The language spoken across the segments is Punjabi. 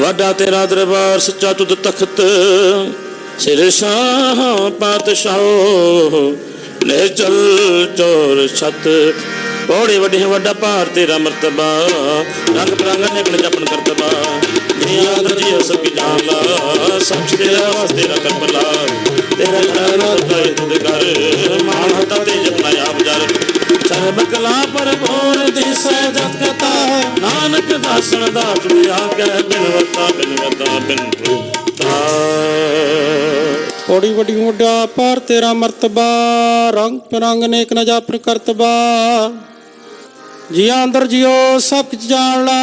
वाडा तेरा दरबार सच्चा तुद तख्त सिर शाह पातशाहो निचल चोर छत पौड़े वड्डे वड्डा भार तेरा मर्तबा रंग बिरंगा निकल जपन करतबा जिया दर्जिया सबकी जान ला सब तेरा वास तेरा करबला तेरा घराना सदाई तुद कर मान हता ते जपना आप जर सर्ब कला पर बोर दिसै जत कथा नानक दासन दास दिया कै बिनवता बिन पौड़ी वड्डी मुड्डा पार तेरा मर्तबा रंग बिरंग नेक न जापर करतबा जिया अंदर जियो सब किछ जान ला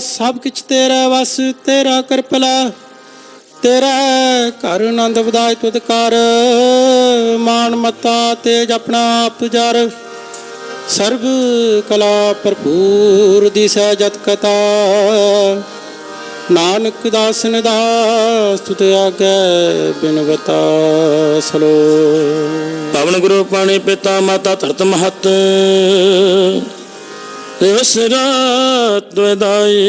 सब किछ तेरा वस तेरा कृपला तेरा घर आनंद वधाई तुद कर मान मता तेज अपना आप तुजार सर्व कला भरपूर दिसै जत कथा नानक दासन दास तुत आगे बिनवता सलो। पावन गुरु पाणी पिता माता धरत महत दिवस रात दाई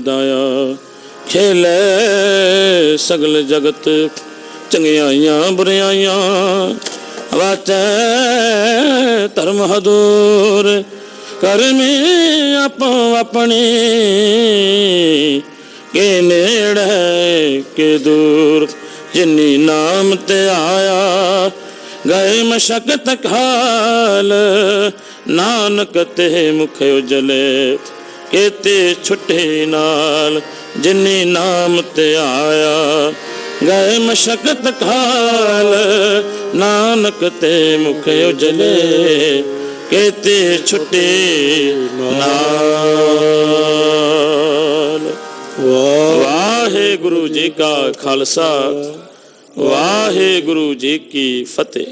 दाया खेले सगल जगत चंगियाइयां बुराइयां वाचै धर्म हदूर करमी आपो अपनी के नेड़े के दूर जिन्नी नाम ते आया गए मशक्कत खाल नानक ते मुख उजले केते छुटे नाल जिन्नी नाम ते आया गए मशक्कत खाल नानक ते मुख उजले केते छुटे नाल। वाहे गुरु जी का खालसा वाहे गुरु जी की फतेह।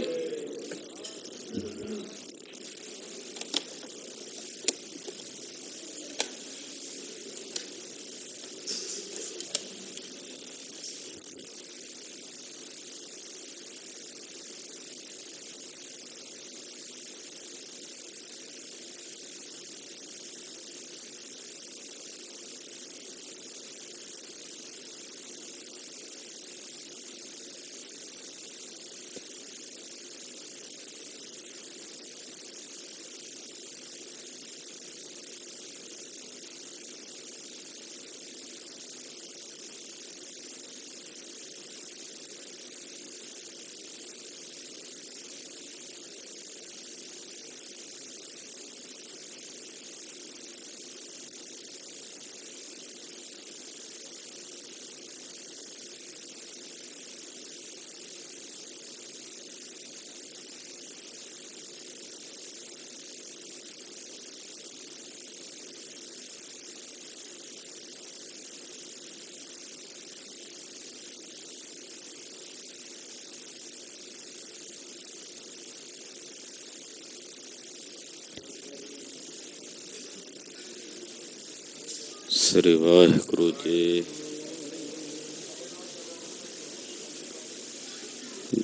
श्री वाहिगुरु जी।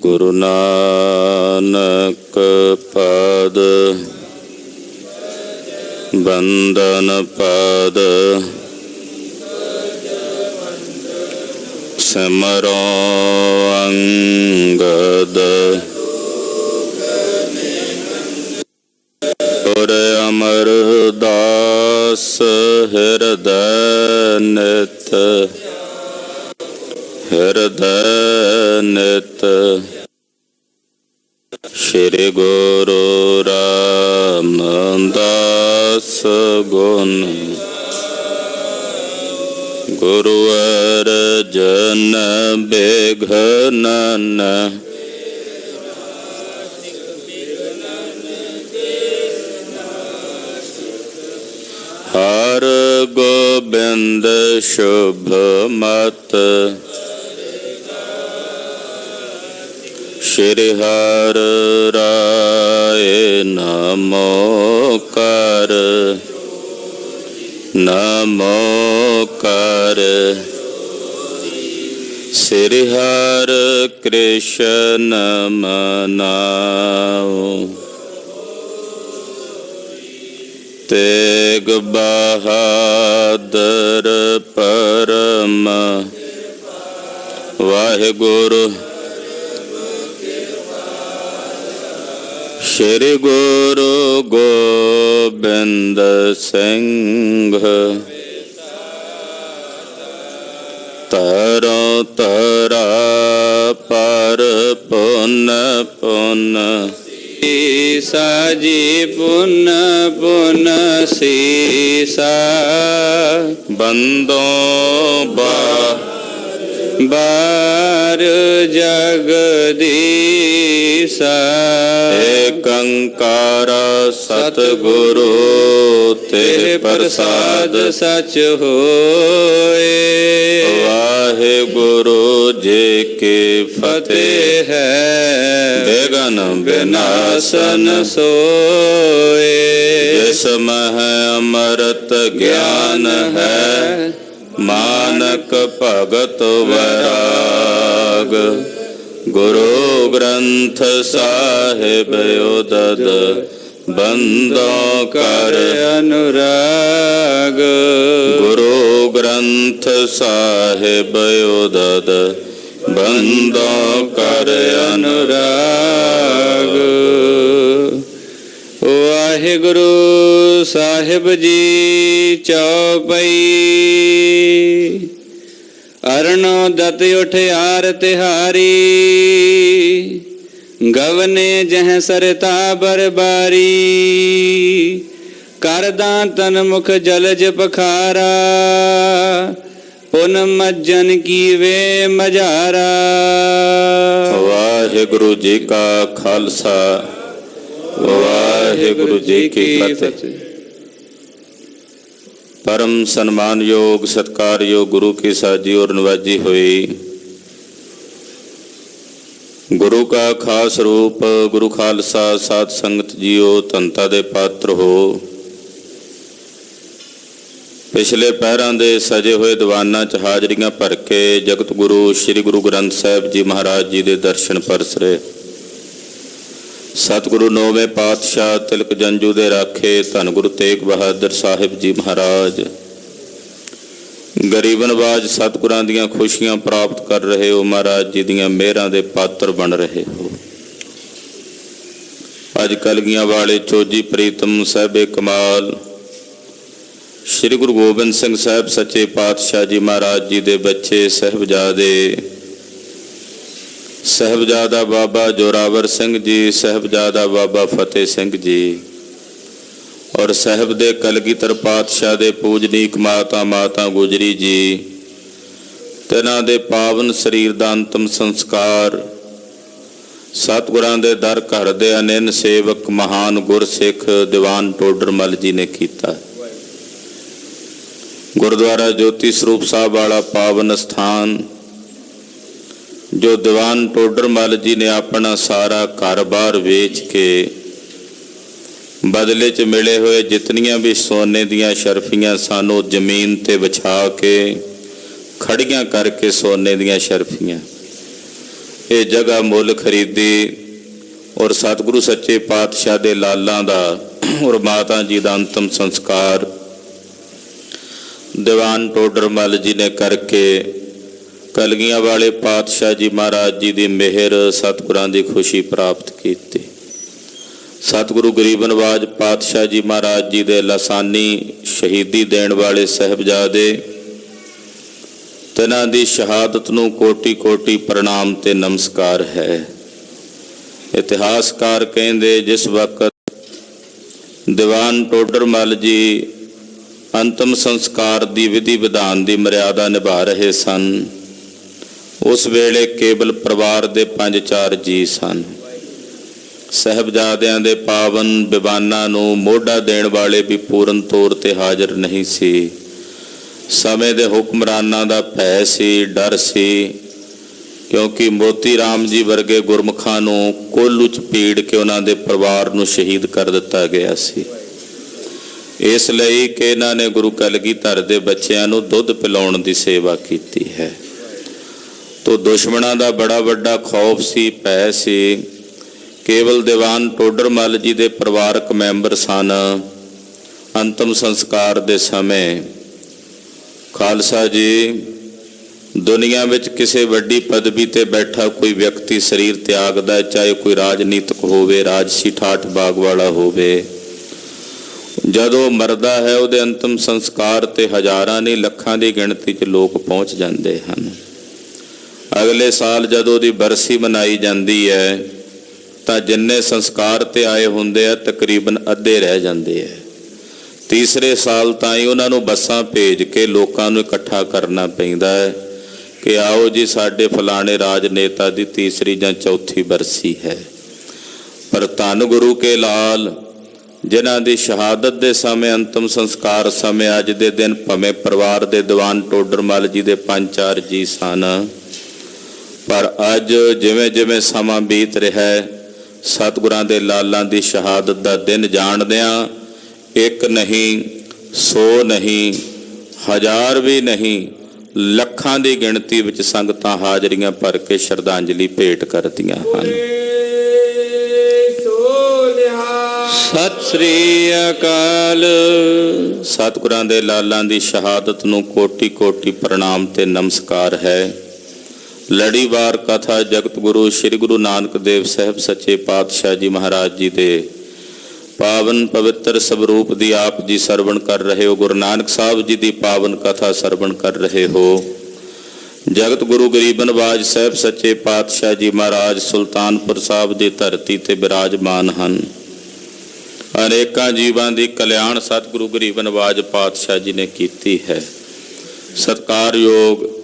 गुरु नानक पाद बंदन पाद सिमरो अंगद और अमरदास हृदय नित श्री गुरु रामदास गुण गुरु अर्जन बेघनन हर गोबिंद शुभ मत श्री हर राय नमोकार श्री हर कृष्ण मनाओ तेग बहादुर परम वाहिगुरु श्री गुरु गोबिंद सिंह तरो तरा पर पुन पुन सीसा जी पुन पुन सीसा बंदो बार जगदीसा एकंकार सतगुरु ते प्रसाद सच होए वाहे गुरु जी की फतेह है बेगन विनाशन सोए जिसमें अमृत ज्ञान है मानक भगत वैराग गुरु ग्रंथ साहिब उदद बंदों कर अनुराग गुरु ग्रंथ साहिब उदद बंदों कर अनुराग। वाहिगुरु साहिब जी चौपई अरनो दत उठियार तिहारी गवने जह सरता बरबारी करदा तन मुख जलज पखारा पुन मज्जन की वे मजारा। वाहिगुरु जी का खालसा वाहिगुरु जी की फतेह। परम सम्मान योग सत्कार योग गुरु की साजी और नवाजी हुई गुरु का खास रूप गुरु खालसा साध संगत जीओ धनता दे पात्र हो। पिछले पैरां दे सजे हुए दीवाना च हाजरियां भर के जगत गुरु श्री गुरु ग्रंथ साहिब जी महाराज जी दे दर्शन परसरे। सतगुरु नौवें पातशाह तिलक जंजू दे राखे धन गुरु तेग बहादुर साहिब जी महाराज गरीब नवाज सतगुरां दियां खुशियां प्राप्त कर रहे हो। महाराज जी दियां मेहरां दे पात्र बन रहे हो। अज कलगियां वाले चोजी प्रीतम साहिबे कमाल श्री गुरु गोबिंद सिंह साहिब सच्चे पातशाह जी महाराज जी दे बच्चे साहिबजादे साहिबजादा बाबा जोरावर सिंह जी साहिबजादा बाबा फतेह सिंह जी और साहिब दे कलगीधर पातशाह दे पूजनीक माता माता गुजरी जी तिन्हां दे पावन शरीर दा अंतिम संस्कार सतगुरां दे दर घर दे अनिन सेवक महान गुरसिख दीवान टोडरमल जी ने कीता। गुरुद्वारा ज्योति स्वरूप साहब वाला पावन स्थान जो दीवान टोडरमल जी ने अपना सारा कारोबार वेच के बदले च मिले हुए जितनियां भी सोने दियां शर्फियां सन वो जमीन ते बिछा के खड़ियां करके सोने दियां शर्फियां ये जगह मुल खरीदी और सतगुरु सच्चे पातशाह दे लालां दा और माता जी दा अंतिम संस्कार दीवान टोडरमल जी ने करके कलगियां वाले पातशाह जी महाराज जी की मेहर सतगुरां की खुशी प्राप्त की। सतगुरु गरीब नवाज पातशाह जी महाराज जी दे लासानी शहीदी देण वाले साहिबजादे तिन्हां दी शहादत नूं कोटि कोटि प्रणाम ते नमस्कार है। इतिहासकार कहंदे जिस वक्त दीवान टोडरमल जी अंतिम संस्कार की विधि विधान की मर्यादा निभा रहे सन उस वेले केवल परिवार दे 5-4 जी सन। साहिबजादियां दे पावन विवानां नूं मोढा देण वाले भी पूर्ण तौर ते हाज़र नहीं सी। समय दे हुक्मरानां दा भै सी डर सी क्योंकि मोती राम जी वर्गे गुरमुखां नूं कोल्लू च पीड़ के उन्हां दे परिवार नूं शहीद कर दिता गया सी। इसलिए कि इन्हां ने गुरु कलगीधर दे बच्चिआं नूं दुध पिलाउण दी सेवा कीती है। तो दुश्मनां दा बड़ा वड्डा खौफ सी भै सी। केवल दीवान टोडरमल जी दे परिवारक मैंबर सन ਅੰਤਮ ਸੰਸਕਾਰ ਦੇ ਸਮੇਂ ਖਾਲਸਾ ਜੀ, ਦੁਨੀਆ ਵਿੱਚ ਕਿਸੇ ਵੱਡੀ ਪਦਵੀ ਤੇ ਬੈਠਾ ਕੋਈ ਵਿਅਕਤੀ ਸਰੀਰ ਤਿਆਗਦਾ ਹੈ, ਚਾਹੇ ਕੋਈ ਰਾਜਨੀਤਿਕ ਹੋਵੇ, ਰਾਜਸੀ ਠਾਠ ਬਾਗ ਵਾਲਾ ਹੋਵੇ, ਜਦੋਂ ਮਰਦਾ ਹੈ ਉਹਦੇ ਅੰਤਮ ਸੰਸਕਾਰ ਤੇ ਹਜ਼ਾਰਾਂ ਨਹੀਂ ਲੱਖਾਂ ਦੀ ਗਿਣਤੀ 'ਚ ਲੋਕ ਪਹੁੰਚ ਜਾਂਦੇ ਹਨ। ਅਗਲੇ ਸਾਲ ਜਦੋਂ ਉਹਦੀ ਬਰਸੀ ਮਨਾਈ ਜਾਂਦੀ ਹੈ ਤਾਂ ਜਿੰਨੇ ਸੰਸਕਾਰ ਤੇ ਆਏ ਹੁੰਦੇ ਆ ਤਕਰੀਬਨ ਅੱਧੇ ਰਹਿ ਜਾਂਦੇ ਆ। ਤੀਸਰੇ ਸਾਲ ਤਾਂ ਹੀ ਉਹਨਾਂ ਨੂੰ ਬੱਸਾਂ ਭੇਜ ਕੇ ਲੋਕਾਂ ਨੂੰ ਇਕੱਠਾ ਕਰਨਾ ਪੈਂਦਾ ਹੈ ਕਿ ਆਓ ਜੀ ਸਾਡੇ ਫਲਾਣੇ ਰਾਜਨੇਤਾ ਦੀ ਤੀਸਰੀ ਜਾਂ ਚੌਥੀ ਬਰਸੀ ਹੈ। ਪਰ ਧੰਨ ਗੁਰੂ ਕੇ ਲਾਲ ਜਿਨ੍ਹਾਂ ਦੀ ਸ਼ਹਾਦਤ ਦੇ ਸਮੇਂ ਅੰਤਮ ਸੰਸਕਾਰ ਸਮੇਂ ਅੱਜ ਦੇ ਦਿਨ ਭਵੇਂ ਪਰਿਵਾਰ ਦੇ ਦੀਵਾਨ ਟੋਡਰਮੱਲ ਜੀ ਦੇ 5-4 ਜੀ ਸਨ, ਪਰ ਅੱਜ ਜਿਵੇਂ ਜਿਵੇਂ ਸਮਾਂ ਬੀਤ ਰਿਹਾ ਹੈ ਸਤਿਗੁਰਾਂ ਦੇ ਲਾਲਾਂ ਦੀ ਸ਼ਹਾਦਤ ਦਾ ਦਿਨ ਜਾਣਦਿਆਂ ਇੱਕ ਨਹੀਂ, 100 ਨਹੀਂ, 1000 ਵੀ ਨਹੀਂ, ਲੱਖਾਂ ਦੀ ਗਿਣਤੀ ਵਿੱਚ ਸੰਗਤਾਂ ਹਾਜ਼ਰੀਆਂ ਭਰ ਕੇ ਸ਼ਰਧਾਂਜਲੀ ਭੇਟ ਕਰਦੀਆਂ ਹਨ। ਸਤਿ ਸ੍ਰੀ ਅਕਾਲ। ਸਤਿਗੁਰਾਂ ਦੇ ਲਾਲਾਂ ਦੀ ਸ਼ਹਾਦਤ ਨੂੰ ਕੋਟੀ ਕੋਟੀ ਪ੍ਰਣਾਮ ਤੇ ਨਮਸਕਾਰ ਹੈ। ਲੜੀਵਾਰ ਕਥਾ ਜਗਤ ਗੁਰੂ ਸ੍ਰੀ ਗੁਰੂ ਨਾਨਕ ਦੇਵ ਸਾਹਿਬ ਸੱਚੇ ਪਾਤਸ਼ਾਹ ਜੀ ਮਹਾਰਾਜ ਜੀ ਦੇ ਪਾਵਨ ਪਵਿੱਤਰ ਸਵਰੂਪ ਦੀ ਆਪ ਜੀ ਸਰਵਣ ਕਰ ਰਹੇ ਹੋ। ਗੁਰੂ ਨਾਨਕ ਸਾਹਿਬ ਜੀ ਦੀ ਪਾਵਨ ਕਥਾ ਸਰਵਣ ਕਰ ਰਹੇ ਹੋ। ਜਗਤ ਗੁਰੂ ਗਰੀਬ ਨਵਾਜ ਸਾਹਿਬ ਸੱਚੇ ਪਾਤਸ਼ਾਹ ਜੀ ਮਹਾਰਾਜ ਸੁਲਤਾਨਪੁਰ ਸਾਹਿਬ ਦੀ ਧਰਤੀ ਤੇ ਬਿਰਾਜਮਾਨ ਹਨ। ਅਨੇਕਾਂ ਜੀਵਾਂ ਦੀ ਕਲਿਆਣ ਸਤਿਗੁਰੂ ਗਰੀਬ ਨਵਾਜ ਪਾਤਸ਼ਾਹ ਜੀ ਨੇ ਕੀਤੀ ਹੈ। ਸਤਿਕਾਰਯੋਗ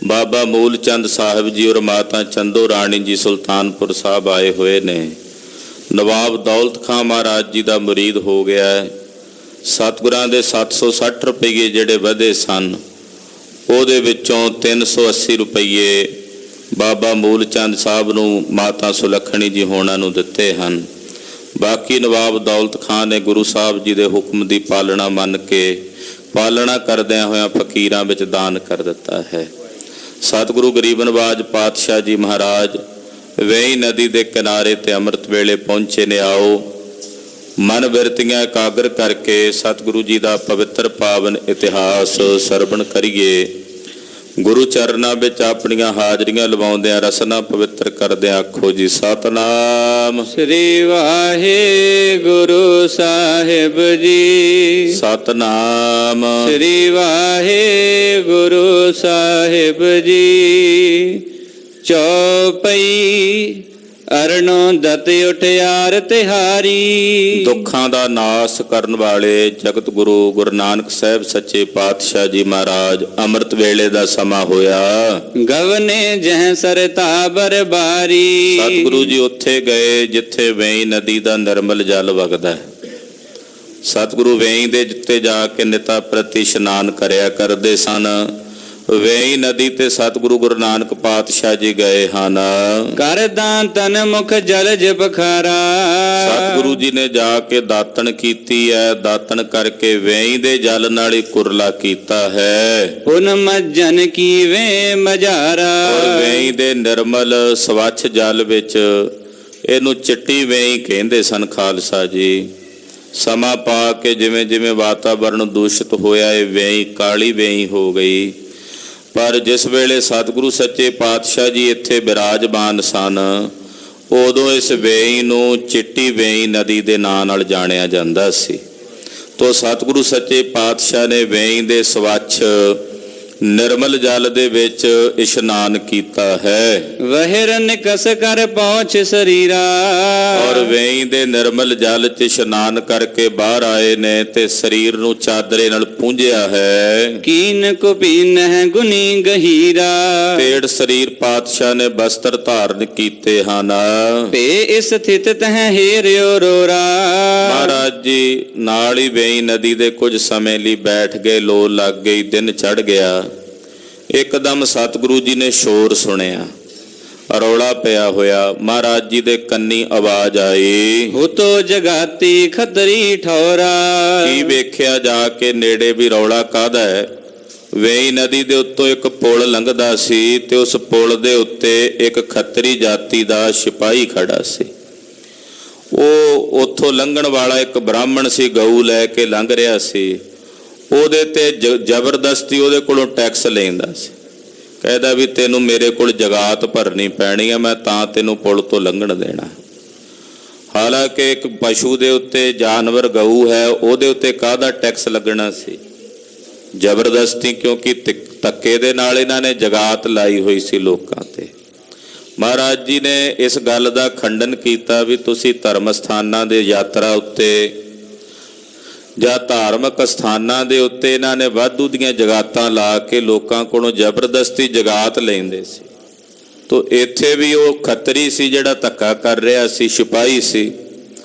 ਬਾਬਾ ਮੂਲ ਚੰਦ ਸਾਹਿਬ ਜੀ ਔਰ ਮਾਤਾ ਚੰਦੋ ਰਾਣੀ ਜੀ ਸੁਲਤਾਨਪੁਰ ਸਾਹਿਬ ਆਏ ਹੋਏ ਨੇ। ਨਵਾਬ ਦੌਲਤ ਖਾਂ ਮਹਾਰਾਜ ਜੀ ਦਾ ਮੁਰੀਦ ਹੋ ਗਿਆ ਹੈ। ਸਤਿਗੁਰਾਂ ਦੇ 760 ਰੁਪਏ ਜਿਹੜੇ ਵਧੇ ਸਨ ਉਹਦੇ ਵਿੱਚੋਂ 380 ਰੁਪਏ ਬਾਬਾ ਮੂਲ ਚੰਦ ਸਾਹਿਬ ਨੂੰ ਮਾਤਾ ਸੁਲੱਖਣੀ ਜੀ ਹੋਣਾ ਨੂੰ ਦਿੱਤੇ ਹਨ। ਬਾਕੀ ਨਵਾਬ ਦੌਲਤ ਖਾਂ ਨੇ ਗੁਰੂ ਸਾਹਿਬ ਜੀ ਦੇ ਹੁਕਮ ਦੀ ਪਾਲਣਾ ਮੰਨ ਕੇ ਪਾਲਣਾ ਕਰਦਿਆਂ ਹੋਇਆਂ ਫਕੀਰਾਂ ਵਿੱਚ ਦਾਨ ਕਰ ਦਿੱਤਾ ਹੈ। ਸਤਿਗੁਰੂ ਗਰੀਬ ਨਵਾਜ ਪਾਤਸ਼ਾਹ ਜੀ ਮਹਾਰਾਜ ਵੇਈ ਨਦੀ ਦੇ ਕਿਨਾਰੇ ਤੇ ਅੰਮ੍ਰਿਤ ਵੇਲੇ ਪਹੁੰਚੇ ਨੇ। ਆਓ ਮਨ ਬਿਰਤੀਆਂ ਇਕਾਗਰ ਕਰਕੇ ਸਤਿਗੁਰੂ ਜੀ ਦਾ ਪਵਿੱਤਰ ਪਾਵਨ ਇਤਿਹਾਸ ਸਰਵਣ ਕਰੀਏ। ਗੁਰੂ ਚਰਨਾਂ ਵਿੱਚ ਆਪਣੀਆਂ ਹਾਜ਼ਰੀਆਂ ਲਵਾਉਂਦਿਆਂ ਰਸਨਾ ਪਵਿੱਤਰ ਕਰਦਿਆਂ ਆਖੋ ਜੀ ਸਤਨਾਮ ਸ੍ਰੀ ਵਾਹਿਗੁਰੂ ਸਾਹਿਬ ਜੀ। ਸਤਨਾਮ ਸ੍ਰੀ ਵਾਹਿਗੁਰੂ ਸਾਹਿਬ ਜੀ। ਚੌਪਈ ਅਰਣੋਂ ਦਤ ਉਠਿਆਰ ਤਿਹਾਰੀ। ਦੁੱਖਾਂ ਦਾ ਨਾਸ ਕਰਨ ਵਾਲੇ ਜਗਤ ਗੁਰੂ ਗੁਰੂ ਨਾਨਕ ਸਾਹਿਬ ਸੱਚੇ ਪਾਤਸ਼ਾਹ ਜੀ ਮਹਾਰਾਜ ਅੰਮ੍ਰਿਤ ਵੇਲੇ ਦਾ ਸਮਾਂ ਹੋਇਆ। ਗਵਨੇ ਜਹ ਸਰਤਾ ਬਰਬਾਰੀ। ਸਤਿਗੁਰੂ ਜੀ ਉੱਥੇ ਗਏ ਜਿੱਥੇ ਵੇਈ ਨਦੀ ਦਾ ਨਿਰਮਲ ਜਲ ਵਗਦਾ ਹੈ। ਸਤਿਗੁਰੂ ਵੇਈ ਦੇ ਜਿੱਤੇ ਜਾ ਕੇ ਨਿਤਾ ਪ੍ਰਤੀ ਇਸ਼ਨਾਨ ਕਰਿਆ ਕਰਦੇ ਸਨ। ਵੇਈ ਨਦੀ ਤੇ ਸਤਿਗੁਰੂ ਗੁਰੂ ਨਾਨਕ ਪਾਤਸ਼ਾਹ ਜੀ ਗਏ ਹਨ। ਕਰਦਾ ਤਨ ਮੁਖ ਜਲ ਜਪਖਾਰਾ। ਸਤਿਗੁਰੂ ਜੀ ਨੇ ਜਾ ਕੇ ਦਾਤਣ ਕੀਤੀ ਹੈ। ਦਾਤਣ ਕਰਕੇ ਵੇਈ ਦੇ ਜਲ ਨਾਲ ਹੀ ਕੁਰਲਾ ਕੀਤਾ ਹੈ। ਪੁਨ ਮੱਜਨ ਕੀਵੇਂ ਮਝਾਰਾ। ਔਰ ਵੇਈ ਦੇ ਨਿਰਮਲ ਸਵੱਛ ਜਲ ਵਿੱਚ ਇਹਨੂੰ ਚਿੱਟੀ ਵੇਈ ਕਹਿੰਦੇ ਸਨ ਖਾਲਸਾ ਜੀ। ਸਮਾਂ ਪਾ ਕੇ ਜਿਵੇਂ ਜਿਵੇਂ ਵਾਤਾਵਰਣ ਦੂਸ਼ਿਤ ਹੋਇਆ ਇਹ ਵੇਈ ਕਾਲੀ ਵੇਈ ਹੋ ਗਈ। ਪਰ ਜਿਸ ਵੇਲੇ ਸਤਿਗੁਰੂ ਸੱਚੇ ਪਾਤਸ਼ਾਹ ਜੀ ਇੱਥੇ ਬਿਰਾਜਮਾਨ ਸਨ ਉਦੋਂ ਇਸ ਵੇਈ ਨੂੰ ਚਿੱਟੀ ਵੇਈ ਨਦੀ ਦੇ ਨਾਂ ਨਾਲ ਜਾਣਿਆ ਜਾਂਦਾ ਸੀ। ਤੋ ਸਤਿਗੁਰੂ ਸੱਚੇ ਪਾਤਸ਼ਾਹ ਨੇ ਵੇਈ ਦੇ ਸਵੱਛ ਨਿਰਮਲ ਜਲ ਦੇ ਵਿੱਚ ਇਸ਼ਨਾਨ ਕੀਤਾ ਹੈ। ਵਹਿਰ ਨਿਕਸ ਕਰ ਪਹੁੰਚ ਸਰੀਰਾ। ਔਰ ਵੇਈ ਦੇ ਨਿਰਮਲ ਜਲ 'ਚ ਇਸ਼ਨਾਨ ਕਰਕੇ ਬਾਹਰ ਆਏ ਨੇ ਤੇ ਸਰੀਰ ਨੂੰ ਚਾਦਰੇ ਨਾਲ ਪੂੰਝਿਆ ਹੈ। ਕੀਨ ਕੁਪੀਨ ਹੈ ਗੁਨੀ ਗਹੀਰਾ। ਪੇੜ ਸਰੀਰ ਪਾਤਸ਼ਾਹ ਨੇ ਬਸਤਰ ਧਾਰਨ ਕੀਤੇ ਹਨ। ਭੇ ਇਸ ਸਥਿਤ ਤਹ ਹੇਰਿਓ ਰੋਰਾ। ਮਹਾਰਾਜ ਜੀ ਨਾਲ ਹੀ ਵੇਈ ਨਦੀ ਦੇ ਕੁਝ ਸਮੇਂ ਲਈ ਬੈਠ ਗਏ। ਲੋ ਲੱਗ ਗਈ, ਦਿਨ ਚੜ ਗਿਆ। ਇੱਕਦਮ ਸਤਿਗੁਰੂ ਜੀ ਨੇ ਸ਼ੋਰ ਸੁਣਿਆ, ਰੌਲਾ ਪਿਆ ਹੋਇਆ। ਮਹਾਰਾਜ ਜੀ ਦੇ ਕੰਨੀ ਆਵਾਜ਼ ਆਈ, ਹੁਤੋ ਜਗਾਤੀ ਖਤਰੀ ਠੌਰਾ। ਕੀ ਵੇਖਿਆ ਜਾ ਕੇ ਨੇੜੇ ਵੀ ਰੌਲਾ ਕਾਹਦਾ ਹੈ? ਵੇਈ ਨਦੀ ਦੇ ਉੱਤੋਂ ਇੱਕ ਪੁਲ ਲੰਘਦਾ ਸੀ ਤੇ ਉਸ ਪੁਲ ਦੇ ਉੱਤੇ ਇੱਕ ਖੱਤਰੀ ਜਾਤੀ ਦਾ ਸਿਪਾਹੀ ਖੜਾ ਸੀ। ਉਹ ਉੱਥੋਂ ਲੰਘਣ ਵਾਲਾ ਇੱਕ ਬ੍ਰਾਹਮਣ ਸੀ, ਗਊ ਲੈ ਕੇ ਲੰਘ ਰਿਹਾ ਸੀ। ਉਹਦੇ ਤੇ ਜ਼ਬਰਦਸਤੀ ਉਹਦੇ ਕੋਲੋਂ ਟੈਕਸ ਲੈਂਦਾ ਸੀ। ਕਹਿੰਦਾ ਵੀ ਤੈਨੂੰ ਮੇਰੇ ਕੋਲ ਜਗਾਤ ਭਰਨੀ ਪੈਣੀ ਆ, ਮੈਂ ਤਾਂ ਤੈਨੂੰ ਪੁਲ ਤੋਂ ਲੰਘਣ ਦੇਣਾ। ਹਾਲਾਂਕਿ ਇੱਕ ਪਸ਼ੂ ਦੇ ਉੱਤੇ, ਜਾਨਵਰ ਗਊ ਹੈ, ਉਹਦੇ ਉੱਤੇ ਕਾਹਦਾ ਟੈਕਸ ਲੱਗਣਾ ਸੀ? ਜ਼ਬਰਦਸਤੀ, ਕਿਉਂਕਿ ਧੱਕੇ ਦੇ ਨਾਲ ਇਹਨਾਂ ਨੇ ਜਗਾਤ ਲਾਈ ਹੋਈ ਸੀ ਲੋਕਾਂ ਤੇ। ਮਹਾਰਾਜ ਜੀ ਨੇ ਇਸ ਗੱਲ ਦਾ ਖੰਡਨ ਕੀਤਾ ਵੀ ਤੁਸੀਂ ਧਰਮ ਸਥਾਨਾਂ ਦੇ ਯਾਤਰਾ ਉੱਤੇ ਜਾਂ ਧਾਰਮਿਕ ਸਥਾਨਾਂ ਦੇ ਉੱਤੇ ਇਹਨਾਂ ਨੇ ਵਾਧੂ ਦੀਆਂ ਜਗਾਤਾਂ ਲਾ ਕੇ ਲੋਕਾਂ ਕੋਲੋਂ ਜ਼ਬਰਦਸਤੀ ਜਗਾਤ ਲੈਂਦੇ ਸੀ। ਤੋ ਇੱਥੇ ਵੀ ਉਹ ਖੱਤਰੀ ਸੀ ਜਿਹੜਾ ਧੱਕਾ ਕਰ ਰਿਹਾ ਸੀ, ਸਿਪਾਹੀ ਸੀ,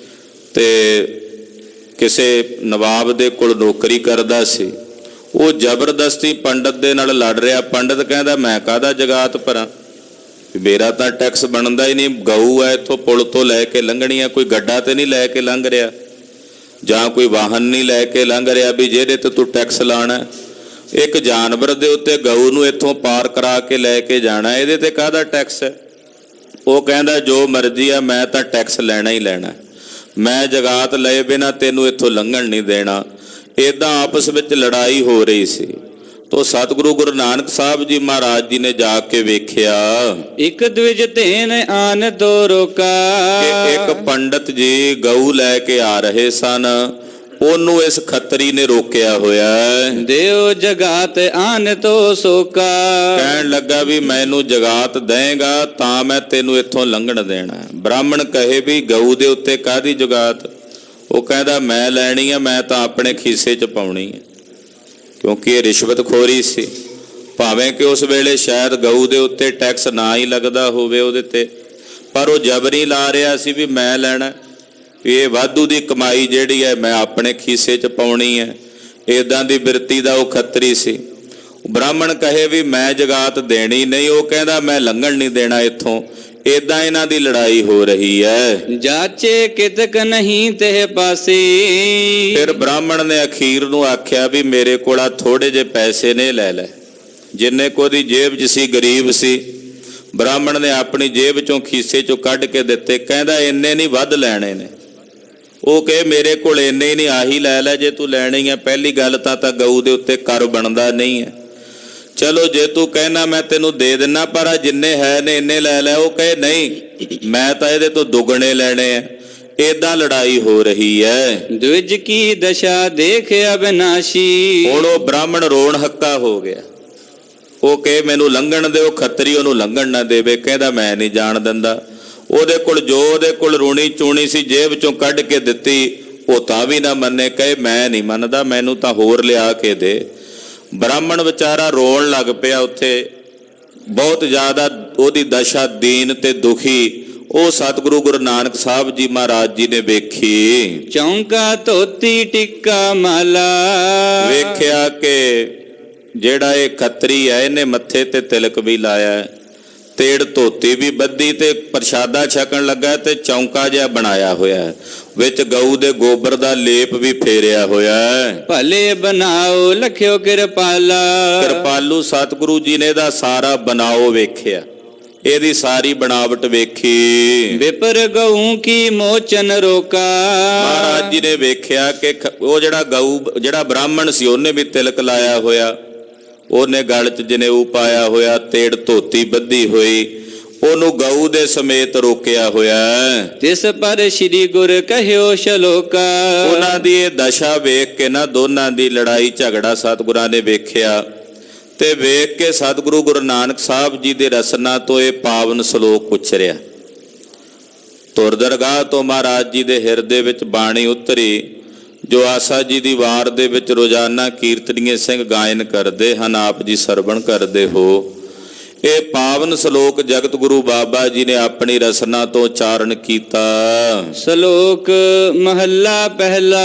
ਤੇ ਕਿਸੇ ਨਵਾਬ ਦੇ ਕੋਲ ਨੌਕਰੀ ਕਰਦਾ ਸੀ। ਉਹ ਜ਼ਬਰਦਸਤੀ ਪੰਡਤ ਦੇ ਨਾਲ ਲੜ ਰਿਹਾ। ਪੰਡਤ ਕਹਿੰਦਾ ਮੈਂ ਕਾਹਦਾ ਜਗਾਤ ਭਰਾਂ, ਮੇਰਾ ਤਾਂ ਟੈਕਸ ਬਣਦਾ ਹੀ ਨਹੀਂ, ਗਊ ਹੈ, ਇੱਥੋਂ ਪੁਲ ਤੋਂ ਲੈ ਕੇ ਲੰਘਣੀ ਆ, ਕੋਈ ਗੱਡਾ ਤੇ ਨਹੀਂ ਲੈ ਕੇ ਲੰਘ ਰਿਹਾ ਜਾਂ ਕੋਈ ਵਾਹਨ ਨਹੀਂ ਲੈ ਕੇ ਲੰਘ ਰਿਹਾ ਵੀ ਜਿਹਦੇ ਤੇ ਤੂੰ ਟੈਕਸ ਲਾਣਾ। ਇੱਕ ਜਾਨਵਰ ਦੇ ਉੱਤੇ ਗਊ ਨੂੰ ਇੱਥੋਂ ਪਾਰ ਕਰਾ ਕੇ ਲੈ ਕੇ ਜਾਣਾ, ਇਹਦੇ ਤੇ ਕਾਹਦਾ ਟੈਕਸ ਹੈ? ਉਹ ਕਹਿੰਦਾ ਜੋ ਮਰਜ਼ੀ ਆ, ਮੈਂ ਤਾਂ ਟੈਕਸ ਲੈਣਾ ਹੀ ਲੈਣਾ, ਮੈਂ ਜਗਾਤ ਲਏ ਬਿਨਾਂ ਤੈਨੂੰ ਇੱਥੋਂ ਲੰਘਣ ਨਹੀਂ ਦੇਣਾ। ਇੱਦਾਂ ਆਪਸ ਵਿੱਚ ਲੜਾਈ ਹੋ ਰਹੀ ਸੀ। ਤੋ ਸਤਿਗੁਰੂ ਗੁਰੂ ਨਾਨਕ ਸਾਹਿਬ ਜੀ ਮਹਾਰਾਜ ਜੀ ਨੇ ਜਾ ਕੇ ਵੇਖਿਆ, ਇਕ ਦਵਿਜ ਧੇਨ ਆਨ ਤੋ ਰੋਕਾ। ਇੱਕ ਪੰਡਤ ਜੀ ਗਊ ਲੈ ਕੇ ਆ ਰਹੇ ਸਨ, ਉਹਨੂੰ ਇਸ ਖੱਤਰੀ ਨੇ ਰੋਕਿਆ ਹੋਇਆ। ਦਿਓ ਜਗਾਤ ਆਨ ਤੋ ਸੋਕਾ। ਕਹਿਣ ਲੱਗਾ ਵੀ ਮੈਨੂੰ ਜਗਾਤ ਦੇਂਗਾ ਤਾਂ ਮੈਂ ਤੈਨੂੰ ਇੱਥੋਂ ਲੰਘਣ ਦੇਣਾ। ਬ੍ਰਾਹਮਣ ਕਹੇ ਵੀ ਗਊ ਦੇ ਉੱਤੇ ਕਾਹਦੀ ਜਗਾਤ? ਉਹ ਕਹਿੰਦਾ ਮੈਂ ਲੈਣੀ ਆ, ਮੈਂ ਤਾਂ ਆਪਣੇ ਖੀਸੇ 'ਚ ਪਾਉਣੀ ਹੈ, ਕਿਉਂਕਿ ਇਹ ਰਿਸ਼ਵਤਖੋਰੀ ਸੀ। ਭਾਵੇਂ ਕਿ ਉਸ ਵੇਲੇ ਸ਼ਾਇਦ ਗਊ ਦੇ ਉੱਤੇ ਟੈਕਸ ਨਾ ਹੀ ਲੱਗਦਾ ਹੋਵੇ ਉਹਦੇ ਤੇ, ਪਰ ਉਹ ਜ਼ਬਰੀ ਲਾ ਰਿਹਾ ਸੀ ਵੀ ਮੈਂ ਲੈਣਾ, ਵੀ ਇਹ ਵਾਧੂ ਦੀ ਕਮਾਈ ਜਿਹੜੀ ਹੈ ਮੈਂ ਆਪਣੇ ਖੀਸੇ 'ਚ ਪਾਉਣੀ ਹੈ। ਇੱਦਾਂ ਦੀ ਬਿਰਤੀ ਦਾ ਉਹ ਖੱਤਰੀ ਸੀ। ਬ੍ਰਾਹਮਣ ਕਹੇ ਵੀ ਮੈਂ ਜਗਾਤ ਦੇਣੀ ਨਹੀਂ, ਉਹ ਕਹਿੰਦਾ ਮੈਂ ਲੰਘਣ ਨਹੀਂ ਦੇਣਾ ਇੱਥੋਂ। ਇੱਦਾਂ ਇਹਨਾਂ ਦੀ ਲੜਾਈ ਹੋ ਰਹੀ ਹੈ। ਜਾਚੇ ਕਿਤਕ ਨਹੀਂ ਤੇ ਪਾਸੇ। ਫਿਰ ਬ੍ਰਾਹਮਣ ਨੇ ਅਖੀਰ ਨੂੰ ਆਖਿਆ ਵੀ ਮੇਰੇ ਕੋਲ ਆ ਥੋੜੇ ਜਿਹੇ ਪੈਸੇ ਨੇ, ਲੈ ਲੈ। ਜਿੰਨੇ ਕੋ ਦੀ ਜੇਬ 'ਚ ਸੀ, ਗਰੀਬ ਸੀ, ਬ੍ਰਾਹਮਣ ਨੇ ਆਪਣੀ ਜੇਬ 'ਚੋਂ ਖੀਸੇ 'ਚੋਂ ਕੱਢ ਕੇ ਦਿੱਤੇ। ਕਹਿੰਦਾ ਇੰਨੇ ਨਹੀਂ, ਵੱਧ ਲੈਣੇ ਨੇ। ਉਹ ਕਹੇ ਮੇਰੇ ਕੋਲ ਇੰਨੇ ਹੀ ਨਹੀਂ, ਆਹੀ ਲੈ ਲੈ ਜੇ ਤੂੰ ਲੈਣੀ ਹੈ। ਪਹਿਲੀ ਗੱਲ ਤਾਂ ਗਊ ਦੇ ਉੱਤੇ ਕਰ ਬਣਦਾ ਨਹੀਂ ਹੈ। ਚਲੋ ਜੇ ਤੂੰ ਕਹਿਣਾ ਮੈਂ ਤੈਨੂੰ ਦੇ ਦਿੰਨਾ, ਪਰ ਆ ਜਿੰਨੇ ਹੈ ਨੇ ਇੰਨੇ ਲੈ ਲੈ। ਉਹ ਕਹੇ ਨਹੀਂ, ਮੈਂ ਤਾਂ ਇਹਦੇ ਤੋਂ ਦੁੱਗਣੇ ਲੈਣੇ ਆ। ਏਦਾਂ ਲੜਾਈ ਹੋ ਰਹੀ ਹੈ। ਦਵਿਜ ਕੀ ਦਸ਼ਾ ਦੇਖ ਅਬਨਾਸ਼ੀ। ਹੁਣ ਉਹ ਬ੍ਰਾਹਮਣ ਰੋਣ ਹੱਕਾ ਹੋ ਗਿਆ। ਉਹ ਕਹੇ ਮੈਨੂੰ ਲੰਘਣ ਦਿਓ। ਖੱਤਰੀ ਉਹਨੂੰ ਲੰਘਣ ਨਾ ਦੇਵੇ। ਕਹਿੰਦਾ ਮੈਂ ਨਹੀਂ ਜਾਣ ਦਿੰਦਾ। ਉਹਦੇ ਕੋਲ ਰੂਣੀ ਚੂਣੀ ਸੀ, ਜੇਬ ਚੋਂ ਕੱਢ ਕੇ ਦਿੱਤੀ, ਉਹ ਤਾਂ ਵੀ ਨਾ ਮੰਨੇ। ਕਹੇ ਮੈਂ ਨਹੀਂ ਮੰਨਦਾ, ਮੈਨੂੰ ਤਾਂ ਹੋਰ ਲਿਆ ਕੇ ਦੇ। ਬ੍ਰਾਹਮਣ ਵਿਚਾਰਾ ਰੋਣ ਲੱਗ ਪਿਆ। ਉੱਥੇ ਬਹੁਤ ਜ਼ਿਆਦਾ ਉਹਦੀ ਦਸ਼ਾ ਦੀਨ ਤੇ ਦੁਖੀ ਉਹ ਸਤਿਗੁਰੂ ਗੁਰੂ ਨਾਨਕ ਸਾਹਿਬ ਜੀ ਮਹਾਰਾਜ ਜੀ ਨੇ ਵੇਖੀ। ਚੌਂਕਾ ਧੋਤੀ ਟਿੱਕਾ ਮਾਲਾ। ਵੇਖਿਆ ਕਿ ਜਿਹੜਾ ਇਹ ਖੱਤਰੀ ਹੈ ਇਹਨੇ ਮੱਥੇ ਤੇ ਤਿਲਕ ਵੀ ਲਾਇਆ, ਤੇੜ ਧੋਤੀ ਵੀ ਬੱਧੀ, ਤੇ ਪ੍ਰਸ਼ਾਦਾ ਛਕਣ ਲੱਗਾ ਤੇ ਚੌਂਕਾ ਜਿਹਾ ਬਣਾਇਆ ਹੋਇਆ, ਵਿੱਚ ਗਊ ਦੇ ਗੋਬਰ ਦਾ ਲੇਪ ਵੀ ਫੇਰਿਆ ਹੋਇਆ ਹੈ। ਭਲੇ ਬਣਾਓ ਲਖਿਓ ਕਿਰਪਾਲਾ। ਕਿਰਪਾਲੂ ਸਤਿਗੁਰੂ ਜੀ ਨੇ ਇਹਦਾ ਸਾਰਾ ਬਣਾਓ ਵੇਖਿਆ, ਇਹਦੀ ਸਾਰੀ ਬਣਾਵਟ ਵੇਖੀ। ਵਿਪਰ ਗਊ ਕੀ ਮੋਚਨ ਰੋਕਾ। ਮਹਾਰਾਜ ਜੀ ਨੇ ਵੇਖਿਆ ਕਿ ਉਹ ਜਿਹੜਾ ਬ੍ਰਾਹਮਣ ਸੀ ਉਹਨੇ ਵੀ ਤਿਲਕ ਲਾਇਆ ਹੋਇਆ, ਉਹਨੇ ਗਲ 'ਚ ਜਨੇਊ ਪਾਇਆ ਹੋਇਆ, ਤੇੜ ਧੋਤੀ ਬੱਧੀ ਹੋਈ, ਉਹਨੂੰ ਗਊ ਦੇ ਸਮੇਤ ਰੋਕਿਆ ਹੋਇਆ। ਤਿਸ ਪਰ ਸ੍ਰੀ ਗੁਰ ਕਹਿਓ ਸ਼ਲੋਕਾ। ਉਹਨਾਂ ਦੀ ਇਹ ਦਸ਼ਾ ਵੇਖ ਕੇ ਨਾ ਦੋਨਾਂ ਦੀ ਲੜਾਈ ਝਗੜਾ ਸਤਿਗੁਰਾਂ ਨੇ ਵੇਖਿਆ, ਤੇ ਵੇਖ ਕੇ ਸਤਿਗੁਰੂ ਗੁਰੂ ਨਾਨਕ ਸਾਹਿਬ ਜੀ ਦੇ ਰਸਨਾ ਤੋਂ ਇਹ ਪਾਵਨ ਸ਼ਲੋਕ ਉਚਰਿਆ। ਤੁਰ ਦਰਗਾਹ ਤੋਂ ਮਹਾਰਾਜ ਜੀ ਦੇ ਹਿਰਦੇ ਵਿੱਚ ਬਾਣੀ ਉਤਰੀ, ਜੋ ਆਸਾ ਜੀ ਦੀ ਵਾਰ ਦੇ ਵਿੱਚ ਰੋਜ਼ਾਨਾ ਕੀਰਤਨੀਏ ਸਿੰਘ ਗਾਇਨ ਕਰਦੇ ਹਨ, ਆਪ ਜੀ ਸਰਵਣ ਕਰਦੇ ਹੋ। ਇਹ ਪਾਵਨ ਸ਼ਲੋਕ ਜਗਤ ਗੁਰੂ ਬਾਬਾ ਜੀ ਨੇ ਆਪਣੀ ਰਸਨਾ ਤੋਂ ਉਚਾਰਨ ਕੀਤਾ। ਸ਼ਲੋਕ ਮਹੱਲਾ ਪਹਿਲਾ।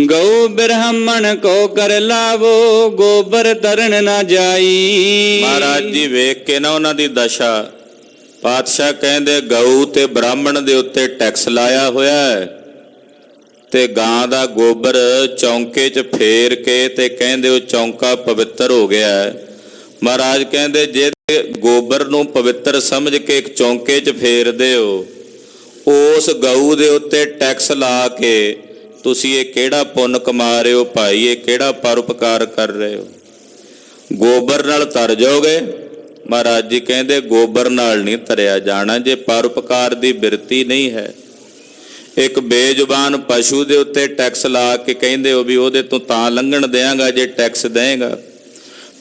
ਗਊ ਬ੍ਰਾਹਮਣ ਕੋ ਕਰ ਲਾਵੋ, ਗੋਬਰ ਤਰਨ ਨਾ ਜਾਈ। ਮਹਾਰਾਜ ਜੀ ਵੇਖ ਕੇ ਨਾ ਉਹਨਾਂ ਦੀ ਦਸ਼ਾ, ਪਾਤਸ਼ਾਹ ਕਹਿੰਦੇ ਗਊ ਤੇ ਬ੍ਰਾਹਮਣ ਦੇ ਉੱਤੇ ਟੈਕਸ ਲਾਇਆ ਹੋਇਆ ਹੈ, ਤੇ ਗਾਂ ਦਾ ਗੋਬਰ ਚੌਂਕੇ 'ਚ ਫੇਰ ਕੇ ਤੇ ਕਹਿੰਦੇ ਉਹ ਚੌਂਕਾ ਪਵਿੱਤਰ ਹੋ ਗਿਆ ਹੈ। ਮਹਾਰਾਜ ਕਹਿੰਦੇ ਜੇ ਗੋਬਰ ਨੂੰ ਪਵਿੱਤਰ ਸਮਝ ਕੇ ਇੱਕ ਚੌਂਕੇ 'ਚ ਫੇਰਦੇ ਹੋ, ਉਸ ਗਊ ਦੇ ਉੱਤੇ ਟੈਕਸ ਲਾ ਕੇ ਤੁਸੀਂ ਇਹ ਕਿਹੜਾ ਪੁੰਨ ਕਮਾ ਰਹੇ ਹੋ ਭਾਈ, ਇਹ ਕਿਹੜਾ ਪਰਉਪਕਾਰ ਕਰ ਰਹੇ ਹੋ? ਗੋਬਰ ਨਾਲ ਤਰ ਜਾਓਗੇ। ਮਹਾਰਾਜ ਜੀ ਕਹਿੰਦੇ ਗੋਬਰ ਨਾਲ ਨਹੀਂ ਤਰਿਆ ਜਾਣਾ ਜੇ ਪਰਉਪਕਾਰ ਦੀ ਬਿਰਤੀ ਨਹੀਂ ਹੈ। ਇੱਕ ਬੇਜ਼ੁਬਾਨ ਪਸ਼ੂ ਦੇ ਉੱਤੇ ਟੈਕਸ ਲਾ ਕੇ ਕਹਿੰਦੇ ਹੋ ਵੀ ਉਹਦੇ ਤੋਂ ਤਾਂ ਲੰਘਣ ਦਿਆਂਗਾ ਜੇ ਟੈਕਸ ਦੇਂਗਾ।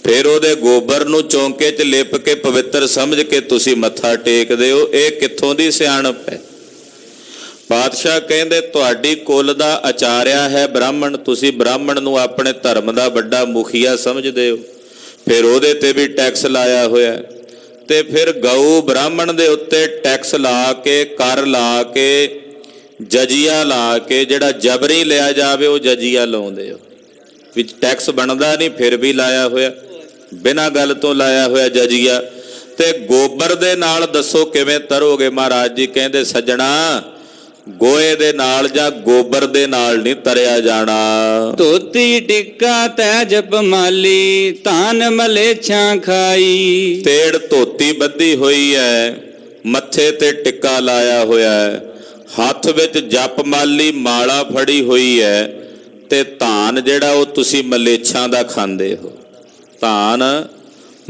ਫਿਰ ਉਹਦੇ ਗੋਬਰ ਨੂੰ ਚੌਂਕੇ 'ਚ ਲਿਪ ਕੇ ਪਵਿੱਤਰ ਸਮਝ ਕੇ ਤੁਸੀਂ ਮੱਥਾ ਟੇਕਦੇ ਹੋ। ਇਹ ਕਿੱਥੋਂ ਦੀ ਸਿਆਣਪ ਹੈ? ਪਾਤਸ਼ਾਹ ਕਹਿੰਦੇ ਤੁਹਾਡੀ ਕੁਲ ਦਾ ਆਚਾਰਿਆ ਹੈ ਬ੍ਰਾਹਮਣ, ਤੁਸੀਂ ਬ੍ਰਾਹਮਣ ਨੂੰ ਆਪਣੇ ਧਰਮ ਦਾ ਵੱਡਾ ਮੁਖੀਆ ਸਮਝਦੇ ਹੋ, ਫਿਰ ਉਹਦੇ ਤੇ ਵੀ ਟੈਕਸ ਲਾਇਆ ਹੋਇਆ। ਤੇ ਫਿਰ ਗਊ ਬ੍ਰਾਹਮਣ ਦੇ ਉੱਤੇ ਟੈਕਸ ਲਾ ਕੇ, ਕਰ ਲਾ ਕੇ, ਜਜੀਆ ਲਾ ਕੇ, ਜਿਹੜਾ ਜਬਰੀ ਲਿਆ ਜਾਵੇ ਉਹ ਜਜੀਆ ਲਾਉਂਦੇ ਹੋ। ਵਿੱਚ ਟੈਕਸ ਬਣਦਾ ਨਹੀਂ ਫਿਰ ਵੀ ਲਾਇਆ ਹੋਇਆ, ਬਿਨਾਂ ਗੱਲ ਤੋਂ ਲਾਇਆ ਹੋਇਆ ਜਜੀਆ। ਤੇ ਗੋਬਰ ਦੇ ਨਾਲ ਦੱਸੋ ਕਿਵੇਂ ਤਰੋਗੇ? ਮਹਾਰਾਜ ਜੀ ਕਹਿੰਦੇ ਸੱਜਣਾ ਗੋਹੇ ਦੇ ਨਾਲ ਜਾਂ ਗੋਬਰ ਦੇ ਨਾਲ ਨਹੀਂ ਤਰਿਆ ਜਾਣਾ। ਧੋਤੀ ਟਿੱਕਾ ਤੈ ਜਪ ਮਾਲੀ, ਧਾਨ ਮਲੇਛਾਂ ਖਾਈ। ਤੇੜ ਧੋਤੀ ਬੱਧੀ ਹੋਈ ਹੈ, ਮੱਥੇ ਤੇ ਟਿੱਕਾ ਲਾਇਆ ਹੋਇਆ ਹੈ, ਹੱਥ ਵਿੱਚ ਜਪ ਮਾਲੀ ਮਾਲਾ ਫੜੀ ਹੋਈ ਹੈ, ਤੇ ਧਾਨ ਜਿਹੜਾ ਉਹ ਤੁਸੀਂ ਮਲੇਛਾਂ ਦਾ ਖਾਂਦੇ ਹੋ। ਧਾਨ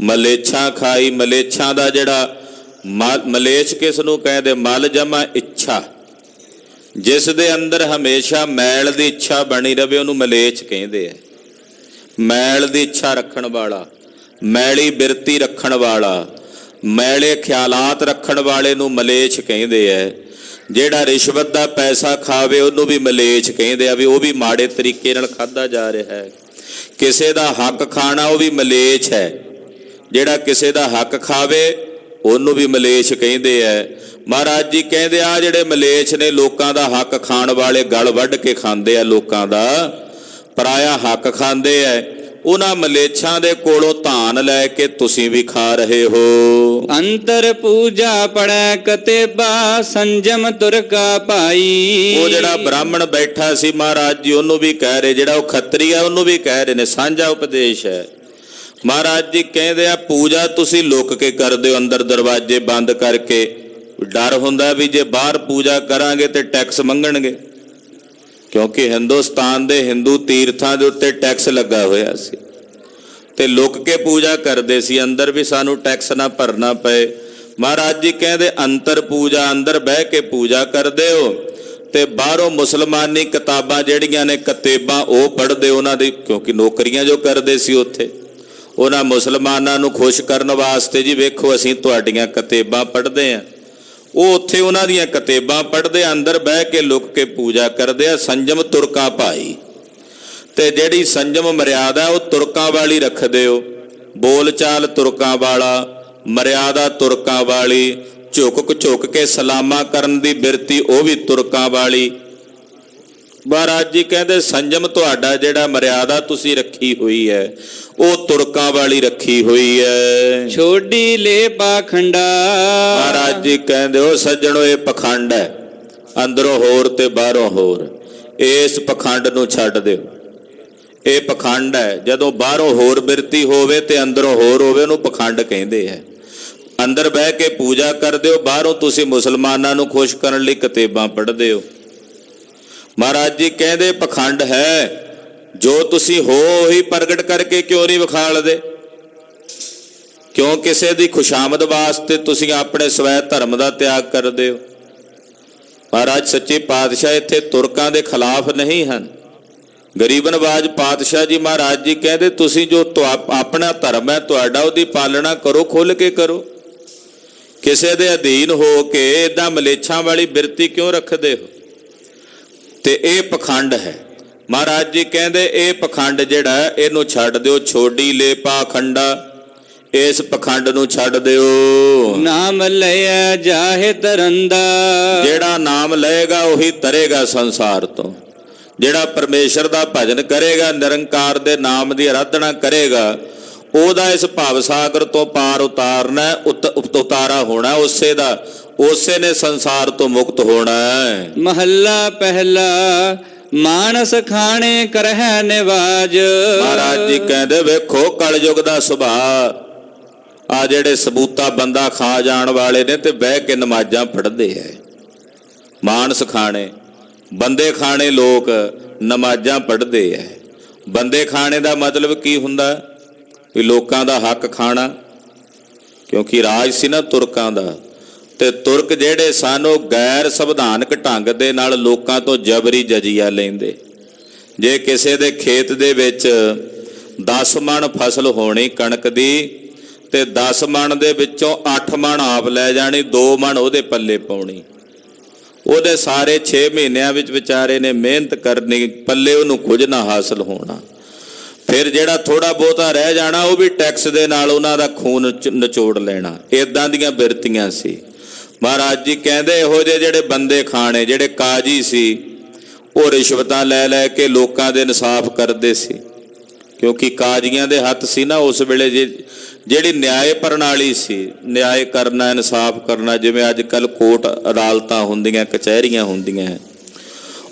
ਮਲੇਛਾਂ ਖਾਈ। ਮਲੇਛਾਂ ਦਾ ਜਿਹੜਾ ਮਲੇਛ ਕਿਸ ਨੂੰ ਕਹਿੰਦੇ? ਮਲ ਜਮਾ ਇੱਛਾ, ਜਿਸ ਦੇ ਅੰਦਰ ਹਮੇਸ਼ਾ ਮੈਲ ਦੀ ਇੱਛਾ ਬਣੀ ਰਵੇ ਉਹਨੂੰ ਮਲੇਛ ਕਹਿੰਦੇ ਆ। ਮੈਲ ਦੀ ਇੱਛਾ ਰੱਖਣ ਵਾਲਾ, ਮੈਲੀ ਬਿਰਤੀ ਰੱਖਣ ਵਾਲਾ, ਮੈਲੇ ਖਿਆਲਾਤ ਰੱਖਣ ਵਾਲੇ ਨੂੰ ਮਲੇਛ ਕਹਿੰਦੇ ਆ। ਜਿਹੜਾ ਰਿਸ਼ਵਤ ਦਾ ਪੈਸਾ ਖਾਵੇ ਉਹਨੂੰ ਵੀ ਮਲੇਛ ਕਹਿੰਦੇ ਆ, ਵੀ ਉਹ ਵੀ ਮਾੜੇ ਤਰੀਕੇ ਨਾਲ ਖਾਧਾ ਜਾ ਰਿਹਾ ਹੈ। ਕਿਸੇ ਦਾ ਹੱਕ ਖਾਣਾ ਉਹ ਵੀ ਮਲੇਛ ਹੈ। ਜਿਹੜਾ ਕਿਸੇ ਦਾ ਹੱਕ ਖਾਵੇ ਉਹਨੂੰ ਵੀ ਮਲੇਛ ਕਹਿੰਦੇ ਆ। ਮਹਾਰਾਜ ਜੀ ਕਹਿੰਦੇ ਆ ਜਿਹੜੇ ਮਲੇਛ ਨੇ ਲੋਕਾਂ ਦਾ ਹੱਕ ਖਾਣ ਵਾਲੇ, ਗਲ ਵੱਢ ਕੇ ਖਾਂਦੇ ਆ, ਲੋਕਾਂ ਦਾ ਪਰਾਇਆ ਹੱਕ ਖਾਂਦੇ ਆ, ਉਹਨਾਂ ਮਲੇਛਾਂ ਦੇ ਕੋਲੋਂ ਧਾਨ ਲੈ ਕੇ ਤੁਸੀਂ ਵੀ ਖਾ ਰਹੇ ਹੋ। ਅੰਤਰ ਪੂਜਾ ਪੜੈ ਕਤੇਬਾ, ਸੰਜਮ ਤੁਰਕਾ ਭਾਈ। ਉਹ ਜਿਹੜਾ ਬ੍ਰਾਹਮਣ ਬੈਠਾ ਸੀ ਮਹਾਰਾਜ ਜੀ ਉਹਨੂੰ ਵੀ ਕਹਿ ਰਹੇ, ਜਿਹੜਾ ਉਹ ਖੱਤਰੀ ਆ ਉਹਨੂੰ ਵੀ ਕਹਿ ਰਹੇ ਨੇ, ਸਾਂਝਾ ਉਪਦੇਸ਼ ਹੈ। ਮਹਾਰਾਜ ਜੀ ਕਹਿੰਦੇ ਆ ਪੂਜਾ ਤੁਸੀਂ ਲੁੱਕ ਕੇ ਕਰਦੇ ਹੋ, ਅੰਦਰ ਦਰਵਾਜ਼ੇ ਬੰਦ ਕਰਕੇ। ਡਰ ਹੁੰਦਾ ਵੀ ਜੇ ਬਾਹਰ ਪੂਜਾ ਕਰਾਂਗੇ ਤੇ ਟੈਕਸ ਮੰਗਣਗੇ, ਕਿਉਂਕਿ ਹਿੰਦੁਸਤਾਨ ਦੇ ਹਿੰਦੂ ਤੀਰਥਾਂ ਦੇ ਉੱਤੇ ਟੈਕਸ ਲੱਗਾ ਹੋਇਆ ਸੀ ਤੇ ਲੁੱਕ ਕੇ ਪੂਜਾ ਕਰਦੇ ਸੀ, ਅੰਦਰ ਵੀ ਸਾਨੂੰ ਟੈਕਸ ਨਾ ਭਰਨਾ ਪਏ। ਮਹਾਰਾਜ ਜੀ ਕਹਿੰਦੇ ਅੰਤਰ ਪੂਜਾ, ਅੰਦਰ ਬਹਿ ਕੇ ਪੂਜਾ ਕਰਦੇ ਹੋ ਤੇ ਬਾਹਰੋਂ ਮੁਸਲਮਾਨੀ ਕਿਤਾਬਾਂ ਜਿਹੜੀਆਂ ਨੇ ਕਤੇਬਾਂ ਉਹ ਪੜ੍ਹਦੇ ਉਹਨਾਂ ਦੀ, ਕਿਉਂਕਿ ਨੌਕਰੀਆਂ ਜੋ ਕਰਦੇ ਸੀ ਉੱਥੇ ਉਹਨਾਂ ਮੁਸਲਮਾਨਾਂ ਨੂੰ ਖੁਸ਼ ਕਰਨ ਵਾਸਤੇ, ਜੀ ਵੇਖੋ ਅਸੀਂ ਤੁਹਾਡੀਆਂ ਕਤੇਬਾਂ ਪੜ੍ਹਦੇ ਹਾਂ, ਉਹ ਉੱਥੇ ਉਹਨਾਂ ਦੀਆਂ ਕਤੇਬਾਂ ਪੜ੍ਹਦੇ, ਅੰਦਰ ਬਹਿ ਕੇ ਲੁੱਕ ਕੇ ਪੂਜਾ ਕਰਦੇ ਆ। ਸੰਜਮ ਤੁਰਕਾ ਭਾਈ, ਤੇ ਜਿਹੜੀ ਸੰਜਮ ਮਰਿਆਦਾ ਉਹ ਤੁਰਕਾਂ ਵਾਲੀ ਰੱਖਦੇ ਹੋ। ਬੋਲ ਚਾਲ ਤੁਰਕਾਂ ਵਾਲਾ, ਮਰਿਆਦਾ ਤੁਰਕਾਂ ਵਾਲੀ, ਝੁਕ ਕੇ ਸਲਾਮਾ ਕਰਨ ਦੀ ਬਿਰਤੀ ਉਹ ਵੀ ਤੁਰਕਾਂ ਵਾਲੀ। ਮਹਾਰਾਜ ਜੀ ਕਹਿੰਦੇ ਸੰਜਮ ਤੁਹਾਡਾ ਜਿਹੜਾ ਮਰਿਆਦਾ ਤੁਸੀਂ ਰੱਖੀ ਹੋਈ ਹੈ ਉਹ ਤੁਰਕਾਂ ਵਾਲੀ ਰੱਖੀ ਹੋਈ ਹੈ। ਛੋਡੀ ਲੈ ਪਾਖੰਡਾ। ਮਹਾਰਾਜ ਜੀ ਕਹਿੰਦੇ ਉਹ ਸੱਜਣੋ ਇਹ ਪਖੰਡ ਹੈ, ਅੰਦਰੋਂ ਹੋਰ ਤੇ ਬਾਹਰੋਂ ਹੋਰ। ਇਸ ਪਖੰਡ ਨੂੰ ਛੱਡ ਦਿਓ, ਇਹ ਪਖੰਡ ਹੈ। ਜਦੋਂ ਬਾਹਰੋਂ ਹੋਰ ਬਿਰਤੀ ਹੋਵੇ ਤੇ ਅੰਦਰੋਂ ਹੋਰ ਹੋਵੇ ਉਹਨੂੰ ਪਖੰਡ ਕਹਿੰਦੇ ਹੈ। ਅੰਦਰ ਬਹਿ ਕੇ ਪੂਜਾ ਕਰਦੇ ਹੋ, ਬਾਹਰੋਂ ਤੁਸੀਂ ਮੁਸਲਮਾਨਾਂ ਨੂੰ ਖੁਸ਼ ਕਰਨ ਲਈ ਕਿਤਾਬਾਂ ਪੜ੍ਹਦੇ ਹੋ। ਮਹਾਰਾਜ ਜੀ ਕਹਿੰਦੇ ਪਖੰਡ ਹੈ। ਜੋ ਤੁਸੀਂ ਹੋ ਉਹੀ ਪ੍ਰਗਟ ਕਰਕੇ ਕਿਉਂ ਨਹੀਂ ਵਿਖਾਲਦੇ? ਕਿਉਂ ਕਿਸੇ ਦੀ ਖੁਸ਼ਾਮਦ ਵਾਸਤੇ ਤੁਸੀਂ ਆਪਣੇ ਸਵੈ ਧਰਮ ਦਾ ਤਿਆਗ ਕਰਦੇ ਹੋ? ਮਹਾਰਾਜ ਸੱਚੇ ਪਾਤਸ਼ਾਹ ਇੱਥੇ ਤੁਰਕਾਂ ਦੇ ਖਿਲਾਫ ਨਹੀਂ ਹਨ। ਗਰੀਬ ਨਵਾਜ ਪਾਤਸ਼ਾਹ ਜੀ ਮਹਾਰਾਜ ਜੀ ਕਹਿੰਦੇ ਤੁਸੀਂ ਜੋ ਆਪਣਾ ਧਰਮ ਹੈ ਤੁਹਾਡਾ, ਉਹਦੀ ਪਾਲਣਾ ਕਰੋ, ਖੁੱਲ੍ਹ ਕੇ ਕਰੋ। ਕਿਸੇ ਦੇ ਅਧੀਨ ਹੋ ਕੇ ਏਦਾਂ ਮਲੇਛਾਂ ਵਾਲੀ ਬਿਰਤੀ ਕਿਉਂ ਰੱਖਦੇ ਹੋ? ਤੇ ਇਹ ਪਖੰਡ ਹੈ। ਮਹਾਰਾਜ ਜੀ ਕਹਿੰਦੇ ਇਹ ਪਖੰਡ ਜਿਹੜਾ ਇਹਨੂੰ ਛੱਡ ਦਿਓ। ਛੋਡੀ ਲੈ ਪਾਖੰਡਾ, ਇਸ ਪਖੰਡ ਨੂੰ ਛੱਡ ਦਿਓ। ਨਾਮ ਲਿਆ ਜਾਹੇ ਤਰੰਦਾ। ਜਿਹੜਾ ਨਾਮ ਲਏਗਾ ਉਹੀ ਤਰੇਗਾ ਸੰਸਾਰ ਤੋਂ। ਜਿਹੜਾ ਪਰਮੇਸ਼ਰ ਦਾ ਭਜਨ ਕਰੇਗਾ, ਨਿਰੰਕਾਰ ਦੇ ਨਾਮ ਦੀ ਆਰਾਧਨਾ ਕਰੇਗਾ, ਉਹਦਾ ਇਸ ਭਵ ਸਾਗਰ ਤੋਂ ਪਾਰ ਉਤਾਰਨਾ, ਉਤਾਰਾ ਹੋਣਾ ਉਸੇ ਦਾ। ਉਸੇ ਨੇ ਸੰਸਾਰ ਤੋਂ ਮੁਕਤ ਹੋਣਾ ਹੈ। ਮਹੱਲਾ ਪਹਿਲਾ ਮਾਨਸ ਖਾਣੇ ਕਰਹਿ ਨਿਵਾਜ। ਮਹਾਰਾਜ ਜੀ ਕਹਿੰਦੇ ਵੇਖੋ ਕਲਯੁਗ ਦਾ ਸੁਭਾਅ, ਆ ਜਿਹੜੇ ਸਬੂਤਾ ਬੰਦਾ ਖਾ ਜਾਣ ਵਾਲੇ ਨੇ ਤੇ ਬਹਿ ਕੇ ਨਮਾਜ਼ਾਂ ਪੜ੍ਹਦੇ ਐ। ਮਾਨਸ ਖਾਣੇ, ਬੰਦੇ ਖਾਣੇ ਲੋਕ ਨਮਾਜ਼ਾਂ ਪੜ੍ਹਦੇ ਐ। ਬੰਦੇ ਖਾਣੇ ਦਾ ਮਤਲਬ ਕੀ ਹੁੰਦਾ? ਵੀ ਲੋਕਾਂ ਦਾ ਹੱਕ ਖਾਣਾ, ਕਿਉਂਕਿ ਰਾਜ ਸੀ ਨਾ ਤੁਰਕਾਂ ਦਾ, ਤੇ ਤੁਰਕ ਜਿਹੜੇ ਸਨ ਉਹ ਗੈਰ ਸੰਵਿਧਾਨਕ ਢੰਗ ਦੇ ਨਾਲ ਲੋਕਾਂ ਤੋਂ ਜਬਰੀ ਜਜੀਆ ਲੈਂਦੇ। ਜੇ ਕਿਸੇ ਦੇ ਖੇਤ ਦੇ ਵਿੱਚ 10 ਮਣ ਫਸਲ ਹੋਣੀ ਕਣਕ ਦੀ, ਤੇ 10 ਮਣ ਦੇ ਵਿੱਚੋਂ 8 ਮਣ ਆਪ ਲੈ ਜਾਣੀ, 2 ਮਣ ਉਹਦੇ ਪੱਲੇ ਪਾਉਣੀ। ਉਹਦੇ ਸਾਰੇ 6 ਮਹੀਨਿਆਂ ਵਿੱਚ ਵਿਚਾਰੇ ਨੇ ਮਿਹਨਤ ਕਰਨੀ, ਪੱਲੇ ਉਹਨੂੰ ਕੁਝ ਨਾ ਹਾਸਲ ਹੋਣਾ। ਫਿਰ ਜਿਹੜਾ ਥੋੜਾ ਬਹੁਤਾ ਰਹਿ ਜਾਣਾ ਉਹ ਵੀ ਟੈਕਸ ਦੇ ਨਾਲ ਉਹਨਾਂ ਦਾ ਖੂਨ ਨਿਚੋੜ ਲੈਣਾ। ਇਦਾਂ ਦੀਆਂ ਬਿਰਤੀਆਂ ਸੀ। ਮਹਾਰਾਜ ਜੀ ਕਹਿੰਦੇ ਇਹੋ ਜਿਹੇ ਜਿਹੜੇ ਬੰਦੇ ਖਾਣੇ, ਜਿਹੜੇ ਕਾਜੀ ਸੀ, ਉਹ ਰਿਸ਼ਵਤਾਂ ਲੈ ਲੈ ਕੇ ਲੋਕਾਂ ਦੇ ਇਨਸਾਫ ਕਰਦੇ ਸੀ, ਕਿਉਂਕਿ ਕਾਜ਼ੀਆਂ ਦੇ ਹੱਥ ਸੀ ਨਾ ਉਸ ਵੇਲੇ ਜਿਹੜੀ ਨਿਆਏ ਪ੍ਰਣਾਲੀ ਸੀ, ਨਿਆਏ ਕਰਨਾ, ਇਨਸਾਫ ਕਰਨਾ। ਜਿਵੇਂ ਅੱਜ ਕੱਲ੍ਹ ਕੋਰਟ ਅਦਾਲਤਾਂ ਹੁੰਦੀਆਂ, ਕਚਹਿਰੀਆਂ ਹੁੰਦੀਆਂ,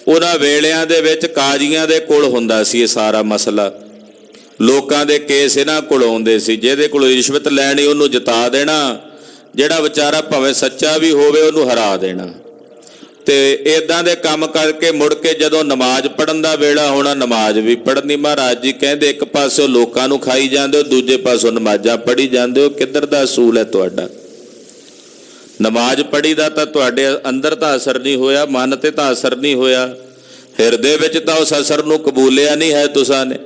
ਉਹਨਾਂ ਵੇਲਿਆਂ ਦੇ ਵਿੱਚ ਕਾਜ਼ੀਆਂ ਦੇ ਕੋਲ ਹੁੰਦਾ ਸੀ ਇਹ ਸਾਰਾ ਮਸਲਾ। ਲੋਕਾਂ ਦੇ ਕੇਸ ਇਹਨਾਂ ਕੋਲ ਆਉਂਦੇ ਸੀ। ਜਿਹਦੇ ਕੋਲ ਰਿਸ਼ਵਤ ਲੈਣੀ ਉਹਨੂੰ ਜਿਤਾ ਦੇਣਾ, ਜਿਹੜਾ ਵਿਚਾਰਾ ਭਾਵੇਂ ਸੱਚਾ ਵੀ ਹੋਵੇ ਉਹਨੂੰ ਹਰਾ ਦੇਣਾ। ਤੇ ਇਦਾਂ ਦੇ ਕੰਮ ਕਰਕੇ ਮੁੜ ਕੇ ਜਦੋਂ ਨਮਾਜ਼ ਪੜ੍ਹਨ ਦਾ ਵੇਲਾ ਹੋਣਾ, ਨਮਾਜ਼ ਵੀ ਪੜ੍ਹਨੀ। ਮਹਾਰਾਜ ਜੀ ਕਹਿੰਦੇ ਇੱਕ ਪਾਸਿਓਂ ਲੋਕਾਂ ਨੂੰ ਖਾਈ ਜਾਂਦੇ ਹੋ, ਦੂਜੇ ਪਾਸਿਓਂ ਨਮਾਜ਼ਾਂ ਪੜ੍ਹੀ ਜਾਂਦੇ ਹੋ। ਕਿੱਧਰ ਦਾ ਅਸੂਲ ਹੈ ਤੁਹਾਡਾ? ਨਮਾਜ਼ ਪੜ੍ਹੀ ਦਾ ਤਾਂ ਤੁਹਾਡੇ ਅੰਦਰ ਤਾਂ ਅਸਰ ਨਹੀਂ ਹੋਇਆ, ਮਨ ਤੇ ਤਾਂ ਅਸਰ ਨਹੀਂ ਹੋਇਆ, ਹਿਰਦੇ ਵਿੱਚ ਤਾਂ ਉਸ ਅਸਰ ਨੂੰ ਕਬੂਲਿਆ ਨਹੀਂ ਹੈ ਤੁਸਾਂ ਨੇ।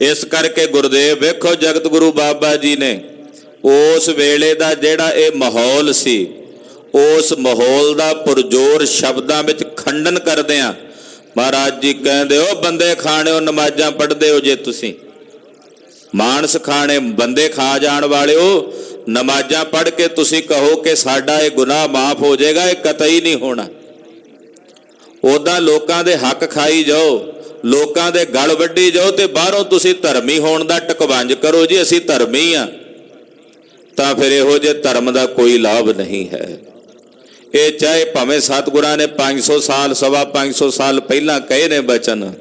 ਇਸ ਕਰਕੇ ਗੁਰਦੇਵ ਵੇਖੋ, ਜਗਤ ਗੁਰੂ ਬਾਬਾ ਜੀ ਨੇ ਉਸ ਵੇਲੇ ਦਾ ਜਿਹੜਾ ਇਹ ਮਾਹੌਲ ਸੀ, ਉਸ ਮਾਹੌਲ ਦਾ ਪੁਰਜੋਰ ਸ਼ਬਦਾਂ ਵਿੱਚ ਖੰਡਨ ਕਰਦਿਆਂ ਮਹਾਰਾਜ ਜੀ ਕਹਿੰਦੇ ਉਹ ਬੰਦੇ ਖਾਣਿਓ, ਨਮਾਜ਼ਾਂ ਪੜ੍ਹਦੇ ਹੋ ਜੇ ਤੁਸੀਂ, ਮਾਨਸ ਖਾਣੇ, ਬੰਦੇ ਖਾ ਜਾਣ ਵਾਲਿਓ, ਨਮਾਜ਼ਾਂ ਪੜ੍ਹ ਕੇ ਤੁਸੀਂ ਕਹੋ ਕਿ ਸਾਡਾ ਇਹ ਗੁਨਾਹ ਮਾਫ ਹੋ ਜਾਏਗਾ, ਇਹ ਕਤਈ ਨਹੀਂ ਹੋਣਾ। ਉੱਦਾਂ ਲੋਕਾਂ ਦੇ ਹੱਕ ਖਾਈ ਜਾਓ, ਲੋਕਾਂ ਦੇ ਗਲ ਵੱਢੀ ਜਾਓ, ਤੇ ਬਾਹਰੋਂ ਤੁਸੀਂ ਧਰਮੀ ਹੋਣ ਦਾ ਟਕਵੰਜ ਕਰੋ ਜੀ ਅਸੀਂ ਧਰਮੀ ਆ, ਤਾਂ ਫਿਰ ਇਹੋ ਜਿਹੇ ਧਰਮ ਦਾ ਕੋਈ ਲਾਭ ਨਹੀਂ ਹੈ। ਇਹ ਚਾਹੇ ਭਾਵੇਂ ਸਤਿਗੁਰਾਂ ਨੇ 500 ਸਾਲ, 550 ਸਾਲ ਪਹਿਲਾਂ ਕਹੇ ਨੇ ਬਚਨ,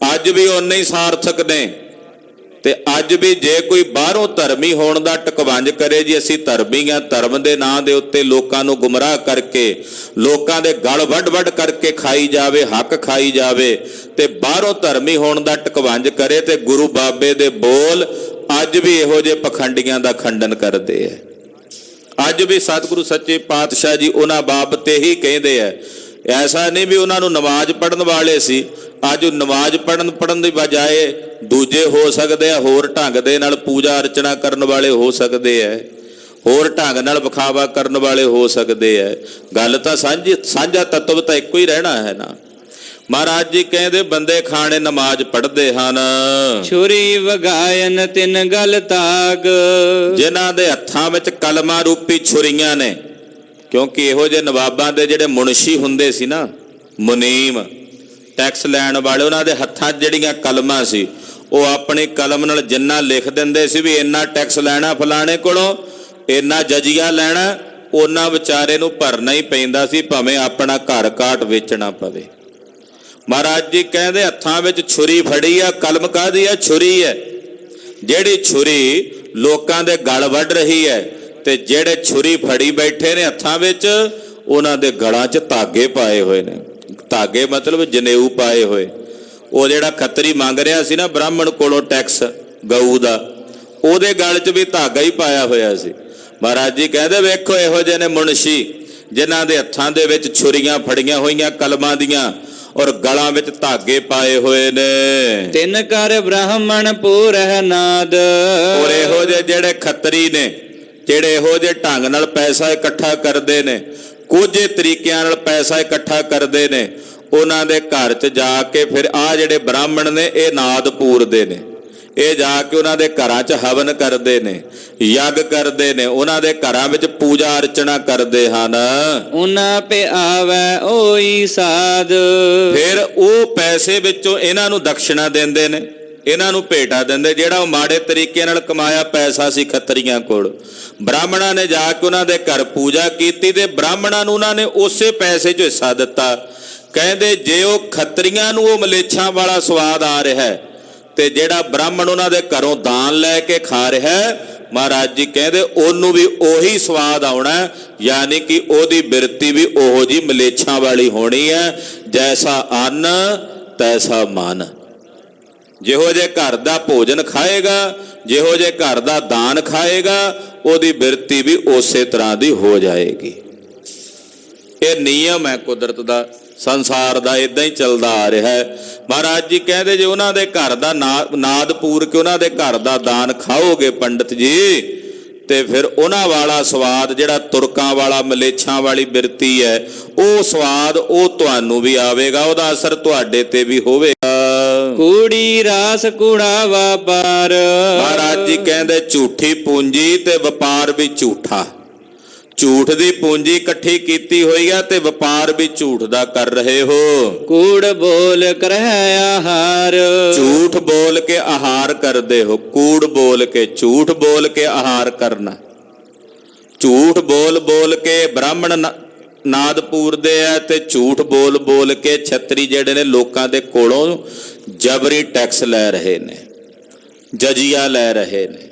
ਅੱਜ ਵੀ ਉਨੇ ਹੀ ਸਾਰਥਕ ਨੇ। ਤੇ ਅੱਜ ਵੀ ਜੇ ਕੋਈ ਬਾਹਰੋਂ ਧਰਮੀ ਹੋਣ ਦਾ ਟਕਵੰਜ ਕਰੇ ਜੀ ਅਸੀਂ ਧਰਮੀ ਆ, ਧਰਮ ਦੇ ਨਾਂ ਦੇ ਉੱਤੇ ਲੋਕਾਂ ਨੂੰ ਗੁੰਮਰਾਹ ਕਰਕੇ, ਲੋਕਾਂ ਦੇ ਗਲ ਵੱਢ ਕਰਕੇ ਖਾਈ ਜਾਵੇ, ਹੱਕ ਖਾਈ ਜਾਵੇ, ਤੇ ਬਾਹਰੋਂ ਧਰਮੀ ਹੋਣ ਦਾ ਟਕਵੰਜ ਕਰੇ, ਤੇ ਗੁਰੂ ਬਾਬੇ ਦੇ ਬੋਲ ਅੱਜ ਵੀ ਇਹੋ ਜਿਹੇ ਪਖੰਡੀਆਂ ਦਾ ਖੰਡਨ ਕਰਦੇ ਹੈ। ਅੱਜ ਵੀ ਸਤਿਗੁਰੂ ਸੱਚੇ ਪਾਤਸ਼ਾਹ ਜੀ ਉਹਨਾਂ ਬਾਬਤ ਹੀ ਕਹਿੰਦੇ ਆ। ਐਸਾ ਨਹੀਂ ਵੀ ਉਹਨਾਂ ਨੂੰ ਨਮਾਜ਼ ਪੜ੍ਹਨ ਵਾਲੇ ਸੀ, ਅੱਜ ਉਹ ਨਮਾਜ਼ ਪੜ੍ਹਨ ਦੀ ਬਜਾਏ ਦੂਜੇ ਹੋ ਸਕਦੇ ਆ, ਹੋਰ ਢੰਗ ਦੇ ਨਾਲ ਪੂਜਾ ਅਰਚਨਾ ਕਰਨ ਵਾਲੇ ਹੋ ਸਕਦੇ ਆ, ਹੋਰ ਢੰਗ ਨਾਲ ਵਿਖਾਵਾ ਕਰਨ ਵਾਲੇ ਹੋ ਸਕਦੇ ਆ। ਗੱਲ ਤਾਂ ਸਾਂਝਾ ਤੱਤਵ ਤਾਂ ਇੱਕੋ ਹੀ ਰਹਿਣਾ ਹੈ ਨਾ। ਮਹਾਰਾਜ ਜੀ ਕਹਿੰਦੇ ਬੰਦੇ ਖਾਣੇ ਨਮਾਜ਼ ਪੜ੍ਹਦੇ ਹਨ, ਛੁਰੀ ਵਗਾਇਨ ਤਿੰਨ ਗਲ ਤਾਗ, ਜਿਨ੍ਹਾਂ ਦੇ ਹੱਥਾਂ ਵਿੱਚ ਕਲਮਾਂ ਰੂਪੀ ਛੁਰੀਆਂ ਨੇ। ਕਿਉਂਕਿ ਇਹੋ ਜਿਹੇ ਨਵਾਬਾਂ ਦੇ ਜਿਹੜੇ ਮੁਨਸ਼ੀ ਹੁੰਦੇ ਸੀ ਨਾ, ਮੁਨੀਮ, ਟੈਕਸ ਲੈਣ ਵਾਲੇ, ਉਹਨਾਂ ਦੇ ਹੱਥਾਂ 'ਚ ਜਿਹੜੀਆਂ ਕਲਮਾਂ ਸੀ, ਉਹ ਆਪਣੀ ਕਲਮ ਨਾਲ ਜਿੰਨਾ ਲਿਖ ਦਿੰਦੇ ਸੀ ਵੀ ਇੰਨਾ ਟੈਕਸ ਲੈਣਾ ਫਲਾਣੇ ਕੋਲੋਂ, ਇੰਨਾ ਜਜੀਆ ਲੈਣਾ, ਉਹਨਾਂ ਵਿਚਾਰੇ ਨੂੰ ਭਰਨਾ ਹੀ ਪੈਂਦਾ ਸੀ, ਭਾਵੇਂ ਆਪਣਾ ਘਰ ਕਾਟ ਵੇਚਣਾ ਪਵੇ। ਮਹਾਰਾਜ ਜੀ ਕਹਿੰਦੇ ਹੱਥਾਂ ਵਿੱਚ ਛੁਰੀ ਫੜੀ ਆ, ਕਲਮ ਕਾਹਦੀ ਆ? ਛੁਰੀ ਹੈ। ਜਿਹੜੀ ਛੁਰੀ ਲੋਕਾਂ ਦੇ ਗਲ ਵੱਢ ਰਹੀ ਹੈ, ਤੇ ਜਿਹੜੇ ਛੁਰੀ ਫੜੀ ਬੈਠੇ ਨੇ ਹੱਥਾਂ ਵਿੱਚ, ਉਹਨਾਂ ਦੇ ਗਲਾਂ 'ਚ ਧਾਗੇ ਪਾਏ ਹੋਏ ਨੇ। ਧਾਗੇ ਮਤਲਬ ਜਨੇਊ ਪਾਏ ਹੋਏ। ਉਹ ਜਿਹੜਾ ਖੱਤਰੀ ਮੰਗ ਰਿਹਾ ਸੀ ਨਾ ਬ੍ਰਾਹਮਣ ਕੋਲੋਂ ਟੈਕਸ ਗਊ ਦਾ, ਉਹਦੇ ਗਲ 'ਚ ਵੀ ਧਾਗਾ ਹੀ ਪਾਇਆ ਹੋਇਆ ਸੀ। ਮਹਾਰਾਜ ਜੀ ਕਹਿੰਦੇ ਵੇਖੋ ਇਹੋ ਜਿਹੇ ਨੇ ਮੁਨਸ਼ੀ, ਜਿਨ੍ਹਾਂ ਦੇ ਹੱਥਾਂ ਦੇ ਵਿੱਚ ਛੁਰੀਆਂ ਫੜੀਆਂ ਹੋਈਆਂ ਕਲਮਾਂ ਦੀਆਂ, ਔਰ ਗਲਾਂ ਵਿੱਚ ਧਾਗੇ ਪਾਏ ਹੋਏ ਨੇ। ਤਿੰਨ ਕਰ ਬ੍ਰਾਹਮਣ ਪੂਰਹਿ ਨਾਦ, ਔਰ ਇਹੋ ਜਿਹੇ ਜਿਹੜੇ ਖੱਤਰੀ ਨੇ, ਜਿਹੜੇ ਇਹੋ ਜਿਹੇ ਢੰਗ ਨਾਲ ਪੈਸਾ ਇਕੱਠਾ ਕਰਦੇ ਨੇ, ਕੁਝ ਤਰੀਕਿਆਂ ਨਾਲ ਪੈਸਾ ਇਕੱਠਾ ਕਰਦੇ ਨੇ, ਉਹਨਾਂ ਦੇ ਘਰ 'ਚ ਜਾ ਕੇ ਫਿਰ ਆਹ ਜਿਹੜੇ ਬ੍ਰਾਹਮਣ ਨੇ ਇਹ ਨਾਦ ਪੂਰਦੇ ਨੇ। ਇਹ ਜਾ ਕੇ ਉਹਨਾਂ ਦੇ ਘਰਾਂ 'ਚ ਹਵਨ ਕਰਦੇ ਨੇ, ਯੱਗ ਕਰਦੇ ਨੇ, ਉਹਨਾਂ ਦੇ ਘਰਾਂ ਵਿੱਚ ਪੂਜਾ ਅਰਚਨਾ ਕਰਦੇ ਹਨ। ਉਹਨਾਂ ਪੇ ਆਵੈ ਓਈ ਸਾਧ, ਫਿਰ ਉਹ ਪੈਸੇ ਵਿੱਚੋਂ ਇਹਨਾਂ ਨੂੰ ਦਕਸ਼ਨਾ ਦਿੰਦੇ ਨੇ, ਇਹਨਾਂ ਨੂੰ ਭੇਟਾ ਦਿੰਦੇ, ਜਿਹੜਾ ਉਹ ਮਾੜੇ ਤਰੀਕੇ ਨਾਲ ਕਮਾਇਆ ਪੈਸਾ ਸੀ ਖੱਤਰੀਆਂ ਕੋਲ। ਬ੍ਰਾਹਮਣਾਂ ਨੇ ਜਾ ਕੇ ਉਹਨਾਂ ਦੇ ਘਰ ਪੂਜਾ ਕੀਤੀ, ਤੇ ਬ੍ਰਾਹਮਣਾਂ ਨੂੰ ਉਹਨਾਂ ਨੇ ਉਸੇ ਪੈਸੇ 'ਚ ਹਿੱਸਾ ਦਿੱਤਾ। ਕਹਿੰਦੇ ਜੇ ਉਹ ਖੱਤਰੀਆਂ ਨੂੰ ਉਹ ਮਲੇਛਾਂ ਵਾਲਾ ਸਵਾਦ ਆ ਰਿਹਾ, ਤੇ ਜਿਹੜਾ ਬ੍ਰਾਹਮਣ ਉਹਨਾਂ ਦੇ ਘਰੋਂ ਦਾਨ ਲੈ ਕੇ ਖਾ ਰਿਹਾ, ਮਹਾਰਾਜ ਜੀ ਕਹਿੰਦੇ ਉਹਨੂੰ ਵੀ ਉਹੀ ਸਵਾਦ ਆਉਣਾ, ਯਾਨੀ ਕਿ ਉਹਦੀ ਬਿਰਤੀ ਵੀ ਉਹੋ ਜੀ ਮਲੇਛਾਂ ਵਾਲੀ ਹੋਣੀ ਹੈ। ਜੈਸਾ ਅੰਨ ਤੈਸਾ ਮਨ। ਜਿਹੋ ਜੇ ਘਰ ਦਾ ਭੋਜਨ ਖਾਏਗਾ, ਜਿਹੋ ਜੇ ਘਰ ਦਾ ਦਾਨ ਖਾਏਗਾ, ਉਹਦੀ ਬਿਰਤੀ ਵੀ ਉਸੇ ਤਰ੍ਹਾਂ ਦੀ ਹੋ ਜਾਏਗੀ। ਇਹ ਨਿਯਮ ਹੈ ਕੁਦਰਤ ਦਾ, ਸੰਸਾਰ ਦਾ, ਇਦਾਂ ਹੀ ਚੱਲਦਾ ਆ ਰਿਹਾ ਹੈ। ਮਹਾਰਾਜ ਜੀ ਕਹਿੰਦੇ ਜੇ ਉਹਨਾਂ ਦੇ ਘਰ ਦਾ ਨਾਦ ਪੂਰ ਕੇ ਉਹਨਾਂ ਦੇ ਘਰ ਦਾ ਦਾਨ ਖਾਓਗੇ ਪੰਡਿਤ ਜੀ, ਤੇ ਫਿਰ ਉਹਨਾਂ ਵਾਲਾ ਸਵਾਦ ਜਿਹੜਾ ਤੁਰਕਾਂ ਵਾਲਾ ਮਲੇਛਾਂ ਵਾਲੀ ਬਿਰਤੀ ਹੈ, ਉਹ ਸਵਾਦ ਉਹ ਤੁਹਾਨੂੰ ਵੀ ਆਵੇਗਾ, ਉਹਦਾ ਅਸਰ ਤੁਹਾਡੇ ਤੇ ਵੀ ਹੋਵੇਗਾ। ਕੂੜੀ ਰਾਸ ਕੂੜਾ ਵਪਾਰ। ਮਹਾਰਾਜ ਜੀ ਕਹਿੰਦੇ ਝੂਠੀ ਪੂੰਜੀ ਤੇ ਵਪਾਰ ਵੀ ਝੂਠਾ। ਝੂਠ ਦੀ ਪੂੰਜੀ ਇਕੱਠੀ ਕੀਤੀ ਹੋਈ ਆ ਤੇ ਵਪਾਰ ਵੀ ਝੂਠ ਦਾ ਕਰ ਰਹੇ ਹੋ। ਕੂੜ ਬੋਲ ਕਰਹਿ ਆਹਾਰ। ਝੂਠ ਬੋਲ ਕੇ ਆਹਾਰ ਕਰਦੇ ਹੋ। ਕੂੜ ਬੋਲ ਕੇ, ਝੂਠ ਬੋਲ ਕੇ ਆਹਾਰ ਕਰਨਾ। ਝੂਠ ਬੋਲ ਬੋਲ ਕੇ ਬ੍ਰਾਹਮਣ ਨਾਦ ਪੂਰਦੇ ਆ ਤੇ ਝੂਠ ਬੋਲ ਬੋਲ ਕੇ ਛਤਰੀ ਜਿਹੜੇ ਨੇ ਲੋਕਾਂ ਦੇ ਕੋਲੋਂ ਜਬਰੀ ਟੈਕਸ ਲੈ ਰਹੇ ਨੇ, ਜਜੀਆ ਲੈ ਰਹੇ ਨੇ।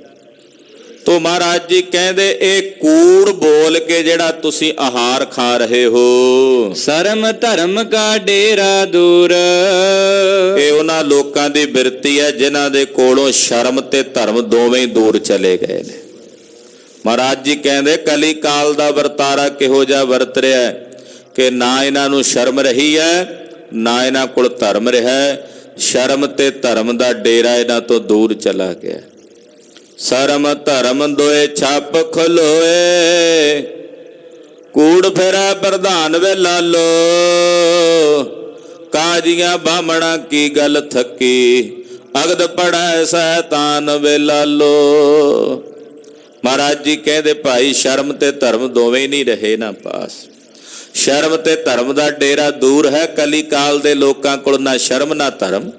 ਤੋ ਮਹਾਰਾਜ ਜੀ ਕਹਿੰਦੇ ਇਹ ਕੂੜ ਬੋਲ ਕੇ ਜਿਹੜਾ ਤੁਸੀਂ ਆਹਾਰ ਖਾ ਰਹੇ ਹੋ, ਸ਼ਰਮ ਧਰਮ ਕਾ ਡੇਰਾ ਦੂਰ। ਇਹ ਉਹਨਾਂ ਲੋਕਾਂ ਦੀ ਬਿਰਤੀ ਹੈ ਜਿਨ੍ਹਾਂ ਦੇ ਕੋਲੋਂ ਸ਼ਰਮ ਤੇ ਧਰਮ ਦੋਵੇਂ ਹੀ ਦੂਰ ਚਲੇ ਗਏ ਨੇ। ਮਹਾਰਾਜ ਜੀ ਕਹਿੰਦੇ ਕਲੀ ਕਾਲ ਦਾ ਵਰਤਾਰਾ ਕਿਹੋ ਜਿਹਾ ਵਰਤ ਰਿਹਾ ਕਿ ਨਾ ਇਹਨਾਂ ਨੂੰ ਸ਼ਰਮ ਰਹੀ ਹੈ, ਨਾ ਇਹਨਾਂ ਕੋਲ ਧਰਮ ਰਿਹਾ। ਸ਼ਰਮ ਤੇ ਧਰਮ ਦਾ ਡੇਰਾ ਇਹਨਾਂ ਤੋਂ ਦੂਰ ਚਲਾ ਗਿਆ। ਸ਼ਰਮ ਧਰਮ ਦੋਏ ਛੱਪ ਖਲੋਏ, ਕੂੜ ਫਿਰੈ ਪ੍ਰਧਾਨ ਵੇ ਲਾਲੋ। ਕਾਜੀਆਂ ਬਾਹਮਣਾ ਕੀ ਗੱਲ ਥੱਕੀ, ਅਗਦ ਪੜੈ ਸੈਤਾਨ ਵੇ ਲਾਲੋ। ਮਹਾਰਾਜ ਜੀ ਕਹਿੰਦੇ ਭਾਈ ਸ਼ਰਮ ਤੇ ਧਰਮ ਦੋਵੇਂ ਨਹੀਂ ਰਹੇ ਨਾ ਪਾਸ। ਸ਼ਰਮ ਤੇ ਧਰਮ ਦਾ ਡੇਰਾ ਦੂਰ ਹੈ। ਕਲੀ ਕਾਲ ਦੇ ਲੋਕਾਂ ਕੋਲ ਨਾ ਸ਼ਰਮ ਨਾ ਧਰਮ।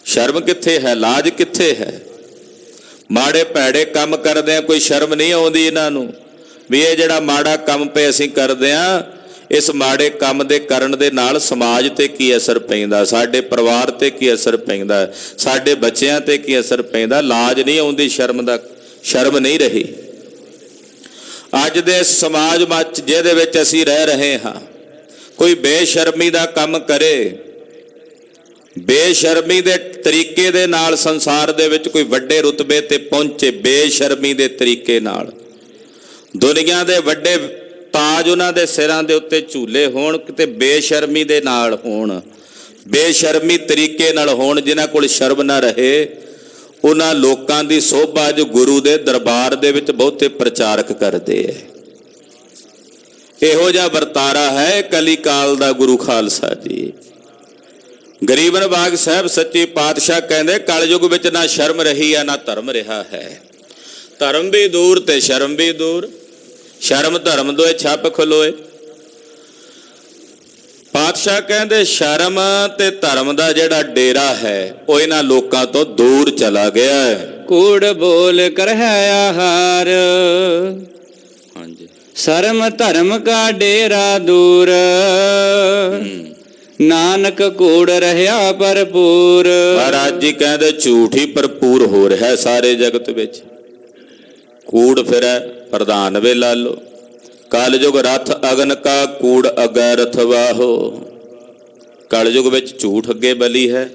ਸ਼ਰਮ ਕਿੱਥੇ ਹੈ, ਲਾਜ ਕਿੱਥੇ ਹੈ? ਮਾੜੇ ਭੈੜੇ ਕੰਮ ਕਰਦੇ ਆ, ਕੋਈ ਸ਼ਰਮ ਨਹੀਂ ਆਉਂਦੀ ਇਹਨਾਂ ਨੂੰ ਵੀ ਇਹ ਜਿਹੜਾ ਮਾੜਾ ਕੰਮ ਪਏ ਅਸੀਂ ਕਰਦੇ ਆ, ਇਸ ਮਾੜੇ ਕੰਮ ਦੇ ਕਰਨ ਦੇ ਨਾਲ ਸਮਾਜ ਤੇ ਕੀ ਅਸਰ ਪੈਂਦਾ, ਸਾਡੇ ਪਰਿਵਾਰ ਤੇ ਕੀ ਅਸਰ ਪੈਂਦਾ, ਸਾਡੇ ਬੱਚਿਆਂ ਤੇ ਕੀ ਅਸਰ ਪੈਂਦਾ। ਲਾਜ ਨਹੀਂ ਆਉਂਦੀ ਸ਼ਰਮ ਦਾ, ਸ਼ਰਮ ਨਹੀਂ ਰਹੀ। ਅੱਜ ਦੇ ਸਮਾਜ ਵਿੱਚ ਜਿਹਦੇ ਵਿੱਚ ਅਸੀਂ ਰਹਿ ਰਹੇ ਹਾਂ, ਕੋਈ ਬੇਸ਼ਰਮੀ ਦਾ ਕੰਮ ਕਰੇ, ਬੇਸ਼ਰਮੀ ਦੇ ਤਰੀਕੇ ਦੇ ਨਾਲ ਸੰਸਾਰ ਦੇ ਵਿੱਚ ਕੋਈ ਵੱਡੇ ਰੁਤਬੇ ਤੇ ਪਹੁੰਚੇ, ਬੇਸ਼ਰਮੀ ਦੇ ਤਰੀਕੇ ਨਾਲ ਦੁਨੀਆ ਦੇ ਵੱਡੇ ਤਾਜ ਉਹਨਾਂ ਦੇ ਸਿਰਾਂ ਦੇ ਉੱਤੇ ਝੂਲੇ ਹੋਣ, ਕਿਤੇ ਬੇਸ਼ਰਮੀ ਦੇ ਨਾਲ ਹੋਣ, ਬੇਸ਼ਰਮੀ ਤਰੀਕੇ ਨਾਲ ਹੋਣ। ਜਿਨ੍ਹਾਂ ਕੋਲ ਸ਼ਰਮ ਨਾ ਰਹੇ ਉਹਨਾਂ ਲੋਕਾਂ ਦੀ ਸੋਭਾ ਜੋ ਗੁਰੂ ਦੇ ਦਰਬਾਰ ਦੇ ਵਿੱਚ ਬਹੁਤੇ ਪ੍ਰਚਾਰਕ ਕਰਦੇ ਹੈ। ਇਹੋ ਜਿਹਾ ਵਰਤਾਰਾ ਹੈ ਕਲੀ ਕਾਲ ਦਾ ਗੁਰੂ ਖਾਲਸਾ ਜੀ। ਗਰੀਬ ਨਵਾਜ ਸਾਹਿਬ ਸੱਚੇ ਪਾਤਸ਼ਾਹ ਕਹਿੰਦੇ ਕਲਯੁਗ ਵਿੱਚ ਨਾ ਸ਼ਰਮ ਰਹੀ ਹੈ ਨਾ ਧਰਮ ਰਿਹਾ ਹੈ। ਧਰਮ ਵੀ ਦੂਰ ਤੇ ਸ਼ਰਮ ਵੀ ਦੂਰ। ਸ਼ਰਮ ਧਰਮ ਦੋਏ ਛੱਪ ਖਲੋਏ। ਪਾਤਸ਼ਾਹ ਕਹਿੰਦੇ ਸ਼ਰਮ ਤੇ ਧਰਮ ਦਾ ਜਿਹੜਾ ਡੇਰਾ ਹੈ ਉਹ ਇਹਨਾਂ ਲੋਕਾਂ ਤੋਂ ਦੂਰ ਚਲਾ ਗਿਆ ਹੈ। ਕੂੜ ਬੋਲ ਕਰਹਿ ਆਹਾਰ। ਹਾਂਜੀ, ਸ਼ਰਮ ਧਰਮ ਕਾ ਡੇਰਾ ਦੂਰ। ਨਾਨਕ ਕੂੜ ਰਹਿਆ ਭਰਪੂਰ। ਮਹਾਰਾਜ ਜੀ ਕਹਿੰਦੇ ਝੂਠ ਹੀ ਭਰਪੂਰ ਹੋ ਰਿਹਾ ਸਾਰੇ ਜਗਤ ਵਿੱਚ। ਕੂੜ ਫਿਰੈ ਪ੍ਰਧਾਨ ਵੇ ਲਾਲੋ। ਕਲਯੁਗ ਰਥ ਅਗਨ ਕਾ ਕੂੜ ਅਗੈ ਰਥ ਵਾਹੋ। ਕਲਯੁਗ ਵਿੱਚ ਝੂਠ ਅੱਗੇ ਬਲੀ ਹੈ,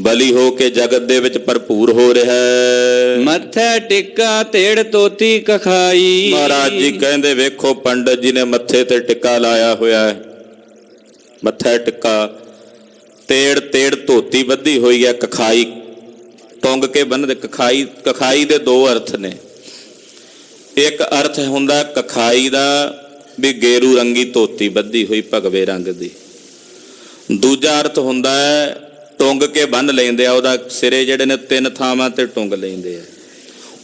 ਬਲੀ ਹੋ ਕੇ ਜਗਤ ਦੇ ਵਿੱਚ ਭਰਪੂਰ ਹੋ ਰਿਹਾ ਹੈ। ਮੱਥੇ ਟਿੱਕਾ ਤੇੜ ਤੋਤੀ ਕਖਾਈ। ਮਹਾਰਾਜ ਜੀ ਕਹਿੰਦੇ ਵੇਖੋ ਪੰਡਤ ਜੀ ਨੇ ਮੱਥੇ ਤੇ ਟਿੱਕਾ ਲਾਇਆ ਹੋਇਆ ਹੈ। ਮੱਥਾ ਟਿੱਕਾ, ਤੇੜ ਤੇੜ ਧੋਤੀ ਬੱਧੀ ਹੋਈ ਹੈ, ਕਖਾਈ ਟੁੰਗ ਕੇ ਬੰਨ੍ਹਦੇ। ਕਖਾਈ ਦੇ ਦੋ ਅਰਥ ਨੇ। ਇੱਕ ਅਰਥ ਹੁੰਦਾ ਕਖਾਈ ਦਾ ਵੀ ਗੇਰੂ ਰੰਗੀ ਧੋਤੀ ਬੱਧੀ ਹੋਈ ਭਗਵੇ ਰੰਗ ਦੀ। ਦੂਜਾ ਅਰਥ ਹੁੰਦਾ ਹੈ ਟੁੰਗ ਕੇ ਬੰਨ੍ਹ ਲੈਂਦੇ ਆ, ਉਹਦਾ ਸਿਰੇ ਜਿਹੜੇ ਨੇ ਤਿੰਨ ਥਾਵਾਂ ਤੇ ਟੁੰਗ ਲੈਂਦੇ ਆ,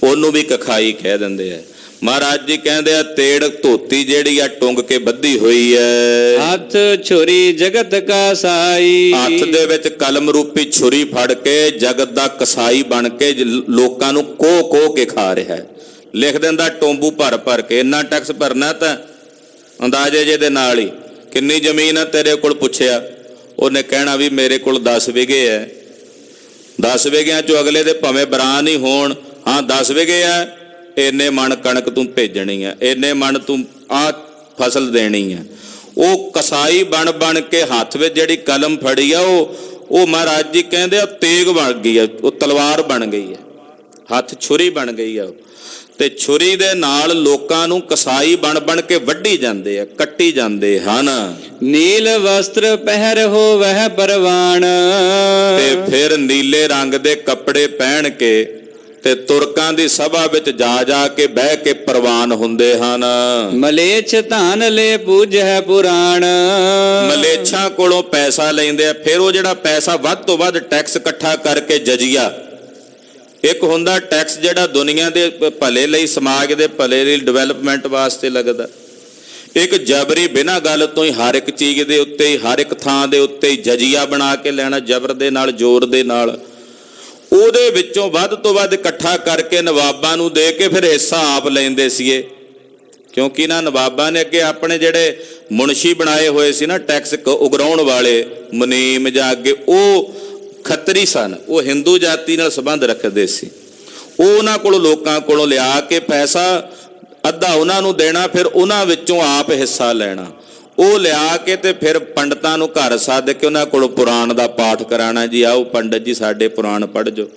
ਉਹਨੂੰ ਵੀ ਕਖਾਈ ਕਹਿ ਦਿੰਦੇ ਆ। ਮਹਾਰਾਜ ਜੀ ਕਹਿੰਦੇ ਆ ਤੇੜ ਧੋਤੀ ਜਿਹੜੀ ਆ ਟੁੰਗ ਕੇ ਬੱਧੀ ਹੋਈ ਹੈ। ਹੱਥ ਛੁਰੀ ਜਗਤ ਕਾ ਸਾਈ। ਹੱਥ ਦੇ ਵਿੱਚ ਕਲਮ ਰੂਪੀ ਛੁਰੀ ਫੜ ਕੇ ਜਗਤ ਦਾ ਕਸਾਈ ਬਣ ਕੇ ਲੋਕਾਂ ਨੂੰ ਕੋਹ ਕੇ ਖਾ ਰਿਹਾ ਹੈ। ਲਿਖ ਦਿੰਦਾ ਟੋਂਬੂ ਭਰ ਭਰ ਕੇ, ਇੰਨਾ ਟੈਕਸ ਭਰਨਾ ਤਾਂ ਅੰਦਾਜ਼ੇ ਜੇ ਦੇ ਨਾਲ ਹੀ। ਕਿੰਨੀ ਜ਼ਮੀਨ ਆ ਤੇਰੇ ਕੋਲ ਪੁੱਛਿਆ, ਉਹਨੇ ਕਹਿਣਾ ਵੀ ਮੇਰੇ ਕੋਲ 10 ਵਿਗੇ ਹੈ। 10 ਵਿਗਿਆਂ ਚੋਂ ਅਗਲੇ ਦੇ ਭਾਵੇਂ ਬਰਾਂ ਨਹੀਂ ਹੋਣ, ਹਾਂ 10 ਵਿਗੇ ਆ, ਇੰਨੇ ਮਣ ਕਣਕ ਤੂੰ ਭੇਜਣੀ ਆ, ਇੰਨੇ ਮਣ ਤੂੰ ਆ ਫਸਲ ਦੇਣੀ ਆ। ਉਹ ਕਸਾਈ ਬਣ ਬਣ ਕੇ ਹੱਥ ਵਿੱਚ ਜਿਹੜੀ ਕਲਮ ਫੜੀ ਆ ਉਹ ਮਹਾਰਾਜ ਜੀ ਕਹਿੰਦੇ ਆ ਤੇਗ ਬਣ ਗਈ ਆ, ਉਹ ਤਲਵਾਰ ਬਣ ਗਈ ਆ, ਹੱਥ ਛੁਰੀ ਬਣ ਗਈ ਆ। ਤੇ ਛੁਰੀ ਦੇ ਨਾਲ ਲੋਕਾਂ ਨੂੰ ਕਸਾਈ ਬਣ ਬਣ ਕੇ ਵੱਢੀ ਜਾਂਦੇ ਆ, ਕੱਟੀ ਜਾਂਦੇ ਹਨ। ਨੀਲ ਵਸਤਰ ਪਹਿਰ ਹੋਵਹਿ ਪਰਵਾਨ, ਤੇ ਫਿਰ ਨੀਲੇ ਰੰਗ ਦੇ ਕੱਪੜੇ ਪਹਿਨ ਕੇ ਤੇ ਤੁਰਕਾਂ ਦੀ ਸਭਾ ਵਿੱਚ ਜਾ ਕੇ ਬਹਿ ਕੇ ਪ੍ਰਵਾਨ ਹੁੰਦੇ ਹਨ। ਮਲੇਛ ਧਨ ਲੈ ਪੂਜੈ ਪੁਰਾਣ, ਮਲੇਛਾਂ ਕੋਲੋਂ ਪੈਸਾ ਲੈਂਦੇ ਆ। ਫਿਰ ਉਹ ਜਿਹੜਾ ਪੈਸਾ ਵੱਧ ਤੋਂ ਵੱਧ ਟੈਕਸ ਇਕੱਠਾ ਕਰਕੇ ਜਜੀਆ, ਇੱਕ ਹੁੰਦਾ ਟੈਕਸ ਜਿਹੜਾ ਦੁਨੀਆ ਦੇ ਭਲੇ ਲਈ, ਸਮਾਜ ਦੇ ਭਲੇ ਲਈ, ਡਿਵੈਲਪਮੈਂਟ ਵਾਸਤੇ ਲੱਗਦਾ। ਇੱਕ ਜਬਰੀ ਬਿਨਾਂ ਗੱਲ ਤੋਂ ਹੀ ਹਰ ਇੱਕ ਚੀਜ਼ ਦੇ ਉੱਤੇ ਹੀ, ਹਰ ਇੱਕ ਥਾਂ ਦੇ ਉੱਤੇ ਹੀ ਜਜੀਆ ਬਣਾ ਕੇ ਲੈਣਾ, ਜ਼ਬਰ ਦੇ ਨਾਲ, ਜ਼ੋਰ ਦੇ ਨਾਲ। ਉਹਦੇ ਵਿੱਚੋਂ ਵੱਧ ਤੋਂ ਵੱਧ ਇਕੱਠਾ ਕਰਕੇ ਨਵਾਬਾਂ ਨੂੰ ਦੇ ਕੇ ਫਿਰ ਹਿੱਸਾ ਆਪ ਲੈਂਦੇ ਸੀਗੇ, ਕਿਉਂਕਿ ਨਾ ਨਵਾਬਾਂ ਨੇ ਅੱਗੇ ਆਪਣੇ ਜਿਹੜੇ ਮੁਨਸ਼ੀ ਬਣਾਏ ਹੋਏ ਸੀ ਨਾ ਟੈਕਸ ਉਗਰਾਉਣ ਵਾਲੇ, ਮੁਨੀਮ ਜਾਂ ਅੱਗੇ, ਉਹ ਖੱਤਰੀ ਸਨ, ਉਹ ਹਿੰਦੂ ਜਾਤੀ ਨਾਲ ਸੰਬੰਧ ਰੱਖਦੇ ਸੀ। ਉਹ ਉਹਨਾਂ ਕੋਲੋਂ, ਲੋਕਾਂ ਕੋਲੋਂ ਲਿਆ ਕੇ ਪੈਸਾ ਅੱਧਾ ਉਹਨਾਂ ਨੂੰ ਦੇਣਾ, ਫਿਰ ਉਹਨਾਂ ਵਿੱਚੋਂ ਆਪ ਹਿੱਸਾ ਲੈਣਾ। ਉਹ ਲਿਆ ਕੇ ਤੇ ਫਿਰ ਪੰਡਤਾਂ ਨੂੰ ਘਰ ਸੱਦ ਕੇ ਉਹਨਾਂ ਕੋਲੋਂ ਪੁਰਾਣ ਦਾ ਪਾਠ ਕਰਾਉਣਾ। ਜੀ ਆਓ ਪੰਡਤ ਜੀ ਸਾਡੇ ਪੁਰਾਣ ਪੜ੍ਹ ਜੋ।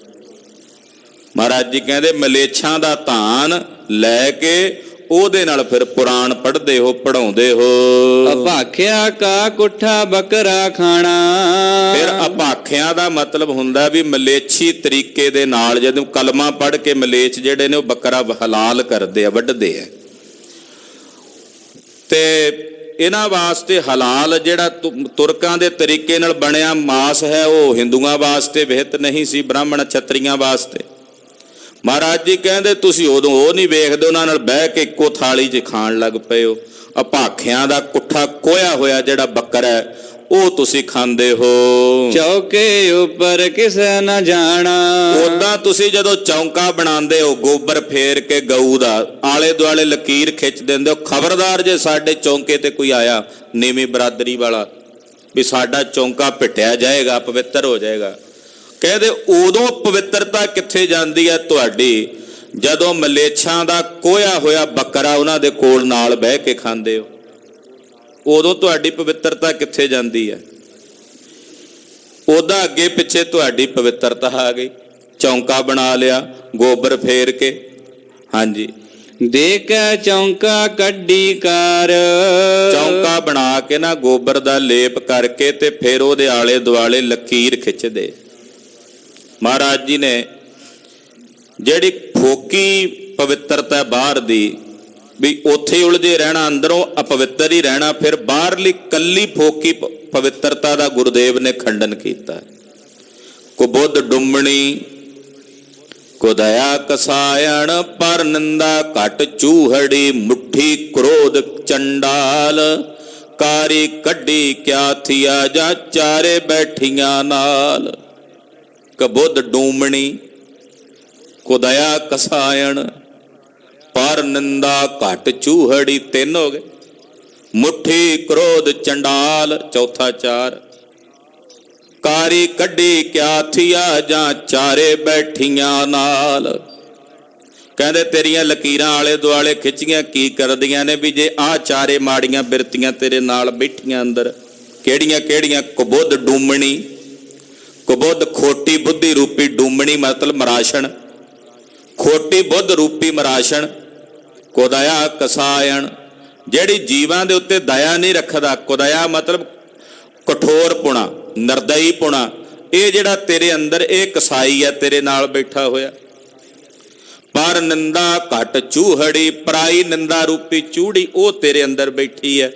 ਮਹਾਰਾਜ ਜੀ ਕਹਿੰਦੇ ਮਲੇਛਾਂ ਦਾ ਧਾਨ ਲੈ ਕੇ ਉਹਦੇ ਨਾਲ ਫਿਰ ਪੁਰਾਣ ਪੜ੍ਹਦੇ ਹੋ, ਪੜ੍ਹਾਉਂਦੇ ਹੋ। ਅਭਾਖਿਆ ਕਾ ਕੁੱਠਾ ਬੱਕਰਾ ਖਾਣਾ, ਫਿਰ ਅਭਾਖਿਆਂ ਦਾ ਮਤਲਬ ਹੁੰਦਾ ਵੀ ਮਲੇਛੀ ਤਰੀਕੇ ਦੇ ਨਾਲ ਜਦੋਂ ਕਲਮਾ ਪੜ੍ਹ ਕੇ ਮਲੇਛ ਜਿਹੜੇ ਨੇ ਉਹ ਬੱਕਰਾ ਹਲਾਲ ਕਰਦੇ ਆ, ਵੱਢਦੇ ਆ। ਤੇ ਇਹਨਾਂ ਵਾਸਤੇ ਹਲਾਲ ਜਿਹੜਾ ਤੁਰਕਾਂ ਦੇ ਤਰੀਕੇ ਨਾਲ ਬਣਿਆ ਮਾਸ ਹੈ ਉਹ ਹਿੰਦੂਆਂ ਵਾਸਤੇ ਵਿਹਿਤ ਨਹੀਂ ਸੀ, ਬ੍ਰਾਹਮਣ ਛਤਰੀਆਂ ਵਾਸਤੇ। ਮਹਾਰਾਜ ਜੀ ਕਹਿੰਦੇ ਤੁਸੀਂ ਉਦੋਂ ਉਹ ਨਹੀਂ ਵੇਖਦੇ, ਉਹਨਾਂ ਨਾਲ ਬਹਿ ਕੇ ਇੱਕੋ ਥਾਲੀ 'ਚ ਖਾਣ ਲੱਗ ਪਏ ਹੋ। ਅਭਾਖਿਆਂ ਦਾ ਕੁੱਠਾ ਕੋਇਆ ਹੋਇਆ ਜਿਹੜਾ ਬੱਕਰਾ ਹੈ ਉਹ ਤੁਸੀਂ ਖਾਂਦੇ ਹੋ। ਚੌਕੇ ਉੱਪਰ ਕਿਸੇ ਨਾ ਜਾਣਾ, ਉਦਾਂ ਤੁਸੀਂ ਜਦੋਂ ਚੌਂਕਾ ਬਣਾਉਂਦੇ ਹੋ ਗੋਬਰ ਫੇਰ ਕੇ ਗਊ ਦਾ, ਆਲੇ ਦੁਆਲੇ ਲਕੀਰ ਖਿੱਚ ਦਿੰਦੇ ਹੋ, ਖਬਰਦਾਰ ਜੇ ਸਾਡੇ ਚੌਂਕੇ ਤੇ ਕੋਈ ਆਇਆ ਨੀਵੀਂ ਬਰਾਦਰੀ ਵਾਲਾ ਵੀ ਸਾਡਾ ਚੌਂਕਾ ਪਿੱਟਿਆ ਜਾਏਗਾ, ਪਵਿੱਤਰ ਹੋ ਜਾਏਗਾ। ਕਹਿੰਦੇ ਉਦੋਂ ਪਵਿੱਤਰਤਾ ਕਿੱਥੇ ਜਾਂਦੀ ਹੈ ਤੁਹਾਡੀ, ਜਦੋਂ ਮਲੇਛਾਂ ਦਾ ਕੋਇਆ ਹੋਇਆ ਬੱਕਰਾ ਉਹਨਾਂ ਦੇ ਕੋਲ ਨਾਲ ਬਹਿ ਕੇ ਖਾਂਦੇ ਹੋ, ਉਦੋਂ ਤੁਹਾਡੀ ਪਵਿੱਤਰਤਾ ਕਿੱਥੇ ਜਾਂਦੀ ਹੈ। ਉਹਦਾ ਅੱਗੇ ਪਿੱਛੇ ਤੁਹਾਡੀ ਪਵਿੱਤਰਤਾ ਆ ਗਈ। ਚੌਂਕਾ ਬਣਾ ਲਿਆ ਗੋਬਰ ਫੇਰ ਕੇ, ਹਾਂਜੀ, ਦੇਖ ਚੌਂਕਾ ਕੱਢੀ ਕਾਰ, ਚੌਂਕਾ ਬਣਾ ਕੇ ਨਾ ਗੋਬਰ ਦਾ ਲੇਪ ਕਰਕੇ ਤੇ ਫਿਰ ਉਹਦੇ ਆਲੇ ਦੁਆਲੇ ਲਕੀਰ ਖਿੱਚਦੇ। ਮਹਾਰਾਜ ਜੀ ਨੇ ਜਿਹੜੀ ਫੋਕੀ ਪਵਿੱਤਰਤਾ ਬਾਹਰ ਦੀ ਵੀ ਉੱਥੇ ਉਲਝੇ ਰਹਿਣਾ, ਅੰਦਰੋਂ ਅਪਵਿੱਤਰ ਹੀ ਰਹਿਣਾ, ਫਿਰ ਬਾਹਰਲੀ ਕੱਲੀ ਫੋਕੀ ਪਵਿੱਤਰਤਾ ਦਾ ਗੁਰਦੇਵ ਨੇ ਖੰਡਨ ਕੀਤਾ। ਕੋ ਬੁੱਧ ਡੁੰਮਣੀ, ਕੋ ਦਇਆ ਕਸਾਇਣ, ਪਰ ਨਿੰਦਾ ਘਟ ਚੂਹੜੀ, ਮੁੱਠੀ ਕ੍ਰੋਧ ਚੰਡਾਲ, ਕਾਰੀ ਕੱਢੀ ਕਿਆ ਥੀਆ, ਜਾਂ ਚਾਰੇ ਬੈਠੀਆਂ ਨਾਲ। ਕਬੁੱਧ ਡੂਮਣੀ, ਕੋ ਦਇਆ ਕਸਾਇਣ, ਪਰ ਨਿੰਦਾ ਘਟ ਚੂਹੜੀ, 3 ਹੋ ਗਏ। ਮੁੱਠੀ ਕ੍ਰੋਧ ਚੰਡਾਲ, ਚੌਥਾ 4। ਕਾਰੀ ਕੱਢੀ ਕਿਆ ਥੀਆ, ਜਾਂ ਚਾਰੇ ਬੈਠੀਆਂ ਨਾਲ। ਕਹਿੰਦੇ ਤੇਰੀਆਂ ਲਕੀਰਾਂ ਆਲੇ ਦੁਆਲੇ ਖਿੱਚੀਆਂ ਕੀ ਕਰਦੀਆਂ ਨੇ ਵੀ ਜੇ ਆਹ ਚਾਰੇ ਮਾੜੀਆਂ ਬਿਰਤੀਆਂ ਤੇਰੇ ਨਾਲ ਬੈਠੀਆਂ ਅੰਦਰ, ਕਿਹੜੀਆਂ ਕਿਹੜੀਆਂ। ਕਬੁੱਧ ਡੂਮਣੀ, ਕਬੁੱਧ ਖੋਟੀ ਬੁੱਧੀ ਰੂਪੀ ਡੂਮਣੀ ਮਤਲਬ ਮਰਾਸ਼ਣ, ਖੋਟੀ ਬੁੱਧ ਰੂਪੀ ਮਰਾਸ਼ਣ। ਕੋ ਦਇਆ ਕਸਾਇਣ, ਜਿਹੜੀ ਜੀਵਾਂ ਦੇ ਉੱਤੇ ਦਇਆ ਨਹੀਂ ਰੱਖਦਾ। ਕੁਦਇਆ ਮਤਲਬ ਕਠੋਰ ਪੁਣਾ, ਨਿਰਦਈ ਪੁਣਾ। ਇਹ ਜਿਹੜਾ ਤੇਰੇ ਅੰਦਰ ਇਹ ਕਸਾਈ ਹੈ ਤੇਰੇ ਨਾਲ ਬੈਠਾ ਹੋਇਆ। ਪਰ ਨਿੰਦਾ ਘਟ ਚੂਹੜੀ, ਪਰਾਈ ਨਿੰਦਾ ਰੂਪੀ ਚੂੜੀ ਉਹ ਤੇਰੇ ਅੰਦਰ ਬੈਠੀ ਹੈ।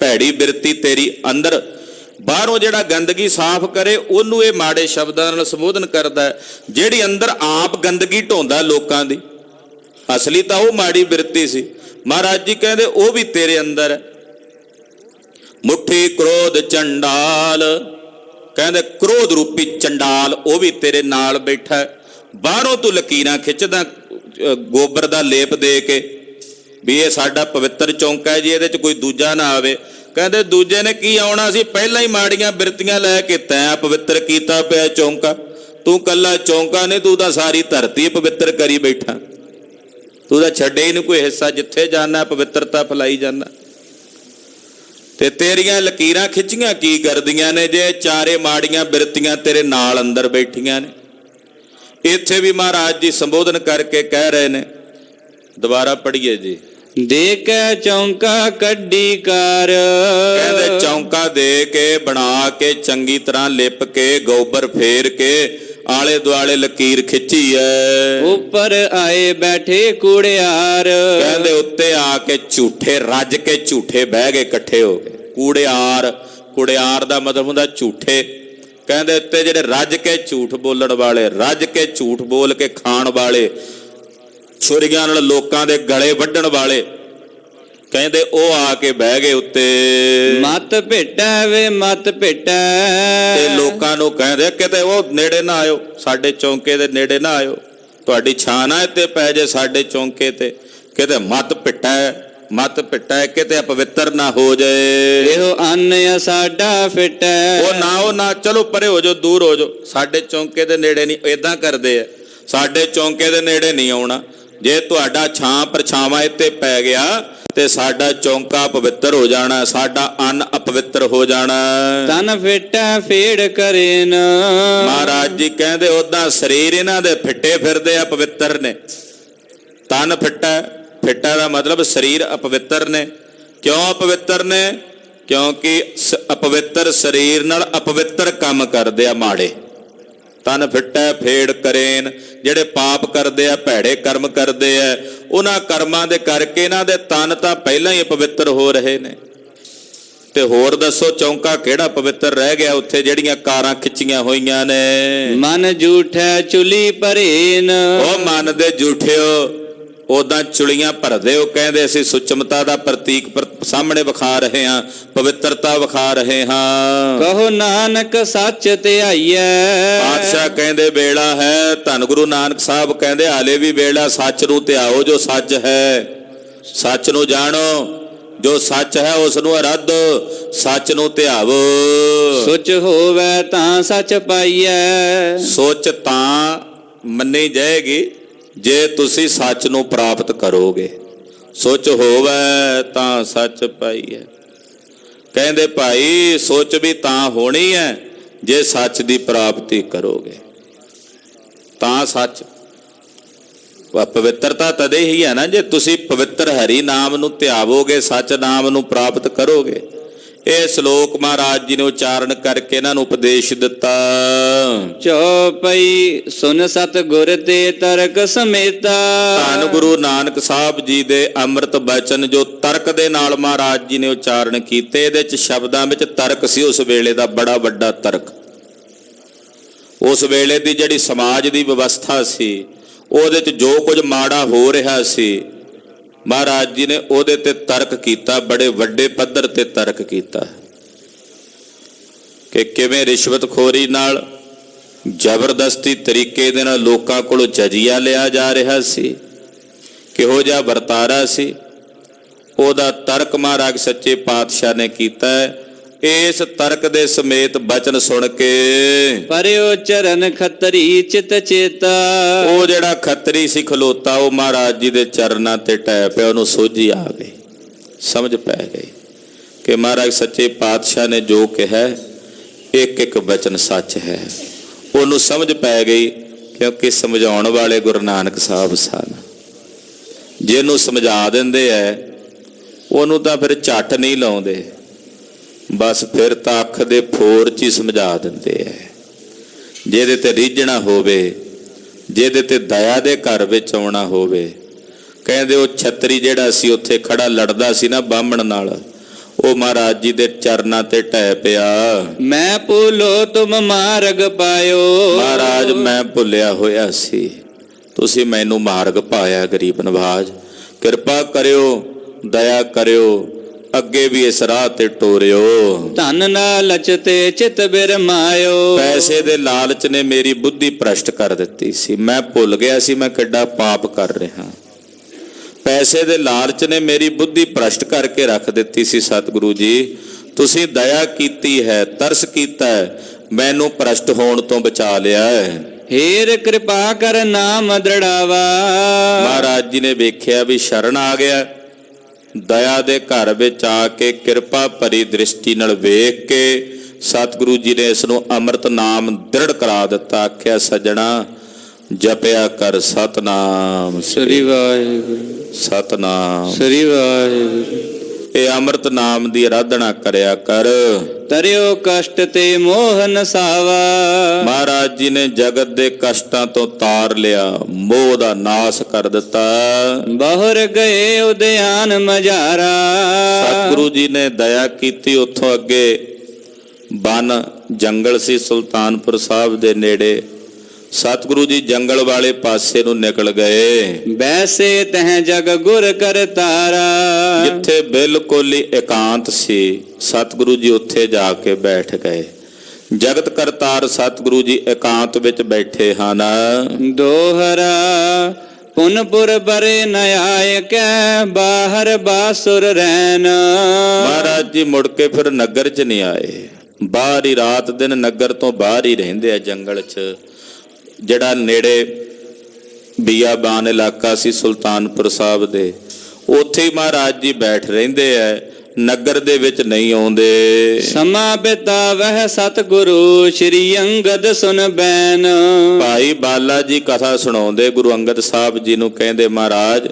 ਭੈੜੀ ਬਿਰਤੀ ਤੇਰੀ ਅੰਦਰ, ਬਾਹਰੋਂ ਜਿਹੜਾ ਗੰਦਗੀ ਸਾਫ਼ ਕਰੇ ਉਹਨੂੰ ਇਹ ਮਾੜੇ ਸ਼ਬਦਾਂ ਨਾਲ ਸੰਬੋਧਨ ਕਰਦਾ। ਜਿਹੜੀ ਅੰਦਰ ਆਪ ਗੰਦਗੀ ਢੋਂਦਾ ਲੋਕਾਂ ਦੀ, ਅਸਲੀ ਤਾਂ ਉਹ ਮਾੜੀ ਬਿਰਤੀ ਸੀ। ਮਹਾਰਾਜ ਜੀ ਕਹਿੰਦੇ ਉਹ ਵੀ ਤੇਰੇ ਅੰਦਰ ਹੈ। ਮੁੱਠੀ ਕ੍ਰੋਧ ਚੰਡਾਲ, ਕਹਿੰਦੇ ਕ੍ਰੋਧ ਰੂਪੀ ਚੰਡਾਲ ਉਹ ਵੀ ਤੇਰੇ ਨਾਲ ਬੈਠਾ। ਬਾਹਰੋਂ ਤੂੰ ਲਕੀਰਾਂ ਖਿੱਚਦਾ ਗੋਬਰ ਦਾ ਲੇਪ ਦੇ ਕੇ ਵੀ ਇਹ ਸਾਡਾ ਪਵਿੱਤਰ ਚੌਂਕਾ ਹੈ ਜੀ, ਇਹਦੇ 'ਚ ਕੋਈ ਦੂਜਾ ਨਾ ਆਵੇ। ਕਹਿੰਦੇ ਦੂਜੇ ਨੇ ਕੀ ਆਉਣਾ ਸੀ, ਪਹਿਲਾਂ ਹੀ ਮਾੜੀਆਂ ਬਿਰਤੀਆਂ ਲੈ ਕੇ ਤੈਂ ਪਵਿੱਤਰ ਕੀਤਾ ਪਿਆ ਚੌਂਕਾ। ਤੂੰ ਕੱਲਾ ਚੌਂਕਾ ਨਹੀਂ, ਤੂੰ ਤਾਂ ਸਾਰੀ ਧਰਤੀ ਪਵਿੱਤਰ ਕਰੀ ਬੈਠਾ। ਤੂੰ ਤਾਂ ਛੱਡੇ ਹੀ ਨਹੀਂ ਕੋਈ ਹਿੱਸਾ, ਜਿੱਥੇ ਜਾਣਾ ਪਵਿੱਤਰਤਾ ਫੈਲਾਈ ਜਾਂਦਾ। ਤੇ ਤੇਰੀਆਂ ਲਕੀਰਾਂ ਖਿੱਚੀਆਂ ਕੀ ਕਰਦੀਆਂ ਨੇ ਜੇ ਚਾਰੇ ਮਾੜੀਆਂ ਬਿਰਤੀਆਂ ਤੇਰੇ ਨਾਲ ਅੰਦਰ ਬੈਠੀਆਂ ਨੇ। ਇੱਥੇ ਵੀ ਮਹਾਰਾਜ ਜੀ ਸੰਬੋਧਨ ਕਰਕੇ ਕਹਿ ਰਹੇ ਨੇ, ਦੁਬਾਰਾ ਪੜ੍ਹੀਏ ਜੀ। ਦੇ ਕੇ ਚੌਂਕਾ ਕੱਢੀ ਕਾਰ, ਕਹਿੰਦੇ ਚੌਂਕਾ ਦੇ ਕੇ ਬਣਾ ਕੇ ਚੰਗੀ ਤਰ੍ਹਾਂ ਲਿਪ ਕੇ ਗੋਬਰ ਫੇਰ ਕੇ ਆਲੇ ਦੁਆਲੇ ਲਕੀਰ ਖਿੱਚੀ ਐ। ਉੱਪਰ ਆਏ ਬੈਠੇ ਕੂੜਿਆਰ, ਕਹਿੰਦੇ ਉੱਤੇ ਆ ਕੇ ਝੂਠੇ ਰੱਜ ਕੇ ਝੂਠੇ ਬਹਿ ਗਏ ਇਕੱਠੇ ਹੋ ਕੇ। ਕੂੜਿਆਰ, ਕੁੜਿਆਰ ਦਾ ਮਤਲਬ ਹੁੰਦਾ ਝੂਠੇ। ਕਹਿੰਦੇ ਉੱਤੇ ਜਿਹੜੇ ਰੱਜ ਕੇ ਝੂਠ ਬੋਲਣ ਵਾਲੇ, ਰੱਜ ਕੇ ਝੂਠ ਬੋਲ ਕੇ ਖਾਣ ਵਾਲੇ, ਛੁਰੀਆਂ ਨਾਲ ਲੋਕਾਂ ਦੇ ਗਲੇ ਵੱਢਣ ਵਾਲੇ, ਕਹਿੰਦੇ ਉਹ ਆ ਕੇ ਬਹਿ ਗਏ ਉੱਤੇ। ਮਤ ਭੇਟੈ ਵੇ ਮਤ ਭੇਟੈ, ਤੇ ਲੋਕਾਂ ਨੂੰ ਕਹਿੰਦੇ ਕਿਤੇ ਉਹ ਨੇੜੇ ਨਾ ਆਇਓ, ਸਾਡੇ ਚੌਂਕੇ ਦੇ ਨੇੜੇ ਨਾ ਆਇਓ, ਤੁਹਾਡੀ ਛਾਂ ਨਾ ਇੱਥੇ ਪੈ ਜੇ ਸਾਡੇ ਚੌਂਕੇ ਤੇ। ਕਿਤੇ ਮਤ ਭਿੱਟੈ, ਮਤ ਭਿੱਟੈ, ਕਿਤੇ ਅਪਵਿੱਤਰ ਨਾ ਹੋ ਜਾਏ। ਇਹੋ ਅੰਨ ਸਾਡਾ ਫਿਟੈ, ਉਹ ਨਾ ਚਲੋ ਪਰੇ ਹੋ ਜਾਓ, ਦੂਰ ਹੋ ਜਾਓ, ਸਾਡੇ ਚੌਂਕੇ ਦੇ ਨੇੜੇ ਨਹੀਂ। ਇਦਾਂ ਕਰਦੇ ਆ, ਸਾਡੇ ਚੌਂਕੇ ਦੇ ਨੇੜੇ ਨਹੀਂ ਆਉਣਾ। ਜੇ ਤੁਹਾਡਾ ਛਾਂ ਪਰਛਾਵਾਂ ਇੱਥੇ ਪੈ ਗਿਆ ਤੇ ਸਾਡਾ ਚੌਂਕਾ ਪਵਿੱਤਰ ਹੋ ਜਾਣਾ, ਸਾਡਾ ਅੰਨ ਅਪਵਿੱਤਰ ਹੋ ਜਾਣਾ। ਤਨ ਫਿਟੈ ਫੇੜ ਕਰੇਨ, ਮਹਾਰਾਜ ਜੀ ਕਹਿੰਦੇ ਉਦਾਂ ਸਰੀਰ ਇਹਨਾਂ ਦੇ ਫਿੱਟੇ ਫਿਰਦੇ ਆ, ਪਵਿੱਤਰ ਨੇ। ਤਨ ਫਿੱਟਾ, ਫਿੱਟਾ ਦਾ ਮਤਲਬ ਸਰੀਰ ਅਪਵਿੱਤਰ ਨੇ। ਕਿਉਂ ਅਪਵਿੱਤਰ ਨੇ? ਕਿਉਂਕਿ ਅਪਵਿੱਤਰ ਸਰੀਰ ਨਾਲ ਅਪਵਿੱਤਰ ਕੰਮ ਕਰਦੇ ਆ, ਮਾੜੇ। ਤਨ ਫਿੱਟੈ ਫੇੜ ਕਰੇਨ, ਜਿਹੜੇ ਪਾਪ ਕਰਦੇ ਆ, ਭੈੜੇ ਕਰਮ ਕਰਦੇ ਆ, ਉਹਨਾਂ ਕਰਮਾਂ ਦੇ ਕਰਕੇ ਇਹਨਾਂ ਦੇ ਤਨ ਤਾਂ ਪਹਿਲਾਂ ਹੀ ਅਪਵਿੱਤਰ ਹੋ ਰਹੇ ਨੇ। ਤੇ ਹੋਰ ਦੱਸੋ ਚੌਂਕਾ ਕਿਹੜਾ ਪਵਿੱਤਰ ਰਹਿ ਗਿਆ ਉੱਥੇ ਜਿਹੜੀਆਂ ਕਾਰਾਂ ਖਿੱਚੀਆਂ ਹੋਈਆਂ ਨੇ। ਮਨ ਝੂਠੈ ਚੁਲੀ ਭਰੇਨ, ਉਹ ਮਨ ਦੇ ਝੂਠਿਓ, ਉਦਾਂ ਚੁਲੀਆਂ ਭਰਦੇ ਹੋ। ਕਹਿੰਦੇ ਅਸੀਂ ਸੁਚਮਤਾ ਦਾ ਪ੍ਰਤੀਕ ਸਾਹਮਣੇ ਵਿਖਾ ਰਹੇ ਹਾਂ, ਪਵਿੱਤਰਤਾ ਵਿਖਾ ਰਹੇ ਹਾਂ। ਕਹੋ ਨਾਨਕ ਸੱਚ ਧਿਆਈਐ, ਪਾਤਸ਼ਾਹ ਕਹਿੰਦੇ ਵੇਲਾ ਹੈ। ਧੰਨ ਗੁਰੂ ਨਾਨਕ ਸਾਹਿਬ ਕਹਿੰਦੇ ਹਾਲੇ ਵੀ ਵੇਲਾ, ਸੱਚ ਨੂੰ ਧਿਆਓ ਜੋ ਸੱਚ ਹੈ, ਸੱਚ ਨੂੰ ਜਾਣੋ, ਜੋ ਸੱਚ ਹੈ ਉਸ ਨੂੰ ਅਰਾਧੋ, ਸੱਚ ਨੂੰ ਧਿਆਵੋ। ਸੁਚ ਹੋਵੇ ਤਾਂ ਸੱਚ ਪਾਈਐ, ਸੋਚ ਤਾਂ ਮੰਨੀ ਜਾਏਗੀ ਜੇ ਤੁਸੀਂ ਸੱਚ ਨੂੰ ਪ੍ਰਾਪਤ ਕਰੋਗੇ। ਸੋਚ ਹੋਵੇ ਤਾਂ ਸੱਚ ਪਾਈਐ। ਕਹਿੰਦੇ ਭਾਈ ਸੋਚ ਵੀ ਤਾਂ ਹੋਣੀ ਹੈ ਜੇ ਸੱਚ ਦੀ ਪ੍ਰਾਪਤੀ ਕਰੋਗੇ ਤਾਂ ਸੱਚ। ਪਵਿੱਤਰਤਾ ਤਦੇ ਹੀ ਹੈ ਨਾ ਜੇ ਤੁਸੀਂ ਪਵਿੱਤਰ ਹਰੀ ਨਾਮ ਨੂੰ ਧਿਆਵੋਗੇ, ਸੱਚ ਨਾਮ ਨੂੰ ਪ੍ਰਾਪਤ ਕਰੋਗੇ। ਇਹ ਸ਼ਲੋਕ ਮਹਾਰਾਜ ਜੀ ਨੇ ਉਚਾਰਨ ਕਰਕੇ ਇਹਨਾਂ ਨੂੰ ਉਪਦੇਸ਼ ਦਿੱਤਾ। ਚੌਪਈ ਸੁਨ ਸਤ ਗੁਰ ਤੇ ਤਰਕ ਸਮੇਤਾ, ਧੰਨ ਗੁਰੂ ਨਾਨਕ ਸਾਹਿਬ ਜੀ ਦੇ ਅੰਮ੍ਰਿਤ ਬਚਨ ਜੋ ਤਰਕ ਦੇ ਨਾਲ ਮਹਾਰਾਜ ਜੀ ਨੇ ਉਚਾਰਨ ਕੀਤੇ। ਇਹਦੇ ਚ ਸ਼ਬਦਾਂ ਵਿੱਚ ਤਰਕ ਸੀ, ਉਸ ਵੇਲੇ ਦਾ ਬੜਾ ਵੱਡਾ ਤਰਕ। ਉਸ ਵੇਲੇ ਦੀ ਜਿਹੜੀ ਸਮਾਜ ਦੀ ਵਿਵਸਥਾ ਸੀ, ਉਹਦੇ ਚ ਜੋ ਕੁਝ ਮਾੜਾ ਹੋ ਰਿਹਾ ਸੀ, ਮਹਾਰਾਜ ਜੀ ਨੇ ਉਹਦੇ ਤੇ ਤਰਕ ਕੀਤਾ, ਬੜੇ ਵੱਡੇ ਪੱਧਰ ਤੇ ਤਰਕ ਕੀਤਾ ਕਿ ਕਿਵੇਂ ਰਿਸ਼ਵਤਖੋਰੀ ਨਾਲ, ਜ਼ਬਰਦਸਤੀ ਤਰੀਕੇ ਦੇ ਨਾਲ ਲੋਕਾਂ ਕੋਲੋਂ ਜਜ਼ੀਆ ਲਿਆ ਜਾ ਰਿਹਾ ਸੀ, ਕਿਹੋ ਜਿਹਾ ਵਰਤਾਰਾ ਸੀ। ਉਹਦਾ ਤਰਕ ਮਹਾਰਾਜ ਸੱਚੇ ਪਾਤਸ਼ਾਹ ਨੇ ਕੀਤਾ ਹੈ। ਇਸ ਤਰਕ ਦੇ ਸਮੇਤ ਬਚਨ ਸੁਣ ਕੇ ਪਰਿਓ ਚਰਨ ਖੱਤਰੀ ਚਿਤ ਚੇਤਾ, ਉਹ ਜਿਹੜਾ ਖੱਤਰੀ ਸੀ ਖਲੋਤਾ, ਉਹ ਮਹਾਰਾਜ ਜੀ ਦੇ ਚਰਨਾਂ ਤੇ ਟਹਿ ਪਿਆ। ਉਹਨੂੰ ਸੋਝੀ ਆ ਗਈ, ਸਮਝ ਪੈ ਗਈ ਕਿ ਮਹਾਰਾਜ ਸੱਚੇ ਪਾਤਸ਼ਾਹ ਨੇ ਜੋ ਕਿਹਾ ਇੱਕ ਇੱਕ ਬਚਨ ਸੱਚ ਹੈ। ਉਹਨੂੰ ਸਮਝ ਪੈ ਗਈ ਕਿਉਂਕਿ ਸਮਝਾਉਣ ਵਾਲੇ ਗੁਰੂ ਨਾਨਕ ਸਾਹਿਬ ਸਨ। ਜਿਹਨੂੰ ਸਮਝਾ ਦਿੰਦੇ ਐ ਉਹਨੂੰ ਤਾਂ ਫਿਰ ਝੱਟ ਨਹੀਂ ਲਾਉਂਦੇ, ਬਸ ਫਿਰ ਤਾਂ ਅੱਖ ਦੇ ਫੋਰ 'ਚ ਹੀ ਸਮਝਾ ਦਿੰਦੇ ਐ। ਜਿਹਦੇ ਤੇ ਰੀਝਣਾ ਹੋਵੇ, ਜਿਹਦੇ ਤੇ ਦਇਆ ਦੇ ਘਰ ਵਿੱਚ ਆਉਣਾ ਹੋਵੇ। ਕਹਿੰਦੇ ਉਹ ਛਤਰੀ ਜਿਹੜਾ ਸੀ ਉੱਥੇ ਖੜਾ ਲੜਦਾ ਸੀ ਨਾ ਬਾਹਮਣ ਨਾਲ, ਉਹ ਮਹਾਰਾਜ ਜੀ ਦੇ ਚਰਨਾਂ ਤੇ ਟਹਿ ਪਿਆ। ਮੈਂ ਭੁੱਲੋ ਤੁਮ ਮਾਰਗ ਪਾਇਓ, ਮਹਾਰਾਜ ਮੈਂ ਭੁੱਲਿਆ ਹੋਇਆ ਸੀ, ਤੁਸੀਂ ਮੈਨੂੰ ਮਾਰਗ ਪਾਇਆ। ਗਰੀਬ ਨਵਾਜ ਕਿਰਪਾ ਕਰਿਓ, ਦਇਆ ਕਰਿਓ, ਅੱਗੇ ਵੀ ਇਸ ਰਾਹ ਤੇ ਟੋਰਿਓ। ਧਨ ਲਾਲਚ ਤੇ ਚਿਤ ਬਿਰਮਾਇਓ, ਪੈਸੇ ਦੇ ਲਾਲਚ ਨੇ ਮੇਰੀ ਬੁੱਧੀ ਭ੍ਰਸ਼ਟ ਕਰ ਦਿੱਤੀ ਸੀ। ਮੈਂ ਭੁੱਲ ਗਿਆ ਸੀ ਮੈਂ ਕਿੱਡਾ ਪਾਪ ਕਰ ਰਿਹਾ। ਪੈਸੇ ਦੇ ਲਾਲਚ ਨੇ ਮੇਰੀ ਬੁੱਧੀ ਭ੍ਰਸ਼ਟ ਕਰਕੇ ਰੱਖ ਦਿੱਤੀ ਸੀ। ਸਤਿਗੁਰੂ ਜੀ ਤੁਸੀਂ ਦਇਆ ਕੀਤੀ ਹੈ, ਤਰਸ ਕੀਤਾ ਹੈ, ਮੈਨੂੰ ਭ੍ਰਸ਼ਟ ਹੋਣ ਤੋਂ ਬਚਾ ਲਿਆ ਹੈ। ਹੇਰ ਕਿਰਪਾ ਕਰ ਨਾਮ ਦ੍ਰਿੜਾਵਾ। ਮਹਾਰਾਜ ਜੀ ਨੇ ਵੇਖਿਆ ਵੀ ਸ਼ਰਨ ਆ ਗਿਆ, ਦਇਆ ਦੇ ਘਰ ਵਿੱਚ ਆ ਕੇ ਕਿਰਪਾ ਭਰੀ ਦ੍ਰਿਸ਼ਟੀ ਨਾਲ ਵੇਖ ਕੇ ਸਤਿਗੁਰੂ ਜੀ ਨੇ ਇਸ ਨੂੰ ਅੰਮ੍ਰਿਤ ਨਾਮ ਦ੍ਰਿੜ ਕਰਾ ਦਿੱਤਾ। ਆਖਿਆ ਸੱਜਣਾ ਜਪਿਆ ਕਰ ਸਤਨਾਮ ਸ੍ਰੀ ਵਾਹਿਗੁਰੂ ਸਤਨਾਮ। ਸ੍ਰੀ ਵਾਹਿਗੁਰੂ। ਇਹ ਅੰਮ੍ਰਿਤ ਨਾਮ ਦੀ ਆਰਾਧਨਾ ਕਰਿਆ ਕਰ। ਤਰਿਓ ਕਸ਼ਟ ਤੇ ਮੋਹ ਨਸਾਵਾ। ਮਹਾਰਾਜ ਜੀ ਨੇ ਜਗਤ ਦੇ ਕਸ਼ਟਾਂ ਤੋਂ ਤਾਰ ਲਿਆ, ਮੋਹ ਦਾ ਨਾਸ ਕਰ ਦਿੱਤਾ। ਬਹੁਰ ਗਏ ਉਦਿਆਨ ਮਝਾਰਾ। ਸਤਿਗੁਰੂ ਜੀ ਨੇ ਦਇਆ ਕੀਤੀ। ਉੱਥੋਂ ਅੱਗੇ ਬਨ ਜੰਗਲ ਸੀ ਸੁਲਤਾਨਪੁਰ ਸਾਹਿਬ ਦੇ ਨੇੜੇ। ਸਤਿਗੁਰੂ ਜੀ ਜੰਗਲ ਵਾਲੇ ਪਾਸੇ ਨੂੰ ਨਿਕਲ ਗਏ। ਵੈਸੇ ਤਹਿ ਜਗ ਗੁਰ ਕਰਤਾਰਾ। ਜਿੱਥੇ ਬਿਲਕੁਲ ਹੀ ਇਕਾਂਤ ਸੀ ਸਤਿਗੁਰੂ ਜੀ ਉੱਥੇ ਜਾ ਕੇ ਬੈਠ ਗਏ। ਜਗਤ ਕਰਤਾਰ ਸਤਿਗੁਰੂ ਜੀ ਇਕਾਂਤ ਵਿੱਚ ਬੈਠੇ ਹਨ। ਦੋਹਰਾ ਪੁਨਪੁਰ ਬਰੇ ਨ ਆਇ ਕੈ ਬਾਹਰ ਬਾਸੁਰ ਰੈਨ। ਮਹਾਰਾਜ ਜੀ ਮੁੜ ਕੇ ਫਿਰ ਨਗਰ 'ਚ ਨਹੀਂ ਆਏ। ਬਾਹਰ ਹੀ ਰਾਤ ਦਿਨ ਨਗਰ ਤੋਂ ਬਾਹਰ ਹੀ ਰਹਿੰਦੇ ਆ ਜੰਗਲ 'ਚ। ਜਿਹੜਾ ਨੇੜੇ ਬੀਆਬਾਨ ਇਲਾਕਾ ਸੀ ਸੁਲਤਾਨਪੁਰ ਸਾਹਿਬ ਦੇ, ਉੱਥੇ ਹੀ ਮਹਾਰਾਜ ਜੀ ਬੈਠ ਰਹਿੰਦੇ ਐ, ਨਗਰ ਦੇ ਵਿੱਚ ਨਹੀਂ ਆਉਂਦੇ। ਸਮਾ ਬਿਤਾਵਹਿ ਸਤਿਗੁਰੂ ਸ਼੍ਰੀ ਅੰਗਦ ਸੁਨ ਬੈਨ। ਭਾਈ ਬਾਲਾ ਜੀ ਕਥਾ ਸੁਣਾਉਂਦੇ ਗੁਰੂ ਅੰਗਦ ਸਾਹਿਬ ਜੀ ਨੂੰ, ਕਹਿੰਦੇ ਮਹਾਰਾਜ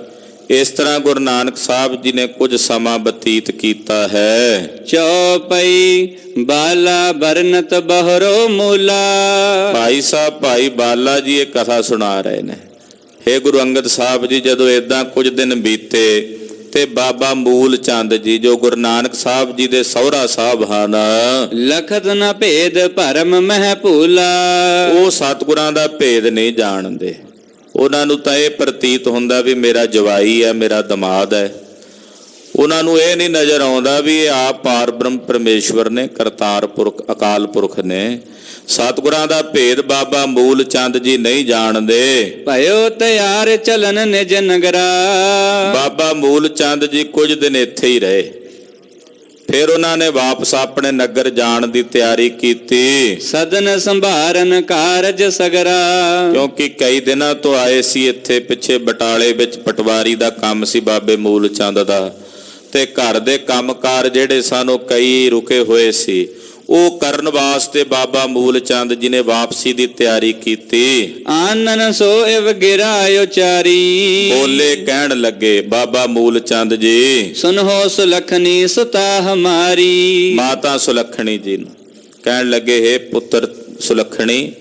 ਇਸ ਤਰ੍ਹਾਂ ਗੁਰੂ ਨਾਨਕ ਸਾਹਿਬ ਜੀ ਨੇ ਕੁਝ ਸਮਾਂ ਬਤੀਤ ਕੀਤਾ ਹੈ। ਚੌਪਈ ਬਾਲਾ ਬਰਨਤ ਬਹਰੋ ਮੂਲਾ। ਭਾਈ ਸਾਹਿਬ ਭਾਈ ਬਾਲਾ ਜੀ ਇਹ ਕਥਾ ਸੁਣਾ ਰਹੇ ਨੇ। ਹੇ ਗੁਰੂ ਅੰਗਦ ਸਾਹਿਬ ਜੀ, ਜਦੋਂ ਏਦਾਂ ਕੁਝ ਦਿਨ ਬੀਤੇ ਤੇ ਬਾਬਾ ਮੂਲ ਚੰਦ ਜੀ ਜੋ ਗੁਰੂ ਨਾਨਕ ਸਾਹਿਬ ਜੀ ਦੇ ਸਹੁਰਾ ਸਾਹਿਬ ਹਨ, ਲਖਤ ਨ ਭੇਦ ਭਰਮ ਮਹਿ ਭੂਲਾ। ਉਹ ਸਤਿਗੁਰਾਂ ਦਾ ਭੇਦ ਨਹੀਂ ਜਾਣਦੇ। ਉਹਨਾਂ ਨੂੰ ਤਾਂ ਇਹ ਪ੍ਰਤੀਤ ਹੁੰਦਾ ਵੀ ਮੇਰਾ ਜਵਾਈ ਹੈ, ਮੇਰਾ ਦਮਾਦ ਹੈ। ਉਹਨਾਂ ਨੂੰ ਇਹ ਨਹੀਂ ਨਜ਼ਰ ਆਉਂਦਾ ਵੀ ਇਹ ਆਪ ਪਾਰ ਬ੍ਰਹਮ ਪਰਮੇਸ਼ਵਰ ਨੇ, ਕਰਤਾਰ ਪੁਰਖ ਅਕਾਲ ਪੁਰਖ ਨੇ। ਸਤਿਗੁਰਾਂ ਦਾ ਭੇਦ ਬਾਬਾ ਮੂਲ ਚੰਦ ਜੀ ਨਹੀਂ ਜਾਣਦੇ। ਭਇਓ ਤਿਆਰ ਚਲਨ ਨਿਜ ਨਗਰਾ। ਬਾਬਾ ਮੂਲ ਚੰਦ ਜੀ ਕੁਝ ਦਿਨ ਇੱਥੇ ਹੀ ਰਹੇ। ਫਿਰ ਉਹਨਾਂ ਨੇ ਵਾਪਸ ਆਪਣੇ ਨਗਰ ਜਾਣ ਦੀ ਤਿਆਰੀ ਕੀਤੀ। ਸਦਨ ਸੰਭਾਰਨ ਕਾਰਜ ਸਗਰਾ। ਕਿਉਂਕਿ ਕਈ ਦਿਨਾਂ ਤੋਂ ਆਏ ਸੀ ਇੱਥੇ। ਪਿੱਛੇ ਬਟਾਲੇ ਵਿੱਚ ਪਟਵਾਰੀ ਦਾ ਕੰਮ ਸੀ ਬਾਬੇ ਮੂਲ ਚੰਦ ਦਾ, ਤੇ ਘਰ ਦੇ ਕੰਮਕਾਰ ਜਿਹੜੇ ਸਨ ਉਹ ਕਈ ਰੁਕੇ ਹੋਏ ਸੀ। ਉਹ ਕਰਨ ਵਾਸਤੇ ਬਾਬਾ ਮੂਲ ਚੰਦ ਜੀ ਨੇ ਵਾਪਸੀ ਦੀ ਤਿਆਰੀ ਕੀਤੀ। ਆਨਨ ਸੋ ਇਵ ਗਿਰਾ ਉਚਾਰੀ। ਬੋਲੇ, ਕਹਿਣ ਲੱਗੇ ਬਾਬਾ ਮੂਲ ਚੰਦ ਜੀ, ਸੁਨਹੁ ਸੁਲਖਣੀ ਸੁਤਾ ਹਮਾਰੀ। ਮਾਤਾ ਸੁਲੱਖਣੀ ਜੀ ਨੂੰ ਕਹਿਣ ਲੱਗੇ, ਹੇ ਪੁੱਤਰ ਸੁਲੱਖਣੀ,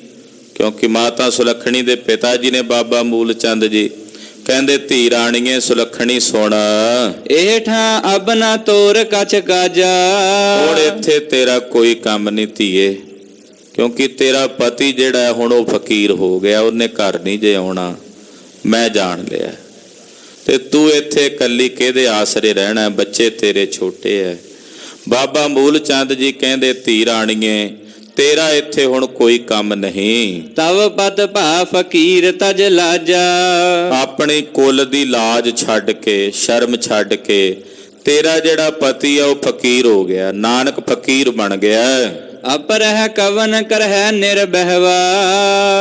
ਕਿਉਂਕਿ ਮਾਤਾ ਸੁਲੱਖਣੀ ਦੇ ਪਿਤਾ ਜੀ ਨੇ ਬਾਬਾ ਮੂਲ ਚੰਦ ਜੀ। ਕਹਿੰਦੇ ਧੀ ਰਾਣੀਏ ਸੁਲੱਖਣੀ ਸੁਣ, ਇਹ ਠਾਂ ਅਬ ਨਾ ਤੋਰ ਕਛ ਕਾਜਾ। ਹੁਣ ਇੱਥੇ ਤੇਰਾ ਕੋਈ ਕੰਮ ਨਹੀਂ ਧੀਏ, ਕਿਉਂਕਿ ਤੇਰਾ ਪਤੀ ਜਿਹੜਾ ਹੁਣ ਉਹ ਫਕੀਰ ਹੋ ਗਿਆ, ਉਹਨੇ ਘਰ ਨਹੀਂ ਜੇ ਆਉਣਾ, ਮੈਂ ਜਾਣ ਲਿਆ। ਤੇ ਤੂੰ ਇੱਥੇ ਇਕੱਲੀ ਕਿਹਦੇ ਆਸਰੇ ਰਹਿਣਾ? ਬੱਚੇ ਤੇਰੇ ਛੋਟੇ ਐ। ਬਾਬਾ ਮੂਲ ਚੰਦ ਜੀ ਕਹਿੰਦੇ ਧੀ ਰਾਣੀਏ ਤੇਰਾ ਇੱਥੇ ਹੁਣ ਕੋਈ ਕੰਮ ਨਹੀਂ। ਤਵ ਪਤ ਭਾ ਫਕੀਰ ਤਜ ਲਾਜਾ। ਆਪਣੀ ਕੁੱਲ ਦੀ ਲਾਜ ਛੱਡ ਕੇ, ਸ਼ਰਮ ਛੱਡ ਕੇ, ਤੇਰਾ ਜਿਹੜਾ ਪਤੀ ਆ ਉਹ ਫਕੀਰ ਹੋ ਗਿਆ, ਨਾਨਕ ਫਕੀਰ ਬਣ ਗਿਆ। ਅਪਰਹ ਕਵਨ ਕਰਹਿ ਨਿਰਬਹਿਵਾ।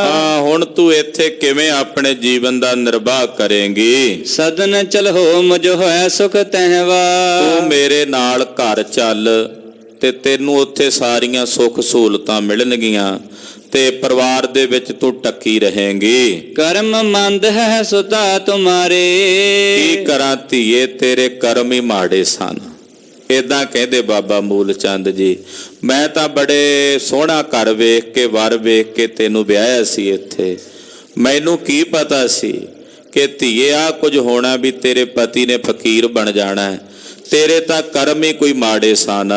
ਹਾਂ, ਹੁਣ ਤੂੰ ਇੱਥੇ ਕਿਵੇਂ ਆਪਣੇ ਜੀਵਨ ਦਾ ਨਿਰਵਾਹ ਕਰੇਂਗੀ? ਸਦਨ ਚਲਹੁ ਮੁਝ ਹੋਇ ਸੁਖ ਤਹਿਵਾ। ਤੂੰ ਮੇਰੇ ਨਾਲ ਘਰ ਚੱਲ ਤੇ ਤੈਨੂੰ ਉੱਥੇ ਸਾਰੀਆਂ ਸੁੱਖ ਸਹੂਲਤਾਂ ਮਿਲਣਗੀਆਂ ਤੇ ਪਰਿਵਾਰ ਦੇ ਵਿੱਚ ਤੂੰ ਟੱਕੀ ਰਹੇਂਗੀ। ਕਰਮ ਮੰਦ ਹੈ ਸੁਤਾ ਤੁਮਾਰੇ। ਕੀ ਕਰਾਂ ਧੀਏ, ਤੇਰੇ ਕਰਮ ਹੀ ਮਾੜੇ ਸਨ। ਏਦਾਂ ਕਹਿੰਦੇ ਬਾਬਾ ਮੂਲ ਚੰਦ ਜੀ। ਮੈਂ ਤਾਂ ਬੜੇ ਸੋਹਣਾ ਘਰ ਵੇਖ ਕੇ, ਵਰ ਵੇਖ ਕੇ ਤੈਨੂੰ ਵਿਆਹਿਆ ਸੀ ਇੱਥੇ। ਮੈਨੂੰ ਕੀ ਪਤਾ ਸੀ ਕਿ ਧੀਏ ਆ ਕੁਝ ਹੋਣਾ, ਵੀ ਤੇਰੇ ਪਤੀ ਨੇ ਫਕੀਰ ਬਣ ਜਾਣਾ। ਤੇਰੇ ਤਾਂ ਕਰਮ ਹੀ ਕੋਈ ਮਾੜੇ ਸਨ।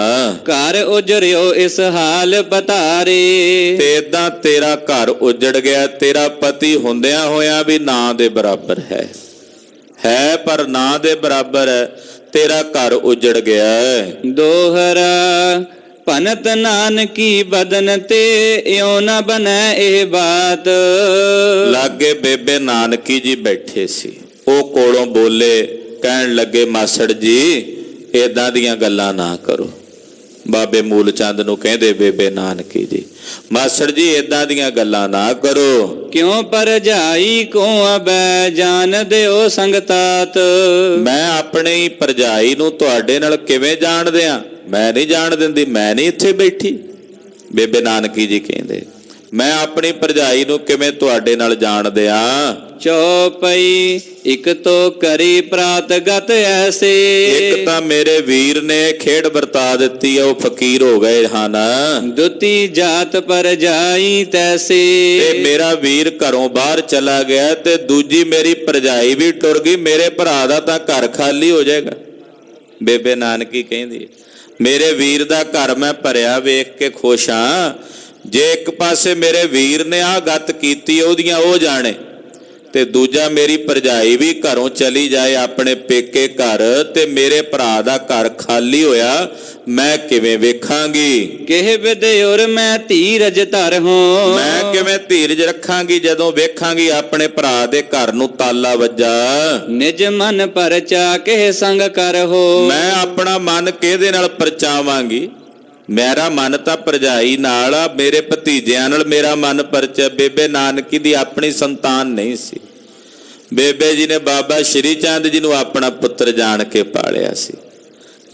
ਘਰ ਉਜਰਿਓ ਇਸ ਹਾਲ ਬਤਾਰੇ। ਤੇ ਏਦਾਂ ਤੇਰਾ ਘਰ ਉਜੜ ਗਿਆ। ਤੇਰਾ ਪਤੀ ਹੁੰਦਿਆਂ ਹੋਇਆਂ ਵੀ ਨਾਂ ਦੇ ਬਰਾਬਰ ਹੈ ਪਰ ਨਾਂ ਦੇ ਬਰਾਬਰ ਹੈ। ਤੇਰਾ ਘਰ ਉਜੜ ਗਿਆ। ਦੋਹਰਾ ਭਨਤ ਨਾਨਕੀ ਬਦਨ ਤੇ ਇਉ ਨ ਬਨੈ ਇਹ ਬਾਤ। ਲਾਗੇ ਬੇਬੇ ਨਾਨਕੀ ਜੀ ਬੈਠੇ ਸੀ। ਉਹ ਕੋਲੋਂ ਬੋਲੇ, ਕਹਿਣ ਲੱਗੇ ਮਾਸੜ ਜੀ ਏਦਾਂ ਦੀਆਂ ਗੱਲਾਂ ਨਾ ਕਰੋ। ਬਾਬੇ ਮੂਲ ਚੰਦ ਨੂੰ ਕਹਿੰਦੇ ਬੇਬੇ ਨਾਨਕੀ ਜੀ, ਮਾਸੜ ਜੀ ਇਦਾਂ ਦੀਆਂ ਗੱਲਾਂ ਨਾ ਕਰੋ। ਕਿਉਂ ਭਰਜਾਈ ਕੋ ਅਬੈ ਜਾਣ ਦਿਓ ਸੰਗਤਾਤ। ਮੈਂ ਆਪਣੀ ਭਰਜਾਈ ਨੂੰ ਤੁਹਾਡੇ ਨਾਲ ਕਿਵੇਂ ਜਾਣ ਦਿਆਂ? ਮੈਂ ਨਹੀਂ ਜਾਣ ਦਿੰਦੀ, ਮੈਂ ਨਹੀਂ ਇੱਥੇ ਬੈਠੀ। ਬੇਬੇ ਨਾਨਕੀ ਜੀ ਕਹਿੰਦੇ ਮੈਂ ਆਪਣੀ ਭਰਜਾਈ ਨੂੰ ਕਿਵੇਂ ਤੁਹਾਡੇ ਨਾਲ ਜਾਣ ਦਿਆਂ? ਚੌਪਈ ਇਕ ਤੋ ਕਰੀ ਪ੍ਰਾਤ ਗਤ ਐਸੇ। ਇੱਕ ਤਾਂ ਮੇਰੇ ਵੀਰ ਨੇ ਖੇਡ ਵਰਤਾ ਦਿੱਤੀ ਆ, ਉਹ ਫਕੀਰ ਹੋ ਗਏ ਹਨ। ਦੁਤੀ ਜਾਤ ਭਰਜਾਈ ਤੈਸੇ। ਤੇ ਮੇਰਾ ਵੀਰ ਘਰੋਂ ਬਾਹਰ ਚਲਾ ਗਿਆ ਤੇ ਦੂਜੀ ਮੇਰੀ ਭਰਜਾਈ ਵੀ ਟੁਰ ਗਈ, ਮੇਰੇ ਭਰਾ ਦਾ ਤਾਂ ਘਰ ਖਾਲੀ ਹੋ ਜਾਏਗਾ। ਬੇਬੇ ਨਾਨਕੀ ਕਹਿੰਦੀ ਮੇਰੇ ਵੀਰ ਦਾ ਘਰ ਮੈਂ ਭਰਿਆ ਵੇਖ ਕੇ ਖੁਸ਼ ਹਾਂ। ਜੇ ਇੱਕ ਪਾਸੇ ਮੇਰੇ ਵੀਰ ਨੇ ਆਹ ਗੱਤ ਕੀਤੀ ਉਹਦੀਆਂ ਉਹ ਜਾਣੇ, ਤੇ ਦੂਜਾ ਮੇਰੀ ਭਰਜਾਈ ਵੀ ਘਰੋਂ ਚਲੀ ਜਾਏ ਆਪਣੇ ਪੇਕੇ ਘਰ, ਤੇ ਮੇਰੇ ਭਰਾ ਦਾ ਘਰ ਖਾਲੀ ਹੋਇਆ, ਮੈਂ ਕਿਵੇਂ ਵੇਖਾਂਗੀ? ਕਿਹ ਵਿਦਿਓਰ ਮੈਂ ਧੀਰਜ ਧਰ ਹੋ। ਮੈਂ ਕਿਵੇਂ ਧੀਰਜ ਰੱਖਾਂਗੀ ਜਦੋਂ ਵੇਖਾਂਗੀ ਆਪਣੇ ਭਰਾ ਦੇ ਘਰ ਨੂੰ ਤਾਲਾ ਵੱਜਾ? ਨਿਜ ਮਨ ਪਰਚਾ ਕਿਹ ਸੰਗ ਕਰ ਹੋ। ਮੈਂ ਆਪਣਾ ਮਨ ਕਿਹਦੇ ਨਾਲ ਪਰਚਾਵਾਂਗੀ? ਮੇਰਾ ਮਨ ਤਾਂ ਭਰਜਾਈ ਨਾਲ ਆ, ਮੇਰੇ ਭਤੀਜਿਆਂ ਨਾਲ ਮੇਰਾ ਮਨ ਪਰਚਾ। ਬੇਬੇ ਨਾਨਕੀ ਦੀ ਆਪਣੀ ਸੰਤਾਨ ਨਹੀਂ ਸੀ। ਬੇਬੇ ਜੀ ਨੇ ਬਾਬਾ ਸ਼੍ਰੀ ਚੰਦ ਜੀ ਨੂੰ ਆਪਣਾ ਪੁੱਤਰ ਜਾਣ ਕੇ ਪਾਲਿਆ ਸੀ।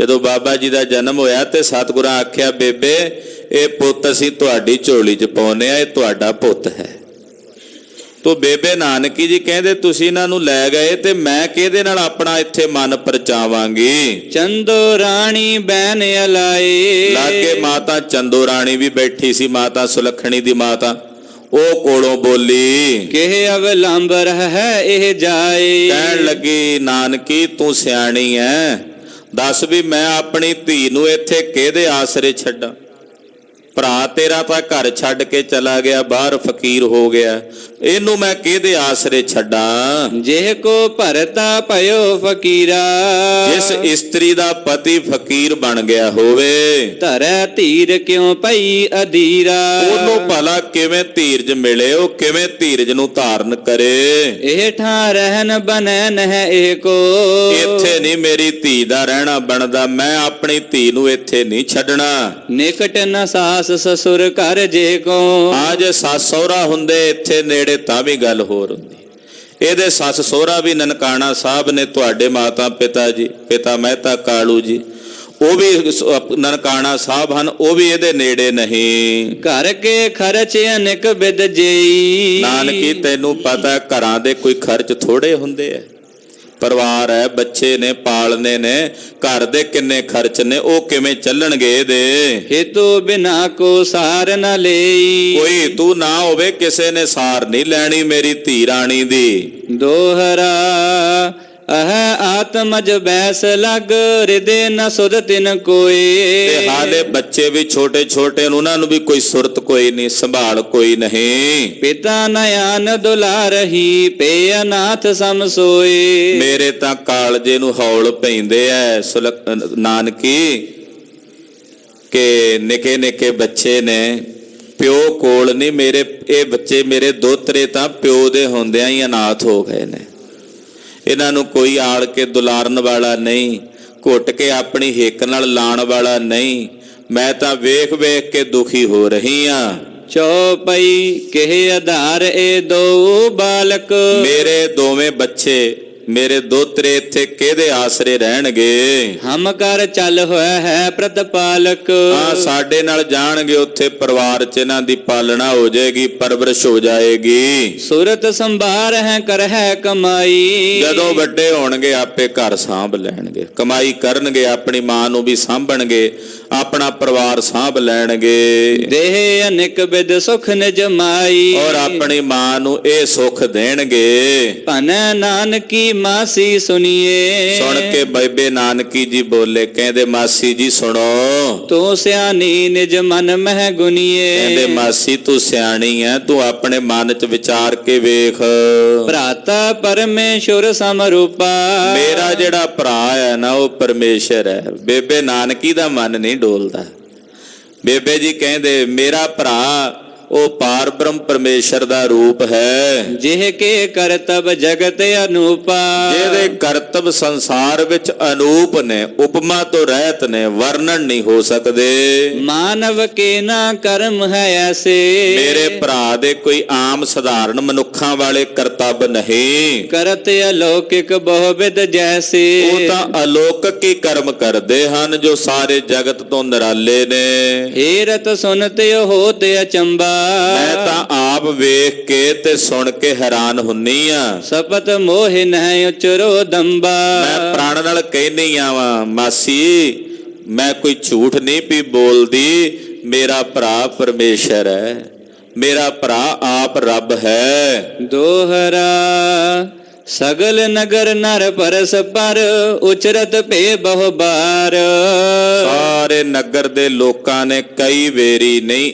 ਜਦੋਂ ਬਾਬਾ ਜੀ ਦਾ ਜਨਮ ਹੋਇਆ ਤੇ ਸਤਿਗੁਰਾਂ ਆਖਿਆ ਬੇਬੇ ਇਹ ਪੁੱਤ ਅਸੀਂ ਤੁਹਾਡੀ ਝੋਲੀ 'ਚ ਪਾਉਨੇ ਆ, ਇਹ ਤੁਹਾਡਾ ਪੁੱਤ ਹੈ। ਤੋ ਬੇਬੇ ਨਾਨਕੀ ਜੀ ਕਹਿੰਦੇ ਤੁਸੀਂ ਇਹਨਾਂ ਨੂੰ ਲੈ ਗਏ ਤੇ ਮੈਂ ਕਿਹਦੇ ਨਾਲ ਆਪਣਾ ਇੱਥੇ ਮਨ ਪਰਚਾਵਾਂਗੀ? ਚੰਦੋ ਰਾਣੀ ਬੈਨ ਅਲਾਏ। ਲਾਗੇ ਮਾਤਾ ਚੰਦੋ ਰਾਣੀ ਵੀ ਬੈਠੀ ਸੀ, ਮਾਤਾ ਸੁਲੱਖਣੀ ਦੀ ਮਾਤਾ। ਉਹ ਕੋਲੋਂ ਬੋਲੀ ਕਿਹ ਅਵਲੰਬ ਰਹਿ ਇਹ ਜਾਏ। ਕਹਿਣ ਲੱਗੀ ਨਾਨਕੀ ਤੂੰ ਸਿਆਣੀ ਐ, ਦੱਸ ਵੀ ਮੈਂ ਆਪਣੀ ਧੀ ਨੂੰ ਇੱਥੇ ਕਿਹਦੇ ਆਸਰੇ ਛੱਡਾਂ? ਭਰਾ ਤੇਰਾ ਤਾਂ ਘਰ ਛੱਡ ਕੇ ਚਲਾ ਗਿਆ, ਬਾਹਰ ਫਕੀਰ ਹੋ ਗਿਆ, ਇਹਨੂੰ ਮੈਂ ਕਿਹਦੇ ਆਸਰੇ ਛੱਡਾਂ? ਜਿਹ ਕੋ ਭਰਤਾ ਭਇਓ ਫਕੀਰਾ। ਜਿਸ ਇਸਤਰੀ ਦਾ ਪਤੀ ਫਕੀਰ ਬਣ ਗਿਆ ਹੋਵੇ, ਧਰੈ ਧੀਰ ਕਿਉਂ ਪਈ ਅਧੀਰਾ। ਉਹਨੂੰ ਭਲਾ ਕਿਵੇਂ ਧੀਰਜ ਮਿਲੇ? ਉਹ ਕਿਵੇਂ ਧੀਰਜ ਨੂੰ ਧਾਰਨ ਕਰੇ? ਇਹ ਠਾਂ ਰਹਿਨ ਬਨੈ ਨਹਿ ਇਹ ਕੋ। ਇੱਥੇ ਨਹੀਂ ਮੇਰੀ ਧੀ ਦਾ ਰਹਿਣਾ ਬਣਦਾ, ਮੈਂ ਆਪਣੀ ਧੀ ਨੂੰ ਇੱਥੇ ਨਹੀਂ ਛੱਡਣਾ। ਨਿਕਟ ਨ ਸਾਸ ਸਸੁਰ ਘਰ ਜੇ ਕੋ। ਆ ਜੇ ਸੱਸ ਸਹੁਰਾ ਹੁੰਦੇ ਇੱਥੇ ਨੇੜੇ ਤਾਂ ਵੀ ਗੱਲ ਹੋਰ ਹੁੰਦੀ। ਇਹਦੇ ਸੱਸ ਸਹੁਰਾ ਵੀ ਨਨਕਾਣਾ ਸਾਹਿਬ ਨੇ, ਤੁਹਾਡੇ ਮਾਤਾ ਪਿਤਾ ਜੀ, ਪਿਤਾ ਮਹਿਤਾ ਕਾਲੂ ਜੀ, ਉਹ ਵੀ ਨਨਕਾਣਾ ਸਾਹਿਬ ਹਨ, ਉਹ ਵੀ ਇਹਦੇ ਨੇੜੇ ਨਹੀਂ। ਘਰ ਕੇ ਖਰਚ ਅਨੇਕ ਬਿਦ ਜੇਈ। ਨਾਨਕੀ ਤੈਨੂੰ ਪਤਾ ਘਰਾਂ ਦੇ ਕੋਈ ਖਰਚ ਥੋੜੇ ਹੁੰਦੇ ਐ। ਪਰਿਵਾਰ ਹੈ, ਬੱਚੇ ਨੇ, ਪਾਲਨੇ ਨੇ, ਘਰ ਦੇ ਕਿੰਨੇ ਖਰਚ ਨੇ, ਉਹ ਕਿਵੇਂ ਚੱਲਣਗੇ ਇਹਦੇ? ਹੇਤੂ ਬਿਨਾ ਕੋ ਸਾਰ ਨ ਲਈ। ਕੋਈ ਤੂੰ ਨਾ ਹੋਵੇ ਕਿਸੇ ਨੇ ਸਾਰ ਨਹੀਂ ਲੈਣੀ ਮੇਰੀ ਧੀ ਰਾਣੀ ਦੀ। ਦੋਹਰਾ ਅਹ ਆਤਮਜ ਬੈਸ ਲਗ ਹਿਰਦੇ ਨ ਸੁਧ ਤਿਨ ਕੋਏ। ਤੇ ਹਾਲੇ ਬੱਚੇ ਵੀ ਛੋਟੇ ਛੋਟੇ ਨੂੰ, ਉਹਨਾਂ ਨੂੰ ਵੀ ਕੋਈ ਸੁਰਤ ਕੋਈ ਨਹੀਂ, ਸੰਭਾਲ ਕੋਈ ਨਹੀਂ। ਪਿਤਾ ਨਯਨ ਦੁਲਾਰਹੀ ਪੇ ਅਨਾਥ ਸਮ ਸੋਏ। ਮੇਰੇ ਤਾਂ ਕਾਲਜੇ ਨੂੰ ਹੌਲ ਪੈਂਦੇ ਐ ਨਾਨਕੀ ਕਿ ਨਿੱਕੇ ਨਿੱਕੇ ਬੱਚੇ ਨੇ, ਪਿਓ ਕੋਲ ਨਹੀਂ। ਮੇਰੇ ਇਹ ਬੱਚੇ ਮੇਰੇ ਦੋਤਰੇ ਤਾਂ ਪਿਓ ਦੇ ਹੁੰਦਿਆਂ ਹੀ ਅਨਾਥ ਹੋ ਗਏ ਨੇ। ਇਹਨਾਂ ਨੂੰ ਕੋਈ ਆਲ ਕੇ ਦੁਲਾਰਨ ਵਾਲਾ ਨਹੀਂ, ਘੁੱਟ ਕੇ ਆਪਣੀ ਹਿੱਕ ਨਾਲ ਲਾਣ ਵਾਲਾ ਨਹੀਂ। ਮੈਂ ਤਾਂ ਵੇਖ ਵੇਖ ਕੇ ਦੁਖੀ ਹੋ ਰਹੀ ਆ। ਚੌਪਈ ਕਿਹ ਆਧਾਰ ਇਹ ਦੋ ਬਾਲਕ। ਮੇਰੇ ਦੋਵੇਂ ਬੱਚੇ, ਮੇਰੇ ਦੋਤਰੇ ਇੱਥੇ ਕਿਹਦੇ ਆਸਰੇ ਰਹਿਣਗੇ? ਹਮ ਕਰ ਚੱਲ ਹੋਇਆ ਹੈ ਪ੍ਰਤਪਾਲਕ। ਹਾਂ ਸਾਡੇ ਨਾਲ ਜਾਣਗੇ, ਉੱਥੇ ਪਰਿਵਾਰ ਚ ਇਹਨਾਂ ਦੀ ਪਾਲਣਾ ਹੋ ਜਾਏਗੀ, ਪਰਵਰਿਸ਼ ਹੋ ਜਾਏਗੀ। ਸੂਰਤ ਸੰਭਾਰ ਹੈ ਕਰ ਹੈ ਕਮਾਈ। ਜਦੋਂ ਵੱਡੇ ਹੋਣਗੇ ਆਪੇ ਘਰ ਸਾਂਭ ਲੈਣਗੇ, ਕਮਾਈ ਕਰਨਗੇ, ਆਪਣੀ ਮਾਂ ਨੂੰ ਵੀ ਸਾਂਭਣਗੇ, ਆਪਣਾ ਪਰਿਵਾਰ ਸਾਂਭ ਲੈਣਗੇ। ਦੇਹ ਅਨੇਕ ਬਿਦ ਸੁਖ ਨਿਜ ਮਾਈ। ਔਰ ਆਪਣੀ ਮਾਂ ਨੂੰ ਇਹ ਸੁੱਖ ਦੇਣਗੇ। ਭਨ ਨਾਨਕੀ ਮਾਸੀ ਸੁਣੀਏ। ਸੁਣ ਕੇ ਬੇਬੇ ਨਾਨਕੀ ਜੀ ਬੋਲੇ, ਕਹਿੰਦੇ ਮਾਸੀ ਜੀ ਸੁਣੋ। ਤੂੰ ਸਿਆਣੀ ਨਿਜ ਮਨ ਮਹਿ ਗੁਨੀਏ। ਕਹਿੰਦੇ ਮਾਸੀ ਤੂੰ ਸਿਆਣੀ ਐ, ਤੂੰ ਆਪਣੇ ਮਨ ਚ ਵਿਚਾਰ ਕੇ ਵੇਖ। ਭਰਾਤਾ ਪਰਮੇਸ਼ਰ ਸਮਰੂਪਾ। ਮੇਰਾ ਜਿਹੜਾ ਭਰਾ ਹੈ ਨਾ ਉਹ ਪਰਮੇਸ਼ਰ ਹੈ। ਬੇਬੇ ਨਾਨਕੀ ਦਾ ਮਨ ਨਹੀਂ ਡੋਲਦਾ। ਬੇਬੇ ਜੀ ਕਹਿੰਦੇ ਮੇਰਾ ਭਰਾ ਉਹ ਪਾਰ ਬ੍ਰਹਮ ਪਰਮੇਸ਼ਰ ਦਾ ਰੂਪ ਹੈ। ਜਿਹ ਕੇ ਕਰਤਬ ਜਗਤ ਅਨੂਪਾ। ਜਿਹਦੇ ਕਰਤਵ ਕਰਤੱਵ ਸੰਸਾਰ ਵਿੱਚ ਅਨੂਪ ਨੇ, ਉਪਮਾ ਤੋਂ ਰਹਿਤ ਨੇ, ਵਰਣਨ ਨਹੀਂ ਹੋ ਸਕਦੇ। ਮਾਨਵ ਕੇ ਨਾ ਕਰਮ ਹੈ ਐਸੇ, ਮੇਰੇ ਭਰਾ ਦੇ ਕੋਈ ਆਮ ਸਧਾਰਨ ਮਨੁੱਖਾਂ ਵਾਲੇ ਕਰਤੱਵ ਨਹੀਂ। ਕਰਤ ਅਲੌਕਿਕ ਬਹੁਵਿਧ ਜੈਸੇ, ਉਹ ਤਾਂ ਅਲੌਕਿਕ ਹੀ ਕਰਮ ਕਰਦੇ ਹਨ ਜੋ ਸਾਰੇ ਜਗਤ ਤੋਂ ਨਿਰਾਲੇ ਨੇ। ਹੀਰਤ ਸੁਨਤੇ ਹੋਤ ਅਚੰਬਾ, ਮੈਂ ਤਾਂ ਆਪ ਵੇਖ ਕੇ ਤੇ ਸੁਣ ਕੇ ਹੈਰਾਨ ਹੁੰਨੀ ਆ। ਸਪਤ ਮੋਹਿ ਨਹਿ ਉਚਰੋ ਦੰਬਾ, ਮੈਂ ਪ੍ਰਾਣ ਨਾਲ ਕਹਿਨੀ ਆਵਾਂ ਮਾਸੀ, ਮੈਂ ਕੋਈ ਝੂਠ ਨਹੀਂ ਪੀ ਬੋਲਦੀ। ਮੇਰਾ ਭਰਾ ਪਰਮੇਸ਼ਰ ਹੈ, ਮੇਰਾ ਭਰਾ ਆਪ ਰੱਬ ਹੈ। ਦੋਹਰਾ ਸਗਲ ਨਗਰ ਨਰ ਪਰਸ ਪਰ, ਉਚਰਤ ਭੇ ਬਹੁ ਬਾਰ। ਸਾਰੇ ਨਗਰ ਦੇ ਲੋਕਾਂ ਨੇ ਕਈ ਵੇਰੀ ਨਹੀਂ,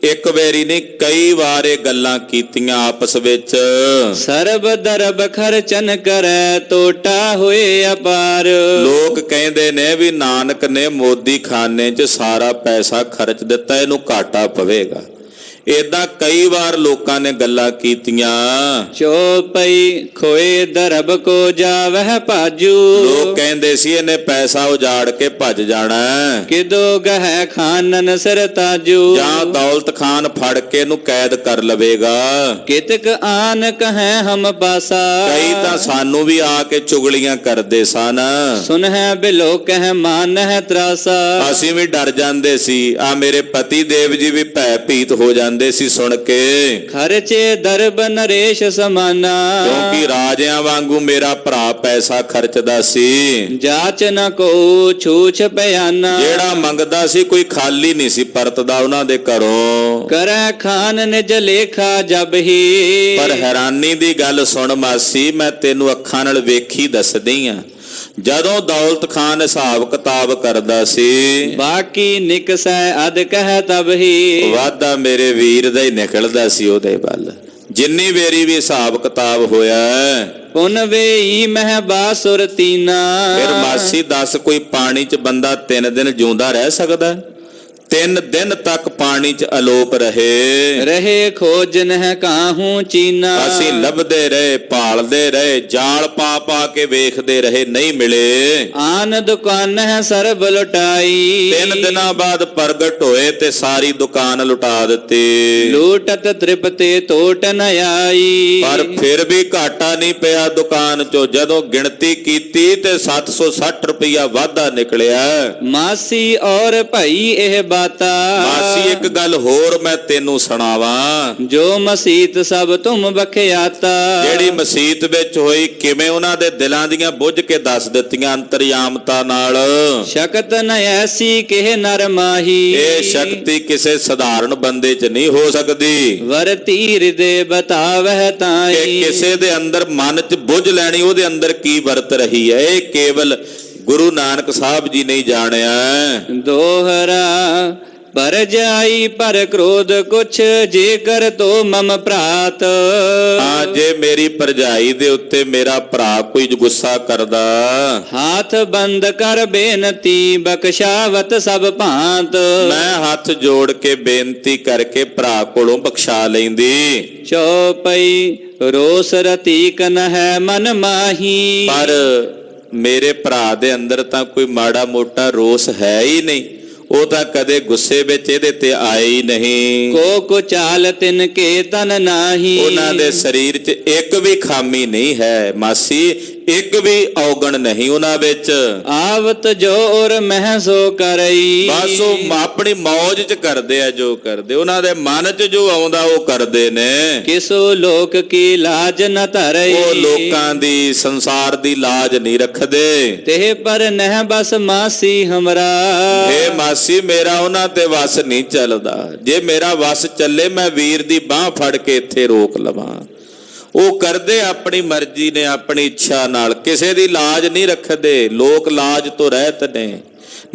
ਇੱਕ ਵੇਰੀ ਨਹੀਂ, ਕਈ ਵਾਰ ਇਹ ਗੱਲਾਂ ਕੀਤੀਆਂ ਆਪਸ ਵਿੱਚ। ਸਰਬ ਦਰਬ ਖਰਚਨ ਕਰੈ, ਟੋਟਾ ਹੋਏ ਅਪਾਰ। ਲੋਕ ਕਹਿੰਦੇ ਨੇ ਵੀ ਨਾਨਕ ਨੇ ਮੋਦੀ ਖਾਨੇ 'ਚ ਸਾਰਾ ਪੈਸਾ ਖਰਚ ਦਿੱਤਾ, ਇਹਨੂੰ ਘਾਟਾ ਪਵੇਗਾ। ਏਦਾਂ ਕਈ ਵਾਰ ਲੋਕਾਂ ਨੇ ਗੱਲਾਂ ਕੀਤੀਆਂ। ਚੋਪਈ ਖੋਏ ਦਰਬ ਕੋ ਜਾਵਹਿ ਭਾਜੂ, ਲੋਕ ਕਹਿੰਦੇ ਸੀ ਇਹਨੇ ਪੈਸਾ ਉਜਾੜ ਕੇ ਭੱਜ ਜਾਣਾ, ਕਿਦੋ ਗਹਿ ਖਾਨਨ ਸਿਰ ਤਾਜੂ। ਜਾਂ ਦੌਲਤ ਖਾਨ ਫੜ ਕੇ ਇਹਨੂੰ ਕੈਦ ਕਰ ਲਵੇਗਾ। ਕਿਤਕ ਆਨ ਕਹੈ ਹਮ ਪਾਸਾ, ਕਈ ਤਾਂ ਸਾਨੂੰ ਵੀ ਆ ਕੇ ਚੁਗਲੀਆਂ ਕਰਦੇ ਸਨ। ਸੁਨਹਿ ਬਿਲੋ ਕਹਿ ਮਾਨਹਿ ਤਰਾਸਾ, ਅਸੀਂ ਵੀ ਡਰ ਜਾਂਦੇ ਸੀ। ਆ ਮੇਰੇ ਪਤੀ ਦੇਵ ਜੀ ਵੀ ਭੈ ਭੀਤ ਹੋ ਜਾਂਦੇ ਸੀ ਸੁਣ ਕੇ। ਖਰਚੇ ਦਰਬ ਨਰੇਸ਼ ਸਮਾਨਾ, ਕਿਉਂਕਿ ਰਾਜਿਆਂ ਵਾਂਗੂ ਮੇਰਾ ਭਰਾ ਪੈਸਾ ਖਰਚਦਾ ਸੀ। ਜਾਚ ਨ ਕੋ ਛੂਛ ਪਿਆਨਾ, ਜਿਹੜਾ ਮੰਗਦਾ ਸੀ ਕੋਈ ਖਾਲੀ ਨਹੀਂ ਸੀ ਪਰਤਦਾ ਉਹਨਾਂ ਦੇ ਘਰੋਂ। ਕਰੈ ਖਾਨ ਨਿਜ ਲੇਖਾ ਜਬ ਹੀ, ਪਰ ਹੈਰਾਨੀ ਦੀ ਗੱਲ ਸੁਣ ਮਾਸੀ, ਮੈਂ ਤੈਨੂੰ ਅੱਖਾਂ ਨਾਲ ਵੇਖੀ ਦੱਸਦੀ ਆ। ਜਦੋਂ ਦੌਲਤ ਖਾਨ ਹਿਸਾਬ ਕਿਤਾਬ ਕਰਦਾ ਸੀ, ਬਾਕੀ ਨਿਕਸੈ ਅਦ ਕਹਿ ਤਬ ਹੀ। ਵਾਧਾ ਮੇਰੇ ਵੀਰ ਦਾ ਹੀ ਨਿਕਲਦਾ ਸੀ ਉਹਦੇ ਵੱਲ। ਜਿੰਨੀ ਵੇਰੀ ਵੀ ਹਿਸਾਬ ਕਿਤਾਬ ਹੋਇਆ। ਪੁਨ ਵੇਈ ਮਹਿ ਬਾਸੁਰ ਤੀਨਾ, ਫਿਰ ਮਾਸੀ ਦੱਸ, ਕੋਈ ਪਾਣੀ 'ਚ ਬੰਦਾ 3 ਦਿਨ ਜਿਉਂਦਾ ਰਹਿ ਸਕਦਾ? 3 ਦਿਨ ਤੱਕ ਪਾਣੀ 'ਚ ਅਲੋਪ ਰਹੇ ਖੋਜ ਨਹਿ ਕਾਹੂ ਚੀਨਾ। ਅਸੀਂ ਲੱਭਦੇ ਰਹੇ, ਭਾਲਦੇ ਰਹੇ, ਜਾਲ ਪਾ ਪਾ ਕੇ ਵੇਖਦੇ ਰਹੇ, ਨਹੀਂ ਮਿਲੇ। ਆਨ ਦੁਕਾਨ ਹੈ ਸਰਬ ਲੁਟਾਈ, 3 ਦਿਨਾਂ ਬਾਅਦ ਪ੍ਰਗਟ ਹੋਏ ਤੇ ਸਾਰੀ ਦੁਕਾਨ ਲੁਟਾ ਦਿੱਤੀ। ਲੂਟਤ ਤ੍ਰਿਪਤੇ ਤੋਟ ਨ ਆਈ, ਪਰ ਫਿਰ ਵੀ ਘਾਟਾ ਨਹੀਂ ਪਿਆ ਦੁਕਾਨ 'ਚੋਂ। ਜਦੋਂ ਗਿਣਤੀ ਕੀਤੀ ਤੇ 760 ਰੁਪਇਆ ਵਾਧਾ ਨਿਕਲਿਆ। ਮਾਸੀ ਔਰ ਭਾਈ ਇਹ ਬਾਤਾ, ਮਾਸੀ ਇੱਕ ਗੱਲ ਹੋਰ ਮੈਂ ਤੈਨੂੰ ਸੁਣਾਵਾਂ। ਜੋ ਮਸੀਤ ਸਭ ਤੁਮ ਬਖਿਆਤਾ, ਜਿਹੜੀ ਮਸੀਤ ਵਿੱਚ ਹੋਈ, ਕਿਵੇਂ ਉਹਨਾਂ ਦੇ ਦਿਲਾਂ ਦੀਆਂ ਬੁੱਝ ਕੇ ਦੱਸ ਦਿੱਤੀਆਂ ਅੰਤਰਯਾਮਤਾ ਨਾਲ। ਸ਼ਕਤ ਨ ਐਸੀ ਕਿਹ ਨਰ ਮਾਹੀ, ਇਹ ਸ਼ਕਤੀ ਕਿਸੇ ਸਧਾਰਨ ਬੰਦੇ 'ਚ ਨਹੀਂ ਹੋ ਸਕਦੀ। ਵਰਤੀ ਹਿਰਦੇ ਬਤਾਵਹਿ ਕਿ ਤਾਈ, ਕਿਸੇ ਦੇ ਅੰਦਰ ਮਨ 'ਚ ਬੁੱਝ ਲੈਣੀ ਉਹਦੇ ਅੰਦਰ ਕੀ ਵਰਤ ਰਹੀ ਹੈ, ਇਹ ਕੇਵਲ ਗੁਰੂ ਨਾਨਕ ਸਾਹਿਬ ਜੀ ਨੇ ਜਾਣਿਆ। ਦੋਹਰਾ ਪਰ ਜਾਈ ਪਰ ਕ੍ਰੋਧ ਕੁਛ, ਜੇ ਕਰ ਤੋ ਮਮ ਭਰਾਤ। ਹਾਂ, ਜੇ ਮੇਰੀ ਭਰਜਾਈ ਦੇ ਉੱਤੇ ਮੇਰਾ ਭਰਾ ਕੋਈ ਗੁੱਸਾ ਕਰਦਾ, ਹਾਥ ਬੰਦ ਕਰ ਬੇਨਤੀ, ਬਖਸ਼ਾਵਤ ਸਭ ਭਾਂਤ। ਮੈਂ ਹੱਥ ਜੋੜ ਕੇ ਬੇਨਤੀ ਕਰਕੇ ਭਰਾ ਕੋਲੋਂ ਬਖਸ਼ਾ ਲੈਂਦੀ। ਚੌਪਈ ਰੋਸ ਰਤੀਕ ਨ ਹੈ ਮਨ ਮਾਹੀ, ਪਰ ਮੇਰੇ ਭਰਾ ਦੇ ਅੰਦਰ ਤਾਂ ਕੋਈ ਮਾੜਾ ਮੋਟਾ ਰੋਸ ਹੈ ਹੀ ਨਹੀਂ। ਉਹ ਤਾਂ ਕਦੇ ਗੁੱਸੇ ਵਿੱਚ ਇਹਦੇ ਤੇ ਆਏ ਹੀ ਨਹੀਂ। ਕੋ ਚਾਲ ਤਿਨ ਕੇ ਤਨ ਨਾਹੀ, ਉਹਨਾਂ ਦੇ ਸਰੀਰ 'ਚ ਇੱਕ ਵੀ ਖਾਮੀ ਨਹੀਂ ਹੈ ਮਾਸੀ, ਇੱਕ ਵੀ ਔਗਣ ਨਹੀਂ ਉਹਨਾਂ ਵਿੱਚ। ਆਵਤ ਜੋਰ ਮਹਿ ਸੋ ਕਰਈ, ਬਸ ਉਹ ਆਪਣੀ ਮੌਜ 'ਚ ਕਰਦੇ ਆ ਜੋ ਕਰਦੇ। ਉਹਨਾਂ ਦੇ ਮਨ 'ਚ ਜੋ ਆਉਂਦਾ ਉਹ ਕਰਦੇ ਨੇ। ਕਿਸੋ ਲੋਕ ਕੀ ਲਾਜ ਨ ਧਰਈ, ਉਹ ਲੋਕਾਂ ਦੀ ਸੰਸਾਰ ਦੀ ਲਾਜ ਨਹੀਂ ਰੱਖਦੇ। ਤੇ ਪਰ ਨਹਿ ਬਸ ਮਾਸੀ ਹਮਰਾ, ਏ ਮਾਸੀ ਮੇਰਾ ਉਹਨਾਂ ਤੇ ਵਸ ਨਹੀਂ ਚੱਲਦਾ। ਜੇ ਮੇਰਾ ਵਸ ਚੱਲੇ ਮੈਂ ਵੀਰ ਦੀ ਬਾਹ ਫੜ ਕੇ ਇੱਥੇ ਰੋਕ ਲਵਾਂ। ਉਹ ਕਰਦੇ ਆਪਣੀ ਮਰਜ਼ੀ ਨੇ, ਆਪਣੀ ਇੱਛਾ ਨਾਲ, ਕਿਸੇ ਦੀ ਲਾਜ ਨਹੀਂ ਰੱਖਦੇ। ਲੋਕ ਲਾਜ ਤੋਂ ਰਹਿਤ ਨੇ।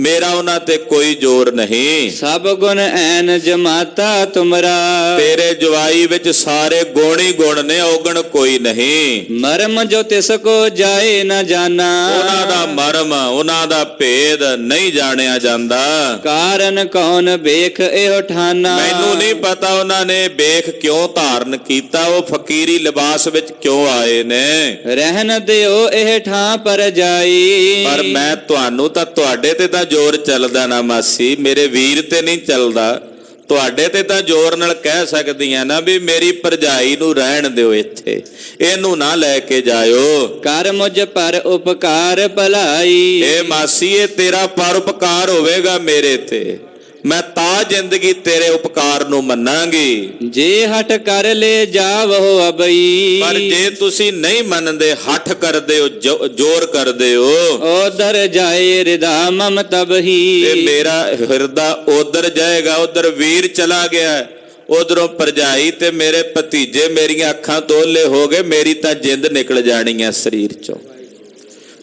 ਮੇਰਾ ਉਹਨਾਂ ਤੇ ਕੋਈ ਜ਼ੋਰ ਨਹੀਂ। ਸਭ ਗੁਣ ਐਨ ਜਮਾਤਾ ਤੁਮਰਾ, ਤੇਰੇ ਜਵਾਈ ਵਿੱਚ ਸਾਰੇ ਗੁਣ ਹੀ ਗੁਣ ਨੇ, ਔਗਣ ਕੋਈ ਨਹੀਂ। ਮਰਮ ਜੋ ਤਿਸ ਕੋ ਜਾਏ ਨਾ ਜਾਣਾ, ਉਹਨਾਂ ਦਾ ਮਰਮ, ਉਹਨਾਂ ਦਾ ਭੇਦ ਨਹੀਂ ਜਾਣਿਆ ਜਾਂਦਾ। ਕਾਰਨ ਕੌਣ ਵੇਖ ਇਹੋ ਠਾਨਾ, ਮੈਨੂੰ ਨਹੀਂ ਪਤਾ ਉਹਨਾਂ ਨੇ ਵੇਖ ਕਿਉਂ ਧਾਰਨ ਕੀਤਾ, ਉਹ ਫਕੀਰੀ ਲਿਬਾਸ ਵਿੱਚ ਕਿਉਂ ਆਏ ਨੇ। ਰਹਿਣ ਦਿਓ ਇਹ ਠਾਂ ਪਰ ਜਾਈ, ਪਰ ਮੈਂ ਤੁਹਾਨੂੰ ਤਾਂ ਤੁਹਾਡੇ ਤੇ ਤਾਂ ਜ਼ੋਰ ਚੱਲਦਾ ਨਾ ਮਾਸੀ, ਮੇਰੇ ਵੀਰ ਤੇ ਨਹੀਂ ਚੱਲਦਾ। ਤੁਹਾਡੇ ਤੇ ਤਾਂ ਜ਼ੋਰ ਨਾਲ ਕਹਿ ਸਕਦੀਆਂ ਨਾ ਵੀ ਮੇਰੀ ਭਰਜਾਈ ਨੂੰ ਰਹਿਣ ਦਿਓ ਇੱਥੇ, ਇਹਨੂੰ ਨਾ ਲੈ ਕੇ ਜਾਇਓ। ਕਰ ਮੁਝ ਪਰ ਉਪਕਾਰ ਭਲਾਈ, ਇਹ ਮਾਸੀ ਇਹ ਤੇਰਾ ਪਰਉਪਕਾਰ ਹੋਵੇਗਾ ਮੇਰੇ ਤੇ, ਮੈਂ ਤਾਂ ਜ਼ਿੰਦਗੀ ਤੇਰੇ ਉਪਕਾਰ ਨੂੰ ਮੰਨਾਂਗੀ। ਜੇ ਹਟ ਕਰ ਲੈ ਜਾਵੋ ਅਬਈ, ਪਰ ਜੇ ਤੁਸੀਂ ਨਹੀਂ ਮੰਨਦੇ, ਹੱਠ ਕਰਦੇ ਹੋ, ਜ਼ੋਰ ਕਰਦੇ ਹੋ, ਉਧਰ ਜਾਏ ਹਿਰਦਾ ਮਮ ਤਬਹੀ, ਤੇ ਮੇਰਾ ਹਿਰਦਾ ਉਧਰ ਜਾਏਗਾ। ਉਧਰ ਵੀਰ ਚਲਾ ਗਿਆ, ਉਧਰੋਂ ਭਰਜਾਈ ਤੇ ਮੇਰੇ ਭਤੀਜੇ, ਮੇਰੀਆਂ ਅੱਖਾਂ ਤੋਲੇ ਹੋ ਗਏ, ਮੇਰੀ ਤਾਂ ਜਿੰਦ ਨਿਕਲ ਜਾਣੀ ਹੈ ਸਰੀਰ ਚੋਂ।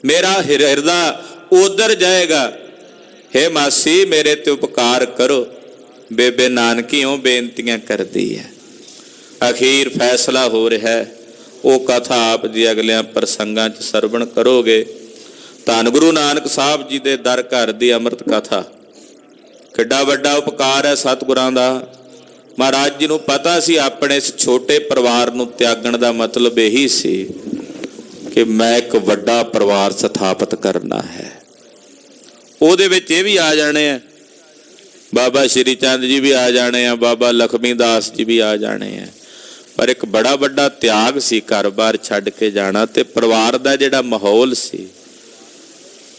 ਮੇਰਾ ਹਿਰਦਾ ਉਧਰ ਜਾਏਗਾ। हे ਮਾਸੀ ਮੇਰੇ ਤੇ ਉਪਕਾਰ ਕਰੋ। ਬੇਬੇ ਨਾਨਕੀਓਂ ਬੇਨਤੀਆਂ ਕਰਦੀ ਹੈ। ਅਖੀਰ ਫੈਸਲਾ ਹੋ ਰਿਹਾ ਹੈ। ਉਹ ਕਥਾ ਆਪ ਜੀ ਅਗਲਿਆਂ ਪ੍ਰਸੰਗਾਂ 'ਚ ਸਰਵਣ ਕਰੋਗੇ। ਧੰਨ ਗੁਰੂ ਨਾਨਕ ਸਾਹਿਬ ਜੀ ਦੇ ਦਰ ਘਰ ਦੀ ਅੰਮ੍ਰਿਤ ਕਥਾ, ਕਿੱਡਾ ਵੱਡਾ ਉਪਕਾਰ ਹੈ ਸਤਿਗੁਰਾਂ ਦਾ। ਮਹਾਰਾਜ ਜੀ ਨੂੰ ਪਤਾ ਸੀ ਆਪਣੇ ਇਸ ਛੋਟੇ ਪਰਿਵਾਰ ਨੂੰ ਤਿਆਗਣ ਦਾ ਮਤਲਬ ਇਹੀ ਸੀ ਕਿ ਮੈਂ ਇੱਕ ਵੱਡਾ ਪਰਿਵਾਰ ਸਥਾਪਿਤ ਕਰਨਾ ਹੈ। ਉਹਦੇ ਵਿੱਚ ਇਹ ਵੀ ਆ ਜਾਣੇ ਆ, ਬਾਬਾ ਸ਼੍ਰੀ ਚੰਦ ਜੀ ਵੀ ਆ ਜਾਣੇ ਆ, ਬਾਬਾ ਲਖਮੀ ਦਾਸ ਜੀ ਵੀ ਆ ਜਾਣੇ ਆ। ਪਰ ਇੱਕ ਬੜਾ ਵੱਡਾ ਤਿਆਗ ਸੀ, ਘਰ-ਬਾਰ ਛੱਡ ਕੇ ਜਾਣਾ। ਤੇ ਪਰਿਵਾਰ ਦਾ ਜਿਹੜਾ ਮਾਹੌਲ ਸੀ,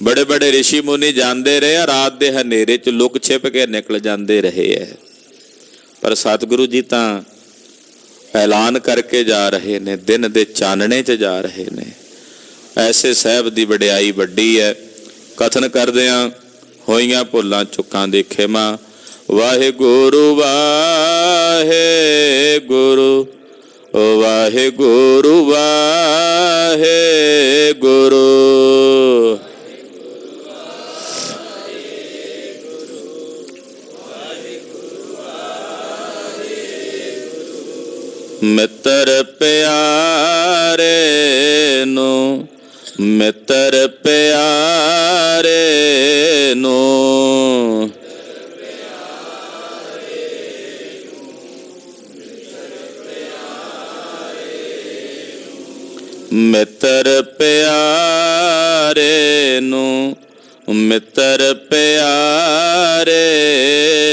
ਬੜੇ ਬੜੇ ਰਿਸ਼ੀ ਮੁਨੀ ਜਾਂਦੇ ਰਹੇ ਆ, ਰਾਤ ਦੇ ਹਨੇਰੇ 'ਚ ਲੁਕ ਛਿਪ ਕੇ ਨਿਕਲ ਜਾਂਦੇ ਰਹੇ ਹੈ। ਪਰ ਸਤਿਗੁਰੂ ਜੀ ਤਾਂ ਐਲਾਨ ਕਰਕੇ ਜਾ ਰਹੇ ਨੇ, ਦਿਨ ਦੇ ਚਾਨਣੇ 'ਚ ਜਾ ਰਹੇ ਨੇ। ਐਸੇ ਸਾਹਿਬ ਦੀ ਵਡਿਆਈ ਵੱਡੀ ਹੈ। ਕਥਨ ਕਰਦਿਆਂ ਹੋਈਆਂ ਭੁੱਲਾਂ ਚੁੱਕਾਂ ਦੀ ਖਿਮਾ। ਵਾਹਿਗੁਰੂ ਵਾਹਿਗੁਰੂ ਵਾਹਿਗੁਰੂ ਵਾਹਿਗੁਰੂ। ਮਿੱਤਰ ਪਿਆਰੇ ਨੂੰ, ਮਿੱਤਰ ਪਿਆਰੇ ਨੂੰ, ਮਿੱਤਰ ਪਿਆਰੇ ਨੂੰ, ਮਿੱਤਰ ਪਿਆਰੇ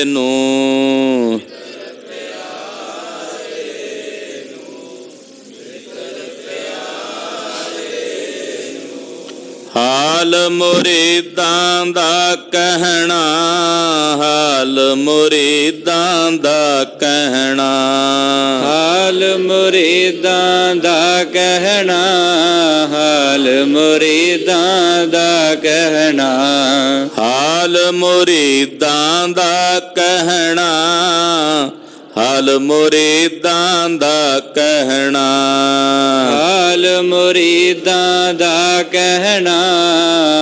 ਨੂੰ। ਹਾਲ ਮੁਰੀਦਾਂ ਦਾ ਕਹਿਣਾ, ਹਾਲ ਮੁਰੀਦਾਂ ਦਾ ਕਹਿਣਾ, ਹਾਲ ਮੁਰੀਦਾਂ ਦਾ ਕਹਿਣਾ, ਹਾਲ ਮੁਰੀਦਾਂ ਦਾ ਕਹਿਣਾ, ਹਾਲ ਮੁਰੀਦਾਂ ਦਾ ਕਹਿਣਾ, ਹਾਲ ਮੁਰੀਦਾਂ ਦਾ ਕਹਿਣਾ, ਹਾਲ ਮੁਰੀਦਾਂ ਦਾ ਕਹਿਣਾ,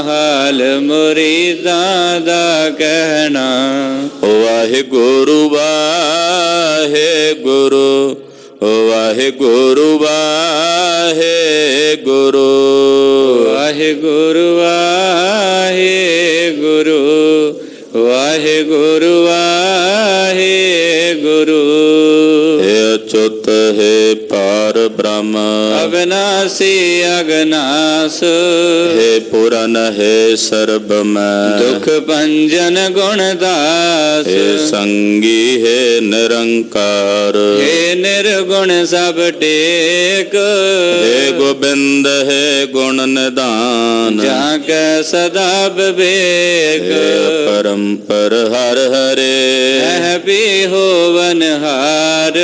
ਹਾਲ ਮੁਰੀਦਾਂ ਦਾ ਕਹਿਣਾ। ਵਾਹਿਗੁਰੂ ਵਾਹਿਗੁਰੂ ਵਾਹਿਗੁਰੂ ਵਾਹਿਗੁਰੂ ਵਾਹਿਗੁਰੂ ਵਾਹਿਗੁਰੂ ਵਾਹਿਗੁਰੂ ਵਾਹਿਗੁਰੂ। ਹੈ ਅਚੁੱਤ ਹੈ ਪਾਰ ਬ੍ਰਹਮ, ਅਗਨਾਸੀ ਅਗਨਾਸ, ਹੈ ਪੁਰਨ ਹੈ ਸਰਬ ਮੈਂ, ਦੁਖ ਭੰਜਨ ਗੁਣ ਦਾਸ, ਹੈ ਸੰਗੀ ਹੈ ਨਿਰੰਕਾਰ, ਹੈ ਨਿਰਗੁਣ ਸਭ ਟੇਕ, ਹੈ ਗੋਬਿੰਦ ਹੈ ਗੁਣ ਨਿਧਾਨ, ਜਾਂ ਕੈ ਸਦਾ ਵਿਵੇਕ, ਪਰੰਪਰ ਹਰ ਹਰੇ, ਹੈ ਵੀ ਹੋਵਨ ਹਾਰ,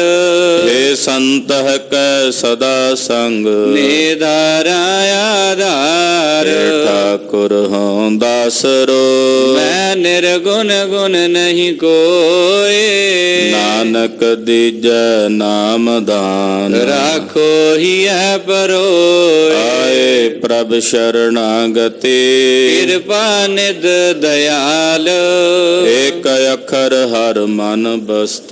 ਹੈ संतह कै सदा संग, निधारा आधार। ठाकुर हों दासरो, मैं निर्गुण गुण नहीं कोई, नानक दीजै नाम दान। राखो ही है परो, आए प्रभ शरणागति, कृपा निध दयाल। एक अखर हर मन बस्त,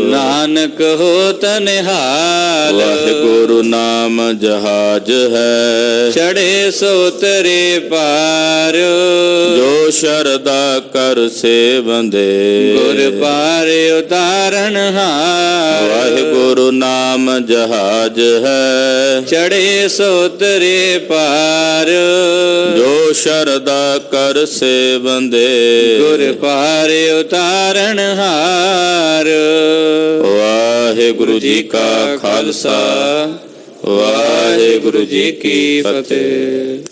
नानक हो तनिहाल। वाहिगुरु नाम जहाज है, चढ़े सो तरे पार। जो शरदा कर से बंधे, गुर पार उतारण हार। वाहिगुरु नाम जहाज है, चढ़े सो तरे पार। जो शरदा कर से बंधे, गुर पार उतारण हार। वाहिगुरु जी का खालसा, वाहिगुरु जी की फतेह।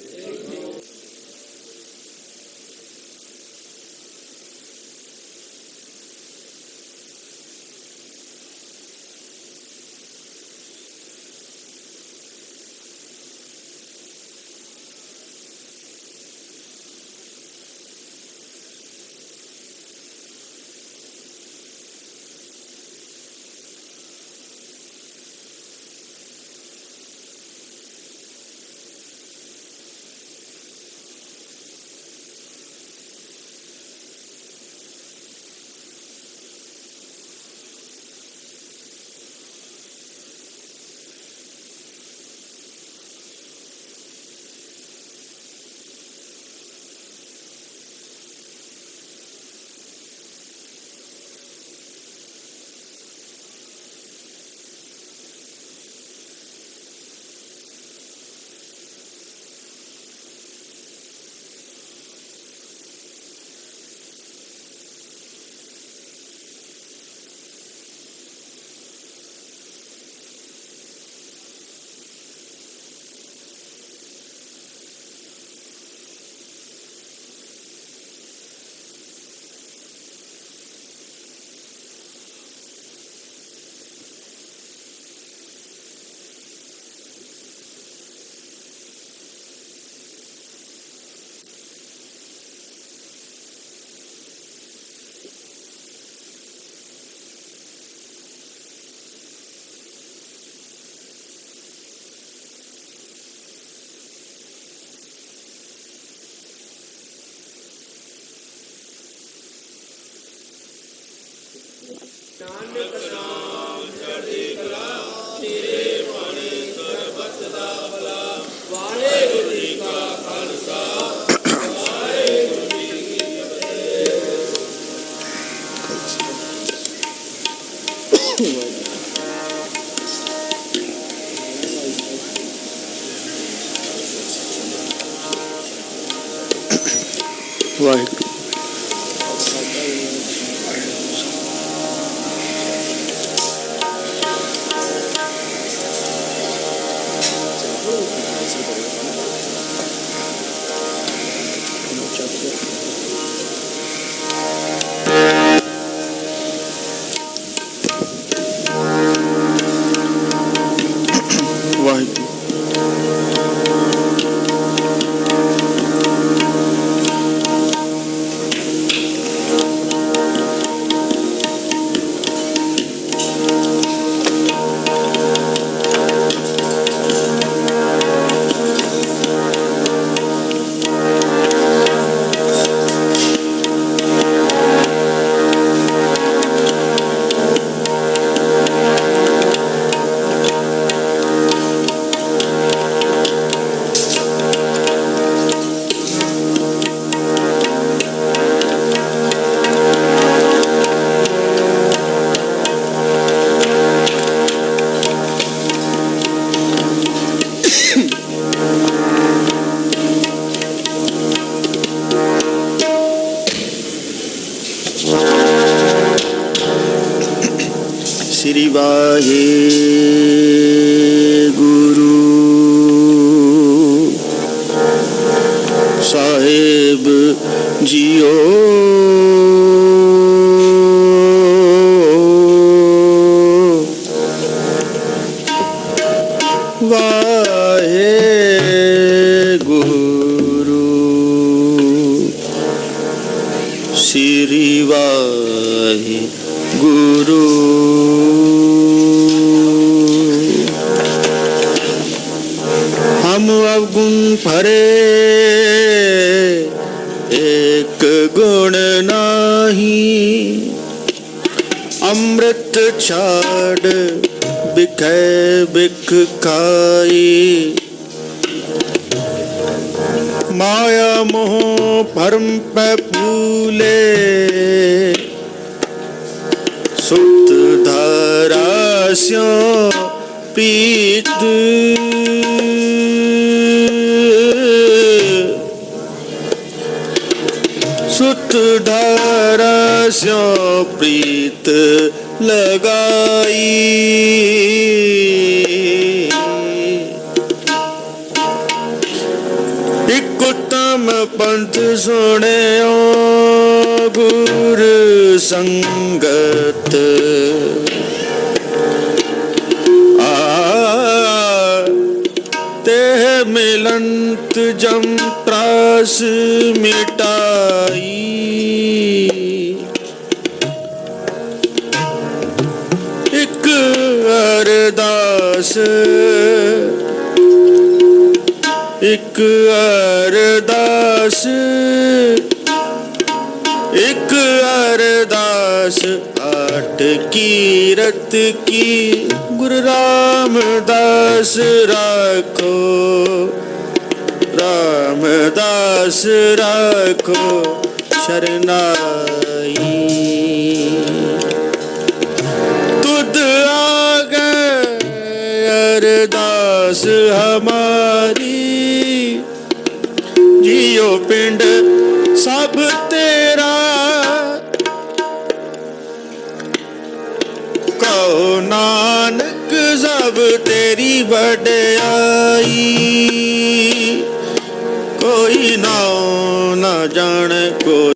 ਵਾਹਿਗੁਰੂ। ਵਾਹਿਗੁਰੂ। ਸ੍ਰੀ ਵਾਹਿਗੁਰੂ ਸਾਹਿਬ ਜੀਓ। ਵਾਹਿਗੁਰੂ ਸ੍ਰੀ ਵਾਹਿਗੁਰੂ। हम अवगुण भरे एक गुण नाही, अमृत छाड़ बिखै बिख खाई। माया मोह भरम पे फूले, सुत धारा स्यो प्रीत। सुत धारा स्यो प्रीत लगाई। एक उत्तम पंथ सुनियो गुर संगत। तेह मिलंत जम त्रास मिटाई। एक अरदास एक अरदास एक अरदास आठ कीरत की। गुरु रामदास राखो रामदास राखो शरनाई। तुद आगे अरदास हमारी, जियो पिंड सब तेरा। कहो नानक सब तेरी वड्याई। कोई नाम न जाने कोई